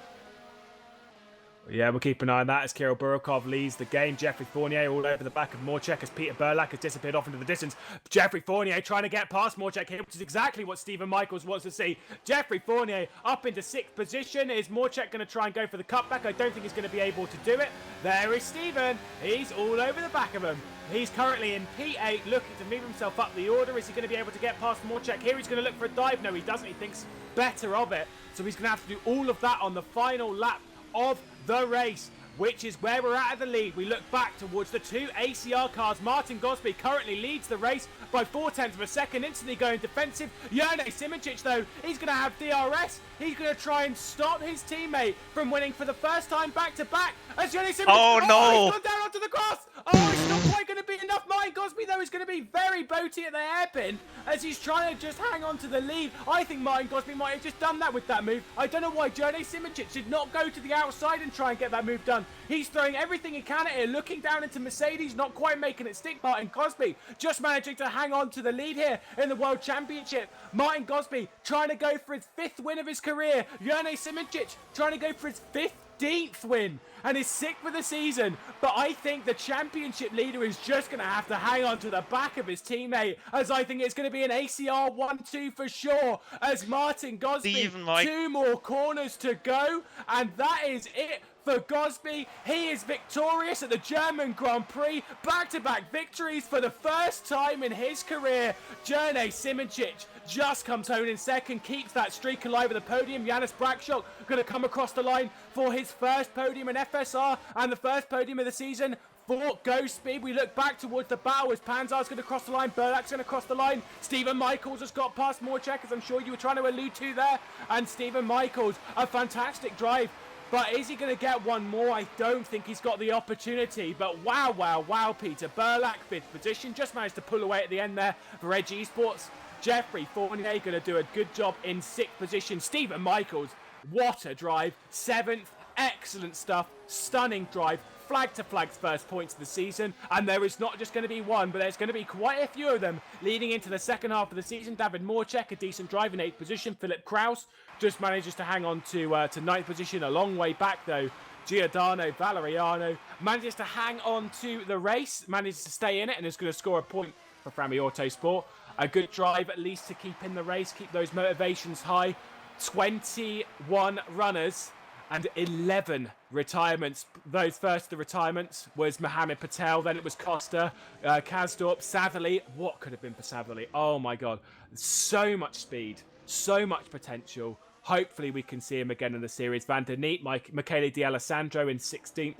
Speaker 2: Yeah, we'll keep an eye on that as Kirill Burakov leads the game. Jeffrey Fournier all over the back of Mocek as Peter Burlak has disappeared off into the distance. Jeffrey Fournier trying to get past Mocek here, which is exactly what Stephen Michaels wants to see. Jeffrey Fournier up into 6th position. Is Mocek going to try and go for the cutback? I don't think he's going to be able to do it. There is Stephen. He's all over the back of him. He's currently in P8, looking to move himself up the order. Is he going to be able to get past Mocek here? He's going to look for a dive. No, he doesn't. He thinks better of it. So he's going to have to do all of that on the final lap of the race. which is where we're at the lead. We look back towards the two ACR cars. Martin Gosby currently leads the race by 0.4 of a second, instantly going defensive. Jerne Simoncic, though, he's going to have DRS. He's going to try and stop his teammate from winning for the first time back-to-back. As Jerne Simoncic,
Speaker 5: Oh, no!
Speaker 2: He's gone down onto the cross. Oh, it's not quite going to be enough. Martin Gosby, though, is going to be very boaty at the hairpin as he's trying to just hang on to the lead. I think Martin Gosby might have just done that with that move. I don't know why Jerne Simoncic did not go to the outside and try and get that move done. He's throwing everything he can at it, looking down into Mercedes, not quite making it stick. Martin Gosby just managing to hang on to the lead here in the World Championship. Martin Gosby trying to go for his 5th win of his career. Jerne Simoncic trying to go for his 15th win and is 6th for the season. But I think the championship leader is just going to have to hang on to the back of his teammate, as I think it's going to be an ACR 1-2 for sure, as Martin Gosby, 2 more corners to go, and that is it for Gosby. He is victorious at the German Grand Prix. Back-to-back victories for the first time in his career. Jerne Simoncic just comes home in second, keeps that streak alive at the podium. Janis Brakshock going to come across the line for his first podium in FSR and the first podium of the season for Gosby. We look back towards the battle as Panzar's going to cross the line, Berlak's going to cross the line. Stephen Michaels has got past Morchek, as I'm sure you were trying to allude to there. And Stephen Michaels, a fantastic drive. But is he going to get one more? I don't think he's got the opportunity. But wow, Peter. Berlak, 5th position. Just managed to pull away at the end there for Edge Esports. Jeffrey Fournier going to do a good job in 6th position. Stephen Michaels, what a drive. 7th, excellent stuff. Stunning drive. Flag to flag's first points of the season. And there is not just going to be one, but there's going to be quite a few of them leading into the second half of the season. David Morchek, a decent drive in 8th position. Philip Kraus just manages to hang on to 9th position. A long way back, though. Giordano Valeriano manages to hang on to the race, manages to stay in it, and is going to score a point for Frami Autosport. A good drive, at least, to keep in the race, keep those motivations high. 21 runners and 11 retirements. Those first of the retirements was Mohamed Patel, then it was Costa, Kazdorp, Satherley. What could have been for Satherley? Oh my God. So much speed, so much potential. Hopefully we can see him again in the series. Van der Neat, Michele D'Alessandro in 16th.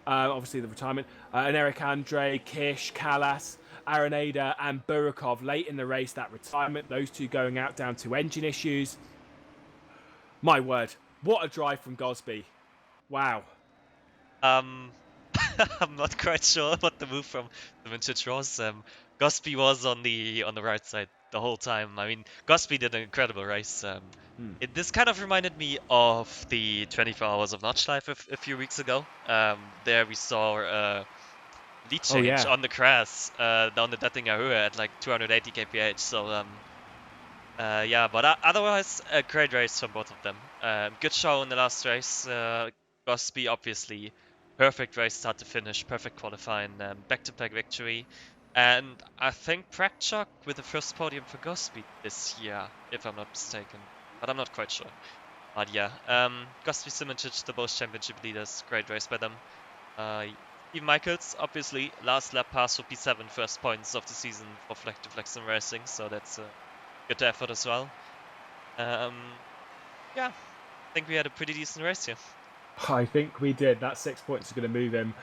Speaker 2: Obviously the retirement. And Eric Andre, Kish, Callas, Araneda and Burikov late in the race, that retirement. Those two going out down to engine issues. My word. What a drive from Gosby. Wow.
Speaker 5: I'm not quite sure what the move from the vintage was. Gosby was on the right side the whole time. I mean, Gosby did an incredible race. This kind of reminded me of the 24 Hours of Notchlife a few weeks ago. There we saw lead change on the grass down the Dattinger Höhe at like 280 kph. So yeah, but otherwise a great race from both of them. Good show in the last race. Gosby obviously perfect race start to finish, perfect qualifying, back-to-back victory. And I think Brakshock with the first podium for Gosby this year, if I'm not mistaken. But I'm not quite sure. But yeah, Gosby, Simoncic, the both championship leaders. Great race by them. Steve Michaels, obviously, last lap pass for P7, first points of the season for Flex to Flex SimRacing. So that's a good effort as well. Yeah, I think we had a pretty decent race here.
Speaker 2: I think we did. That 6 points is going to move him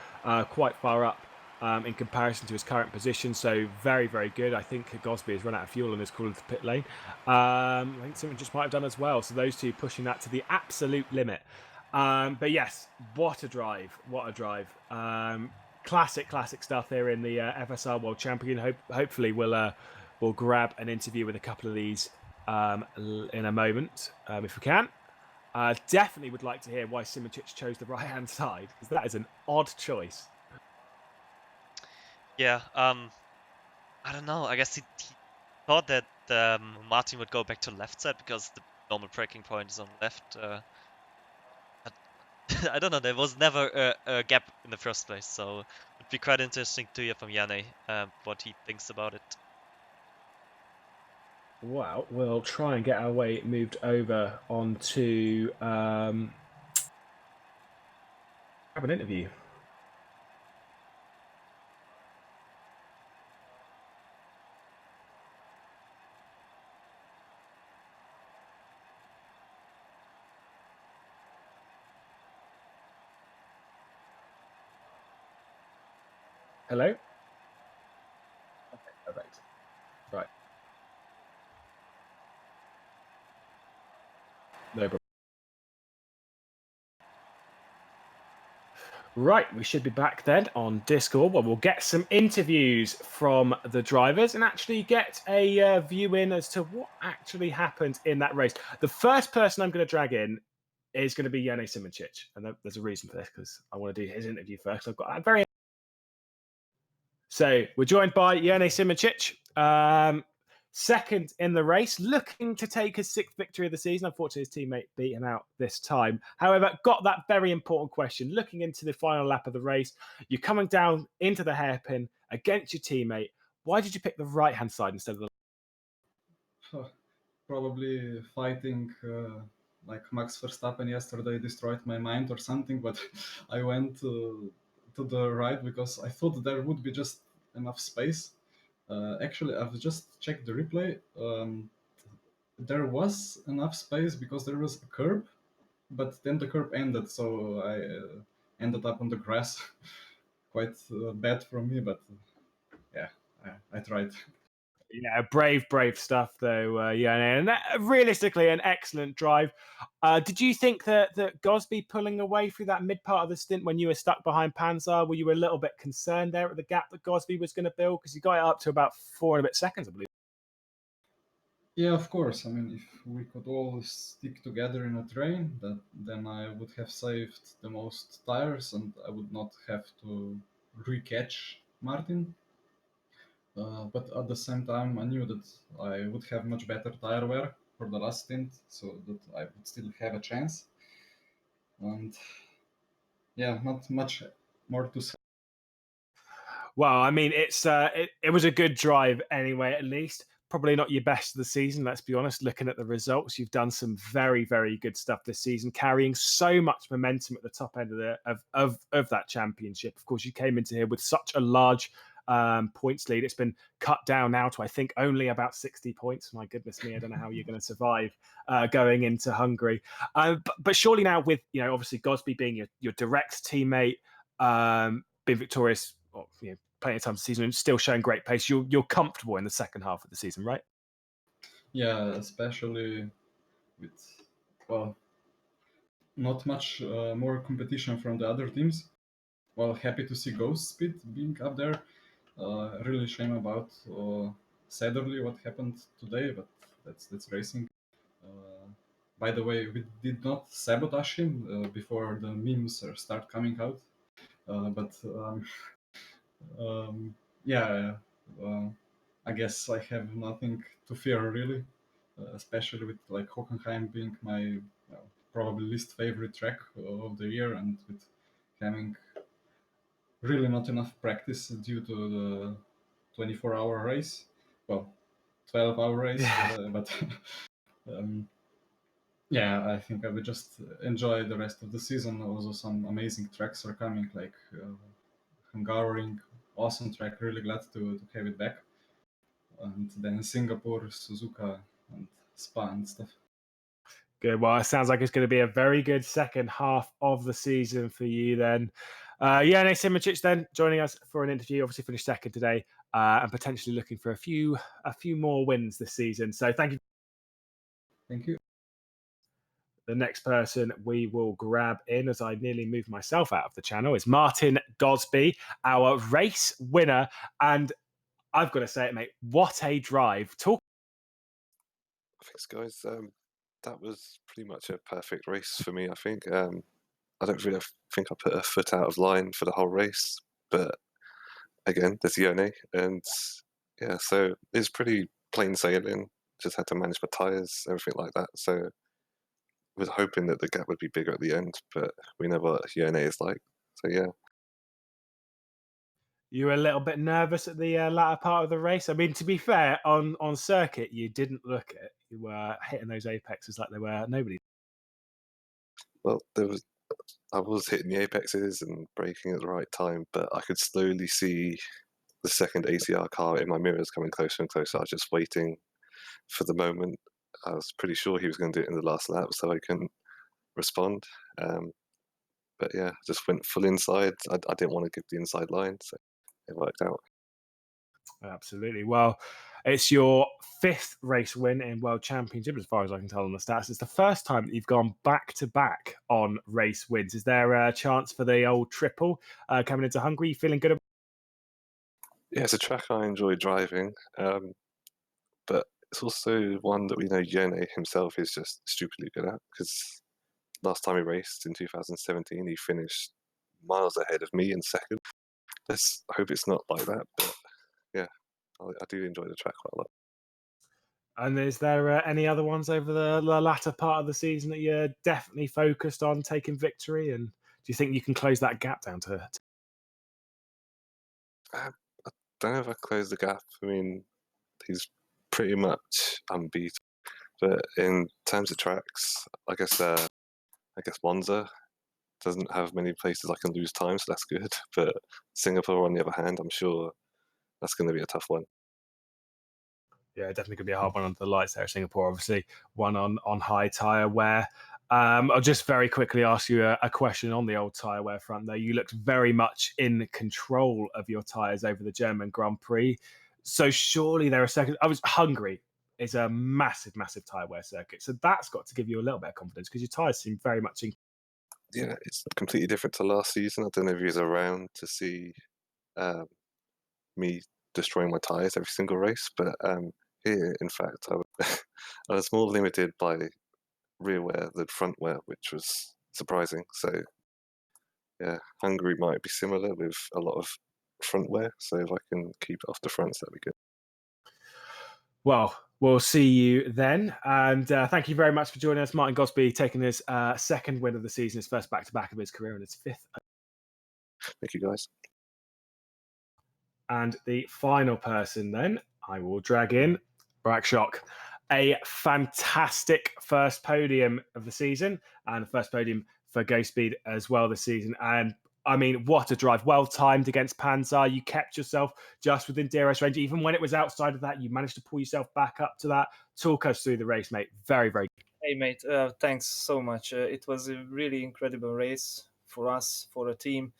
Speaker 2: quite far up in comparison to his current position. So very, very good. I think Gosby has run out of fuel and has called the pit lane. I think someone just might have done as well. So those two pushing that to the absolute limit. But yes, what a drive. What a drive. Classic stuff here in the FSR World Champion. Hopefully we'll grab an interview with a couple of these in a moment, if we can. Definitely would like to hear why Simoncic chose the right-hand side, because that is an odd choice.
Speaker 5: Yeah, I don't know. I guess he thought that Martin would go back to the left side because the normal braking point is on the left. I don't know. There was never a gap in the first place, so it would be quite interesting to hear from Jerne what he thinks about it.
Speaker 2: Well, we'll try and get our way moved over onto have an interview. Hello? Okay, perfect. Right. No problem. Right, we should be back then on Discord where we'll get some interviews from the drivers and actually get a view in as to what actually happened in that race. The first person I'm going to drag in is going to be Jane Simoncic, and there's a reason for this because I want to do his interview first. I've got a very So we're joined by Jane Simoncic, second in the race, looking to take his sixth victory of the season. Unfortunately, his teammate beat him out this time. However, got that very important question. Looking into the final lap of the race, you're coming down into the hairpin against your teammate. Why did you pick the right-hand side instead of the
Speaker 6: Probably fighting like Max Verstappen yesterday destroyed my mind or something, but I went to the right because I thought there would be just enough space. Actually, I've just checked the replay. There was enough space because there was a curb, but then the curb ended, so I ended up on the grass. Quite bad from me, but yeah, I tried.
Speaker 2: Yeah, brave stuff though. Yeah, and realistically, an excellent drive. Did you think that Gosby pulling away through that mid part of the stint when you were stuck behind Panzer, were you a little bit concerned there at the gap that Gosby was going to build because you got it up to about 4 and a bit seconds, I believe?
Speaker 6: Yeah, of course. I mean, if we could all stick together in a train, then I would have saved the most tires and I would not have to re-catch Martin. But at the same time, I knew that I would have much better tire wear for the last stint, so that I would still have a chance. And yeah, not much more to say.
Speaker 2: Well, I mean, it was a good drive anyway. At least probably not your best of the season. Let's be honest. Looking at the results, you've done some very good stuff this season, carrying so much momentum at the top end of of that championship. Of course, you came into here with such a large points lead. It's been cut down now to I think only about 60 points. My goodness me, I don't know how you're going to survive going into Hungary. But surely now with obviously Gosby being your direct teammate, being victorious. Well, plenty of times this season and still showing great pace. You're comfortable in the second half of the season, right?
Speaker 6: Yeah, especially with, well, not much more competition from the other teams. Well, happy to see Ghost Speed being up there. Really shame about Sadlerly what happened today, but that's racing. By the way, we did not sabotage him before the memes start coming out, but yeah, I guess I have nothing to fear really, especially with like Hockenheim being my probably least favorite track of the year, and with having really not enough practice due to the 24-hour race. Well, 12-hour race,
Speaker 2: Yeah.
Speaker 6: but um, yeah, I think I will just enjoy the rest of the season. Also, some amazing tracks are coming, like Hungaroring, awesome track. Really glad to have it back. And then Singapore, Suzuka, and Spa and stuff.
Speaker 2: Good. Well, it sounds like it's going to be a very good second half of the season for you then. Jane Simoncic then joining us for an interview. Obviously finished second today and potentially looking for a few more wins this season. So thank you.
Speaker 6: Thank you.
Speaker 2: The next person we will grab in, as I nearly moved myself out of the channel, is Martin Gosby, our race winner. And I've got to say it, mate, what a drive.
Speaker 7: Thanks, guys. That was pretty much a perfect race for me, I think. I don't really think I put a foot out of line for the whole race, but again, there's Yone, and yeah, so it's pretty plain sailing. Just had to manage my tyres, everything like that. So was hoping that the gap would be bigger at the end, but we know what Yone is like. So yeah.
Speaker 2: You were a little bit nervous at the latter part of the race. I mean, to be fair, on circuit, you didn't look it. You were hitting those apexes like they were nobody.
Speaker 7: Well, I was hitting the apexes and braking at the right time, but I could slowly see the second ACR car in my mirrors coming closer and closer. I was just waiting for the moment. I was pretty sure he was going to do it in the last lap, so I couldn't respond. But yeah, just went full inside. I didn't want to give the inside line. So it worked out.
Speaker 2: Absolutely. Well, it's your 5th race win in World Championship, as far as I can tell on the stats. It's the first time that you've gone back-to-back on race wins. Is there a chance for the old triple coming into Hungary? You feeling good about?
Speaker 7: Yeah, it's a track I enjoy driving, but it's also one that we know Yone himself is just stupidly good at, because last time he raced in 2017, he finished miles ahead of me in second. Let's hope it's not like that, but yeah, I do enjoy the track quite a lot.
Speaker 2: And is there any other ones over the latter part of the season that you're definitely focused on taking victory? And do you think you can close that gap down to?
Speaker 7: I don't know if I close the gap. I mean, he's pretty much unbeatable. But in terms of tracks, I guess Monza doesn't have many places I can lose time, so that's good. But Singapore, on the other hand, I'm sure that's going to be a tough one.
Speaker 2: Yeah, definitely could be a hard one under the lights there. Singapore, obviously, one on high tyre wear. I'll just very quickly ask you a question on the old tyre wear front there. You looked very much in control of your tyres over the German Grand Prix. So surely there are seconds. Hungary is a massive, massive tyre wear circuit. So that's got to give you a little bit of confidence because your tyres seem very much in.
Speaker 7: Yeah, it's completely different to last season. I don't know if he was around to see me destroying my tyres every single race, but here, in fact, I was more limited by rear wear than front wear, which was surprising. So yeah, Hungary might be similar with a lot of front wear. So if I can keep it off the fronts, that'd be good.
Speaker 2: Well, we'll see you then. And thank you very much for joining us. Martin Gosby taking his second win of the season, his first back-to-back of his career, and his 5th.
Speaker 7: Thank you, guys.
Speaker 2: And the final person then, I will drag in Brack Shock. A fantastic first podium of the season and the first podium for Ghost Speed as well this season. And I mean, what a drive. Well timed against Panzer. You kept yourself just within DRS range. Even when it was outside of that, you managed to pull yourself back up to that. Talk us through the race, mate. Very, very good.
Speaker 8: Hey, mate. Thanks so much. It was a really incredible race for us, for a team.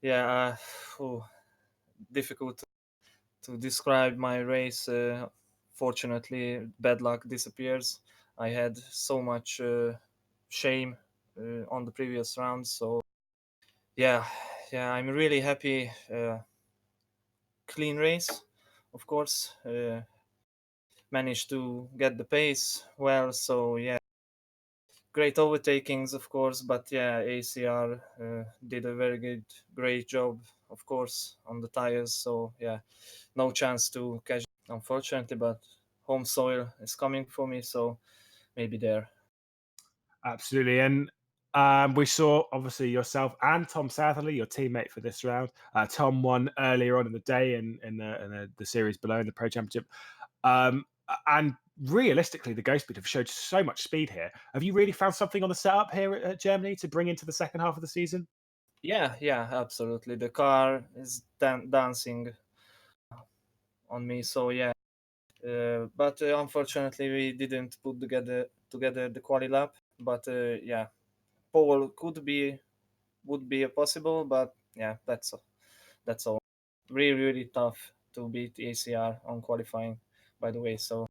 Speaker 8: Yeah, difficult to describe my race. Fortunately, bad luck disappears. I had so much shame on the previous round. So, yeah, I'm really happy. Clean race, of course. Managed to get the pace well. So, yeah. Great overtakings, of course, but yeah, ACR did a great job, of course, on the tires. So yeah, no chance to catch, unfortunately, but home soil is coming for me, so maybe there.
Speaker 2: Absolutely. And we saw, obviously, yourself and Tom Satherley, your teammate for this round. Tom won earlier on in the day in the series below in the Pro Championship. And realistically, the Ghost Speed have showed so much speed here. Have you really found something on the setup here at Germany to bring into the second half of the season?
Speaker 8: Yeah, absolutely. The car is dancing on me, so yeah. But unfortunately, we didn't put together the quali lap. But yeah, pole would be possible, but yeah, that's all. Really tough to beat ACR on qualifying, by the way. So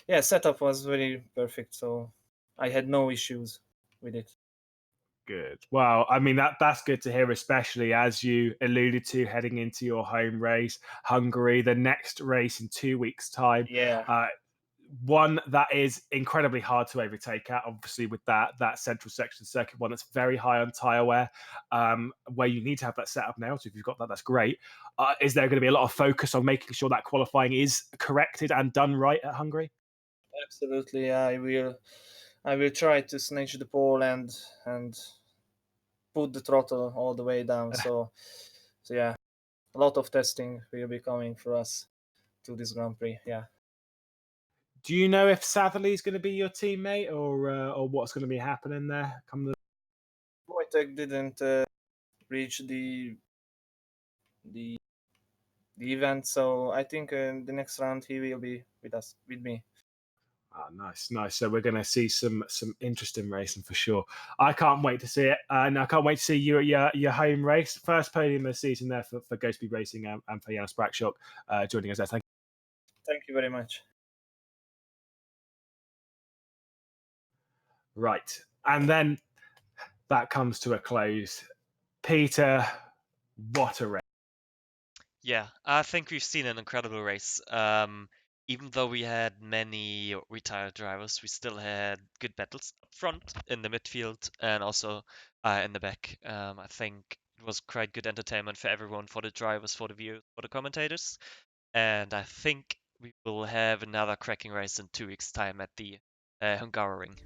Speaker 8: yeah, setup was very perfect, so I had no issues with it.
Speaker 2: Good. Well, I mean that's good to hear, especially as you alluded to heading into your home race, Hungary, the next race in 2 weeks' time.
Speaker 8: Yeah,
Speaker 2: One that is incredibly hard to overtake at, obviously, with that central section circuit, one that's very high on tyre wear, where you need to have that set up now. So if you've got that, that's great. Is there going to be a lot of focus on making sure that qualifying is corrected and done right at Hungary?
Speaker 8: absolutely. I will try to snatch the pole and put the throttle all the way down. So yeah, a lot of testing will be coming for us to this Grand Prix. Yeah.
Speaker 2: Do you know if Satherley is going to be your teammate or what's going to be happening there?
Speaker 8: Wojtek didn't reach the event, so I think in the next round he will be with me.
Speaker 2: Oh, nice, nice. So we're going to see some interesting racing for sure. I can't wait to see it, and I can't wait to see you at your home race, first podium of the season there for Ghostby Racing and for Jan Sprakshock joining us there.
Speaker 8: Thank you very much.
Speaker 2: Right, and then that comes to a close. Peter, what a race!
Speaker 5: Yeah, I think we've seen an incredible race. Even though we had many retired drivers, we still had good battles up front, in the midfield, and also in the back. I think it was quite good entertainment for everyone, for the drivers, for the viewers, for the commentators. And I think we will have another cracking race in 2 weeks' time at the Hungaroring.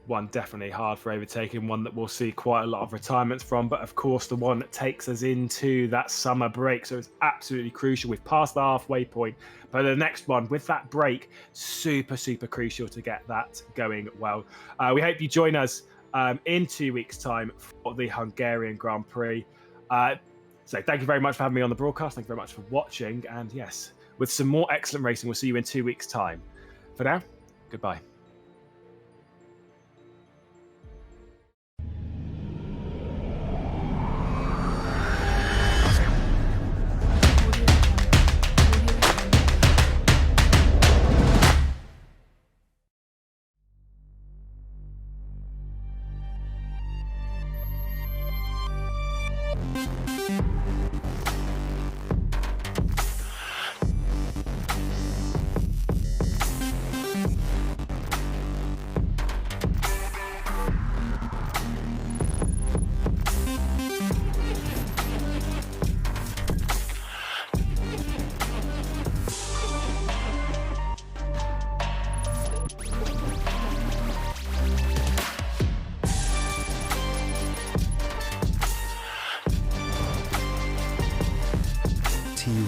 Speaker 2: One definitely hard for overtaking, one that we'll see quite a lot of retirements from, but of course the one that takes us into that summer break, so it's absolutely crucial. We've passed the halfway point, but the next one with that break, super crucial to get that going well. We hope you join us in 2 weeks' time for the Hungarian Grand Prix. So thank you very much for having me on the broadcast. Thank you very much for watching, and yes, with some more excellent racing, we'll see you in 2 weeks' time. For now, goodbye.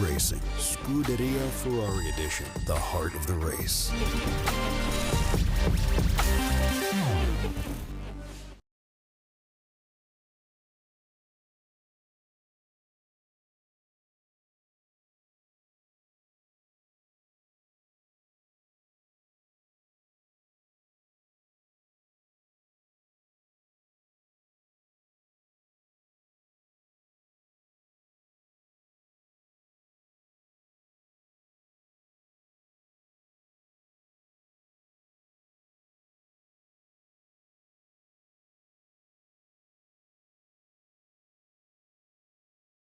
Speaker 1: Racing, Scuderia Ferrari Edition, the heart of the race.